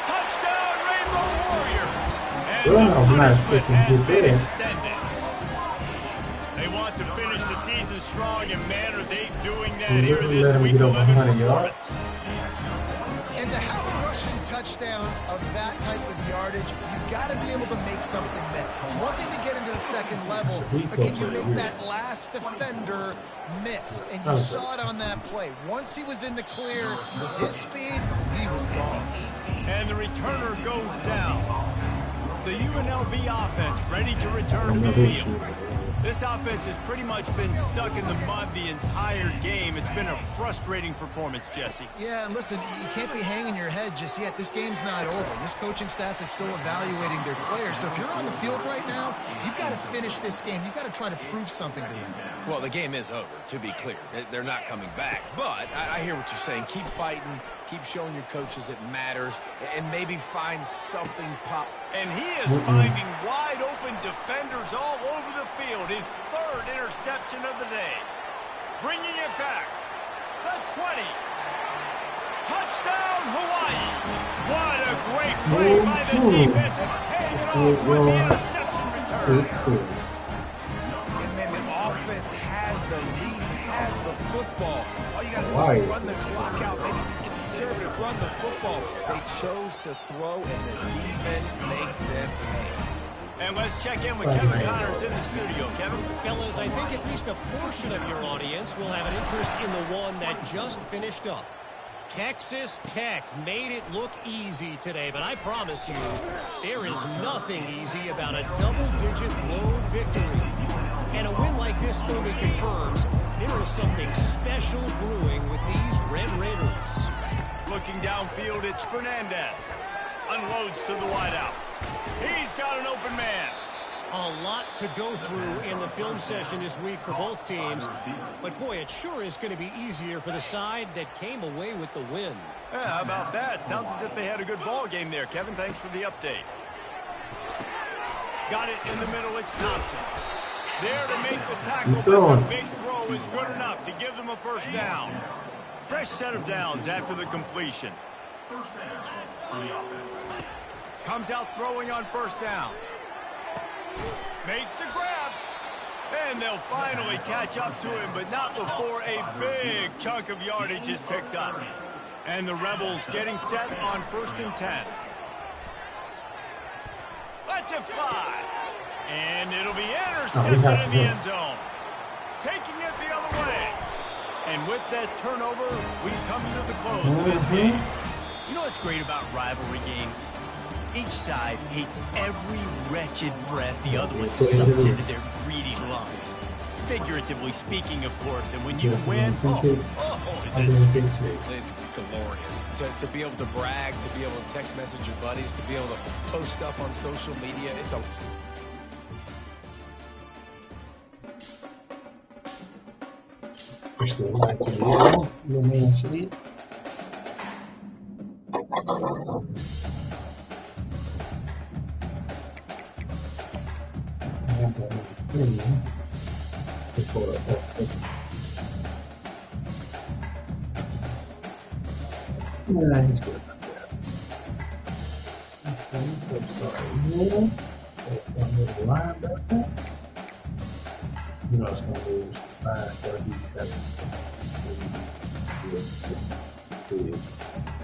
Touchdown, Rainbow Warriors. And the punishment has been extended. They want to finish the season strong, and man, are they doing that here in this Week 11 performance. And to have a rushing touchdown of that type of yardage, you've got to be able to make something miss. It's one thing to get into the second level, but can you make that last defender miss? And you saw it on that play. Once he was in the clear, with his speed, he was gone. And the returner goes down. The UNLV offense ready to return to the field. This offense has pretty much been stuck in the mud the entire game. It's been a frustrating performance, Jesse. Yeah, and listen, you can't be hanging your head just yet. This game's not over. This coaching staff is still evaluating their players. So if you're on the field right now, you've got to finish this game. You've got to try to prove something to them. Well, the game is over, to be clear. They're not coming back. But I hear what you're saying. Keep fighting. Keep showing your coaches it matters. And maybe find something pop. And he is finding wide-open defenders all over the field. His third interception of the day. Bringing it back. The 20. Touchdown, Hawaii. What a great play by the defense. And paying it off with the interception return. And then the offense has the lead, has the football. All you got to do is run the clock out. Maybe be conservative, run the football. They chose to throw, and the defense makes them pay. And let's check in with Kevin Connors in the studio. Kevin? Fellas, I think at least a portion of your audience will have an interest in the one that just finished up. Texas Tech made it look easy today, but I promise you, there is nothing easy about a double-digit road victory. And a win like this only confirms there is something special brewing with these Red Raiders. Looking downfield, it's Fernandez. Unloads to the wideout. He's got an open man. A lot to go through in the film session this week for both teams. But, boy, it sure is going to be easier for the side that came away with the win. Yeah, how about that? Sounds as if they had a good ball game there. Kevin, thanks for the update. Got it in the middle. It's Thompson. There to make the tackle, but the big throw is good enough to give them a first down. Fresh set of downs after the completion. Comes out throwing on first down. Makes the grab. And they'll finally catch up to him, but not before a big chunk of yardage is picked up. And the Rebels getting set on 1st and 10. Let's it fly. And it'll be intercepted in the end zone. Taking it the other way. And with that turnover, we come to the close of this game. You know what's great about rivalry games? Each side hates every wretched breath the other one sucks into their greedy lungs. Figuratively speaking, of course. And when you win, it's glorious. To be able to brag, to be able to text message your buddies, to be able to post stuff on social media, it's a... Push the light to the wall. Let me see it. Yeah, he's still not there. Okay, so sorry here. One little linebacker. You know it's gonna lose. 5-star detail. Just do it.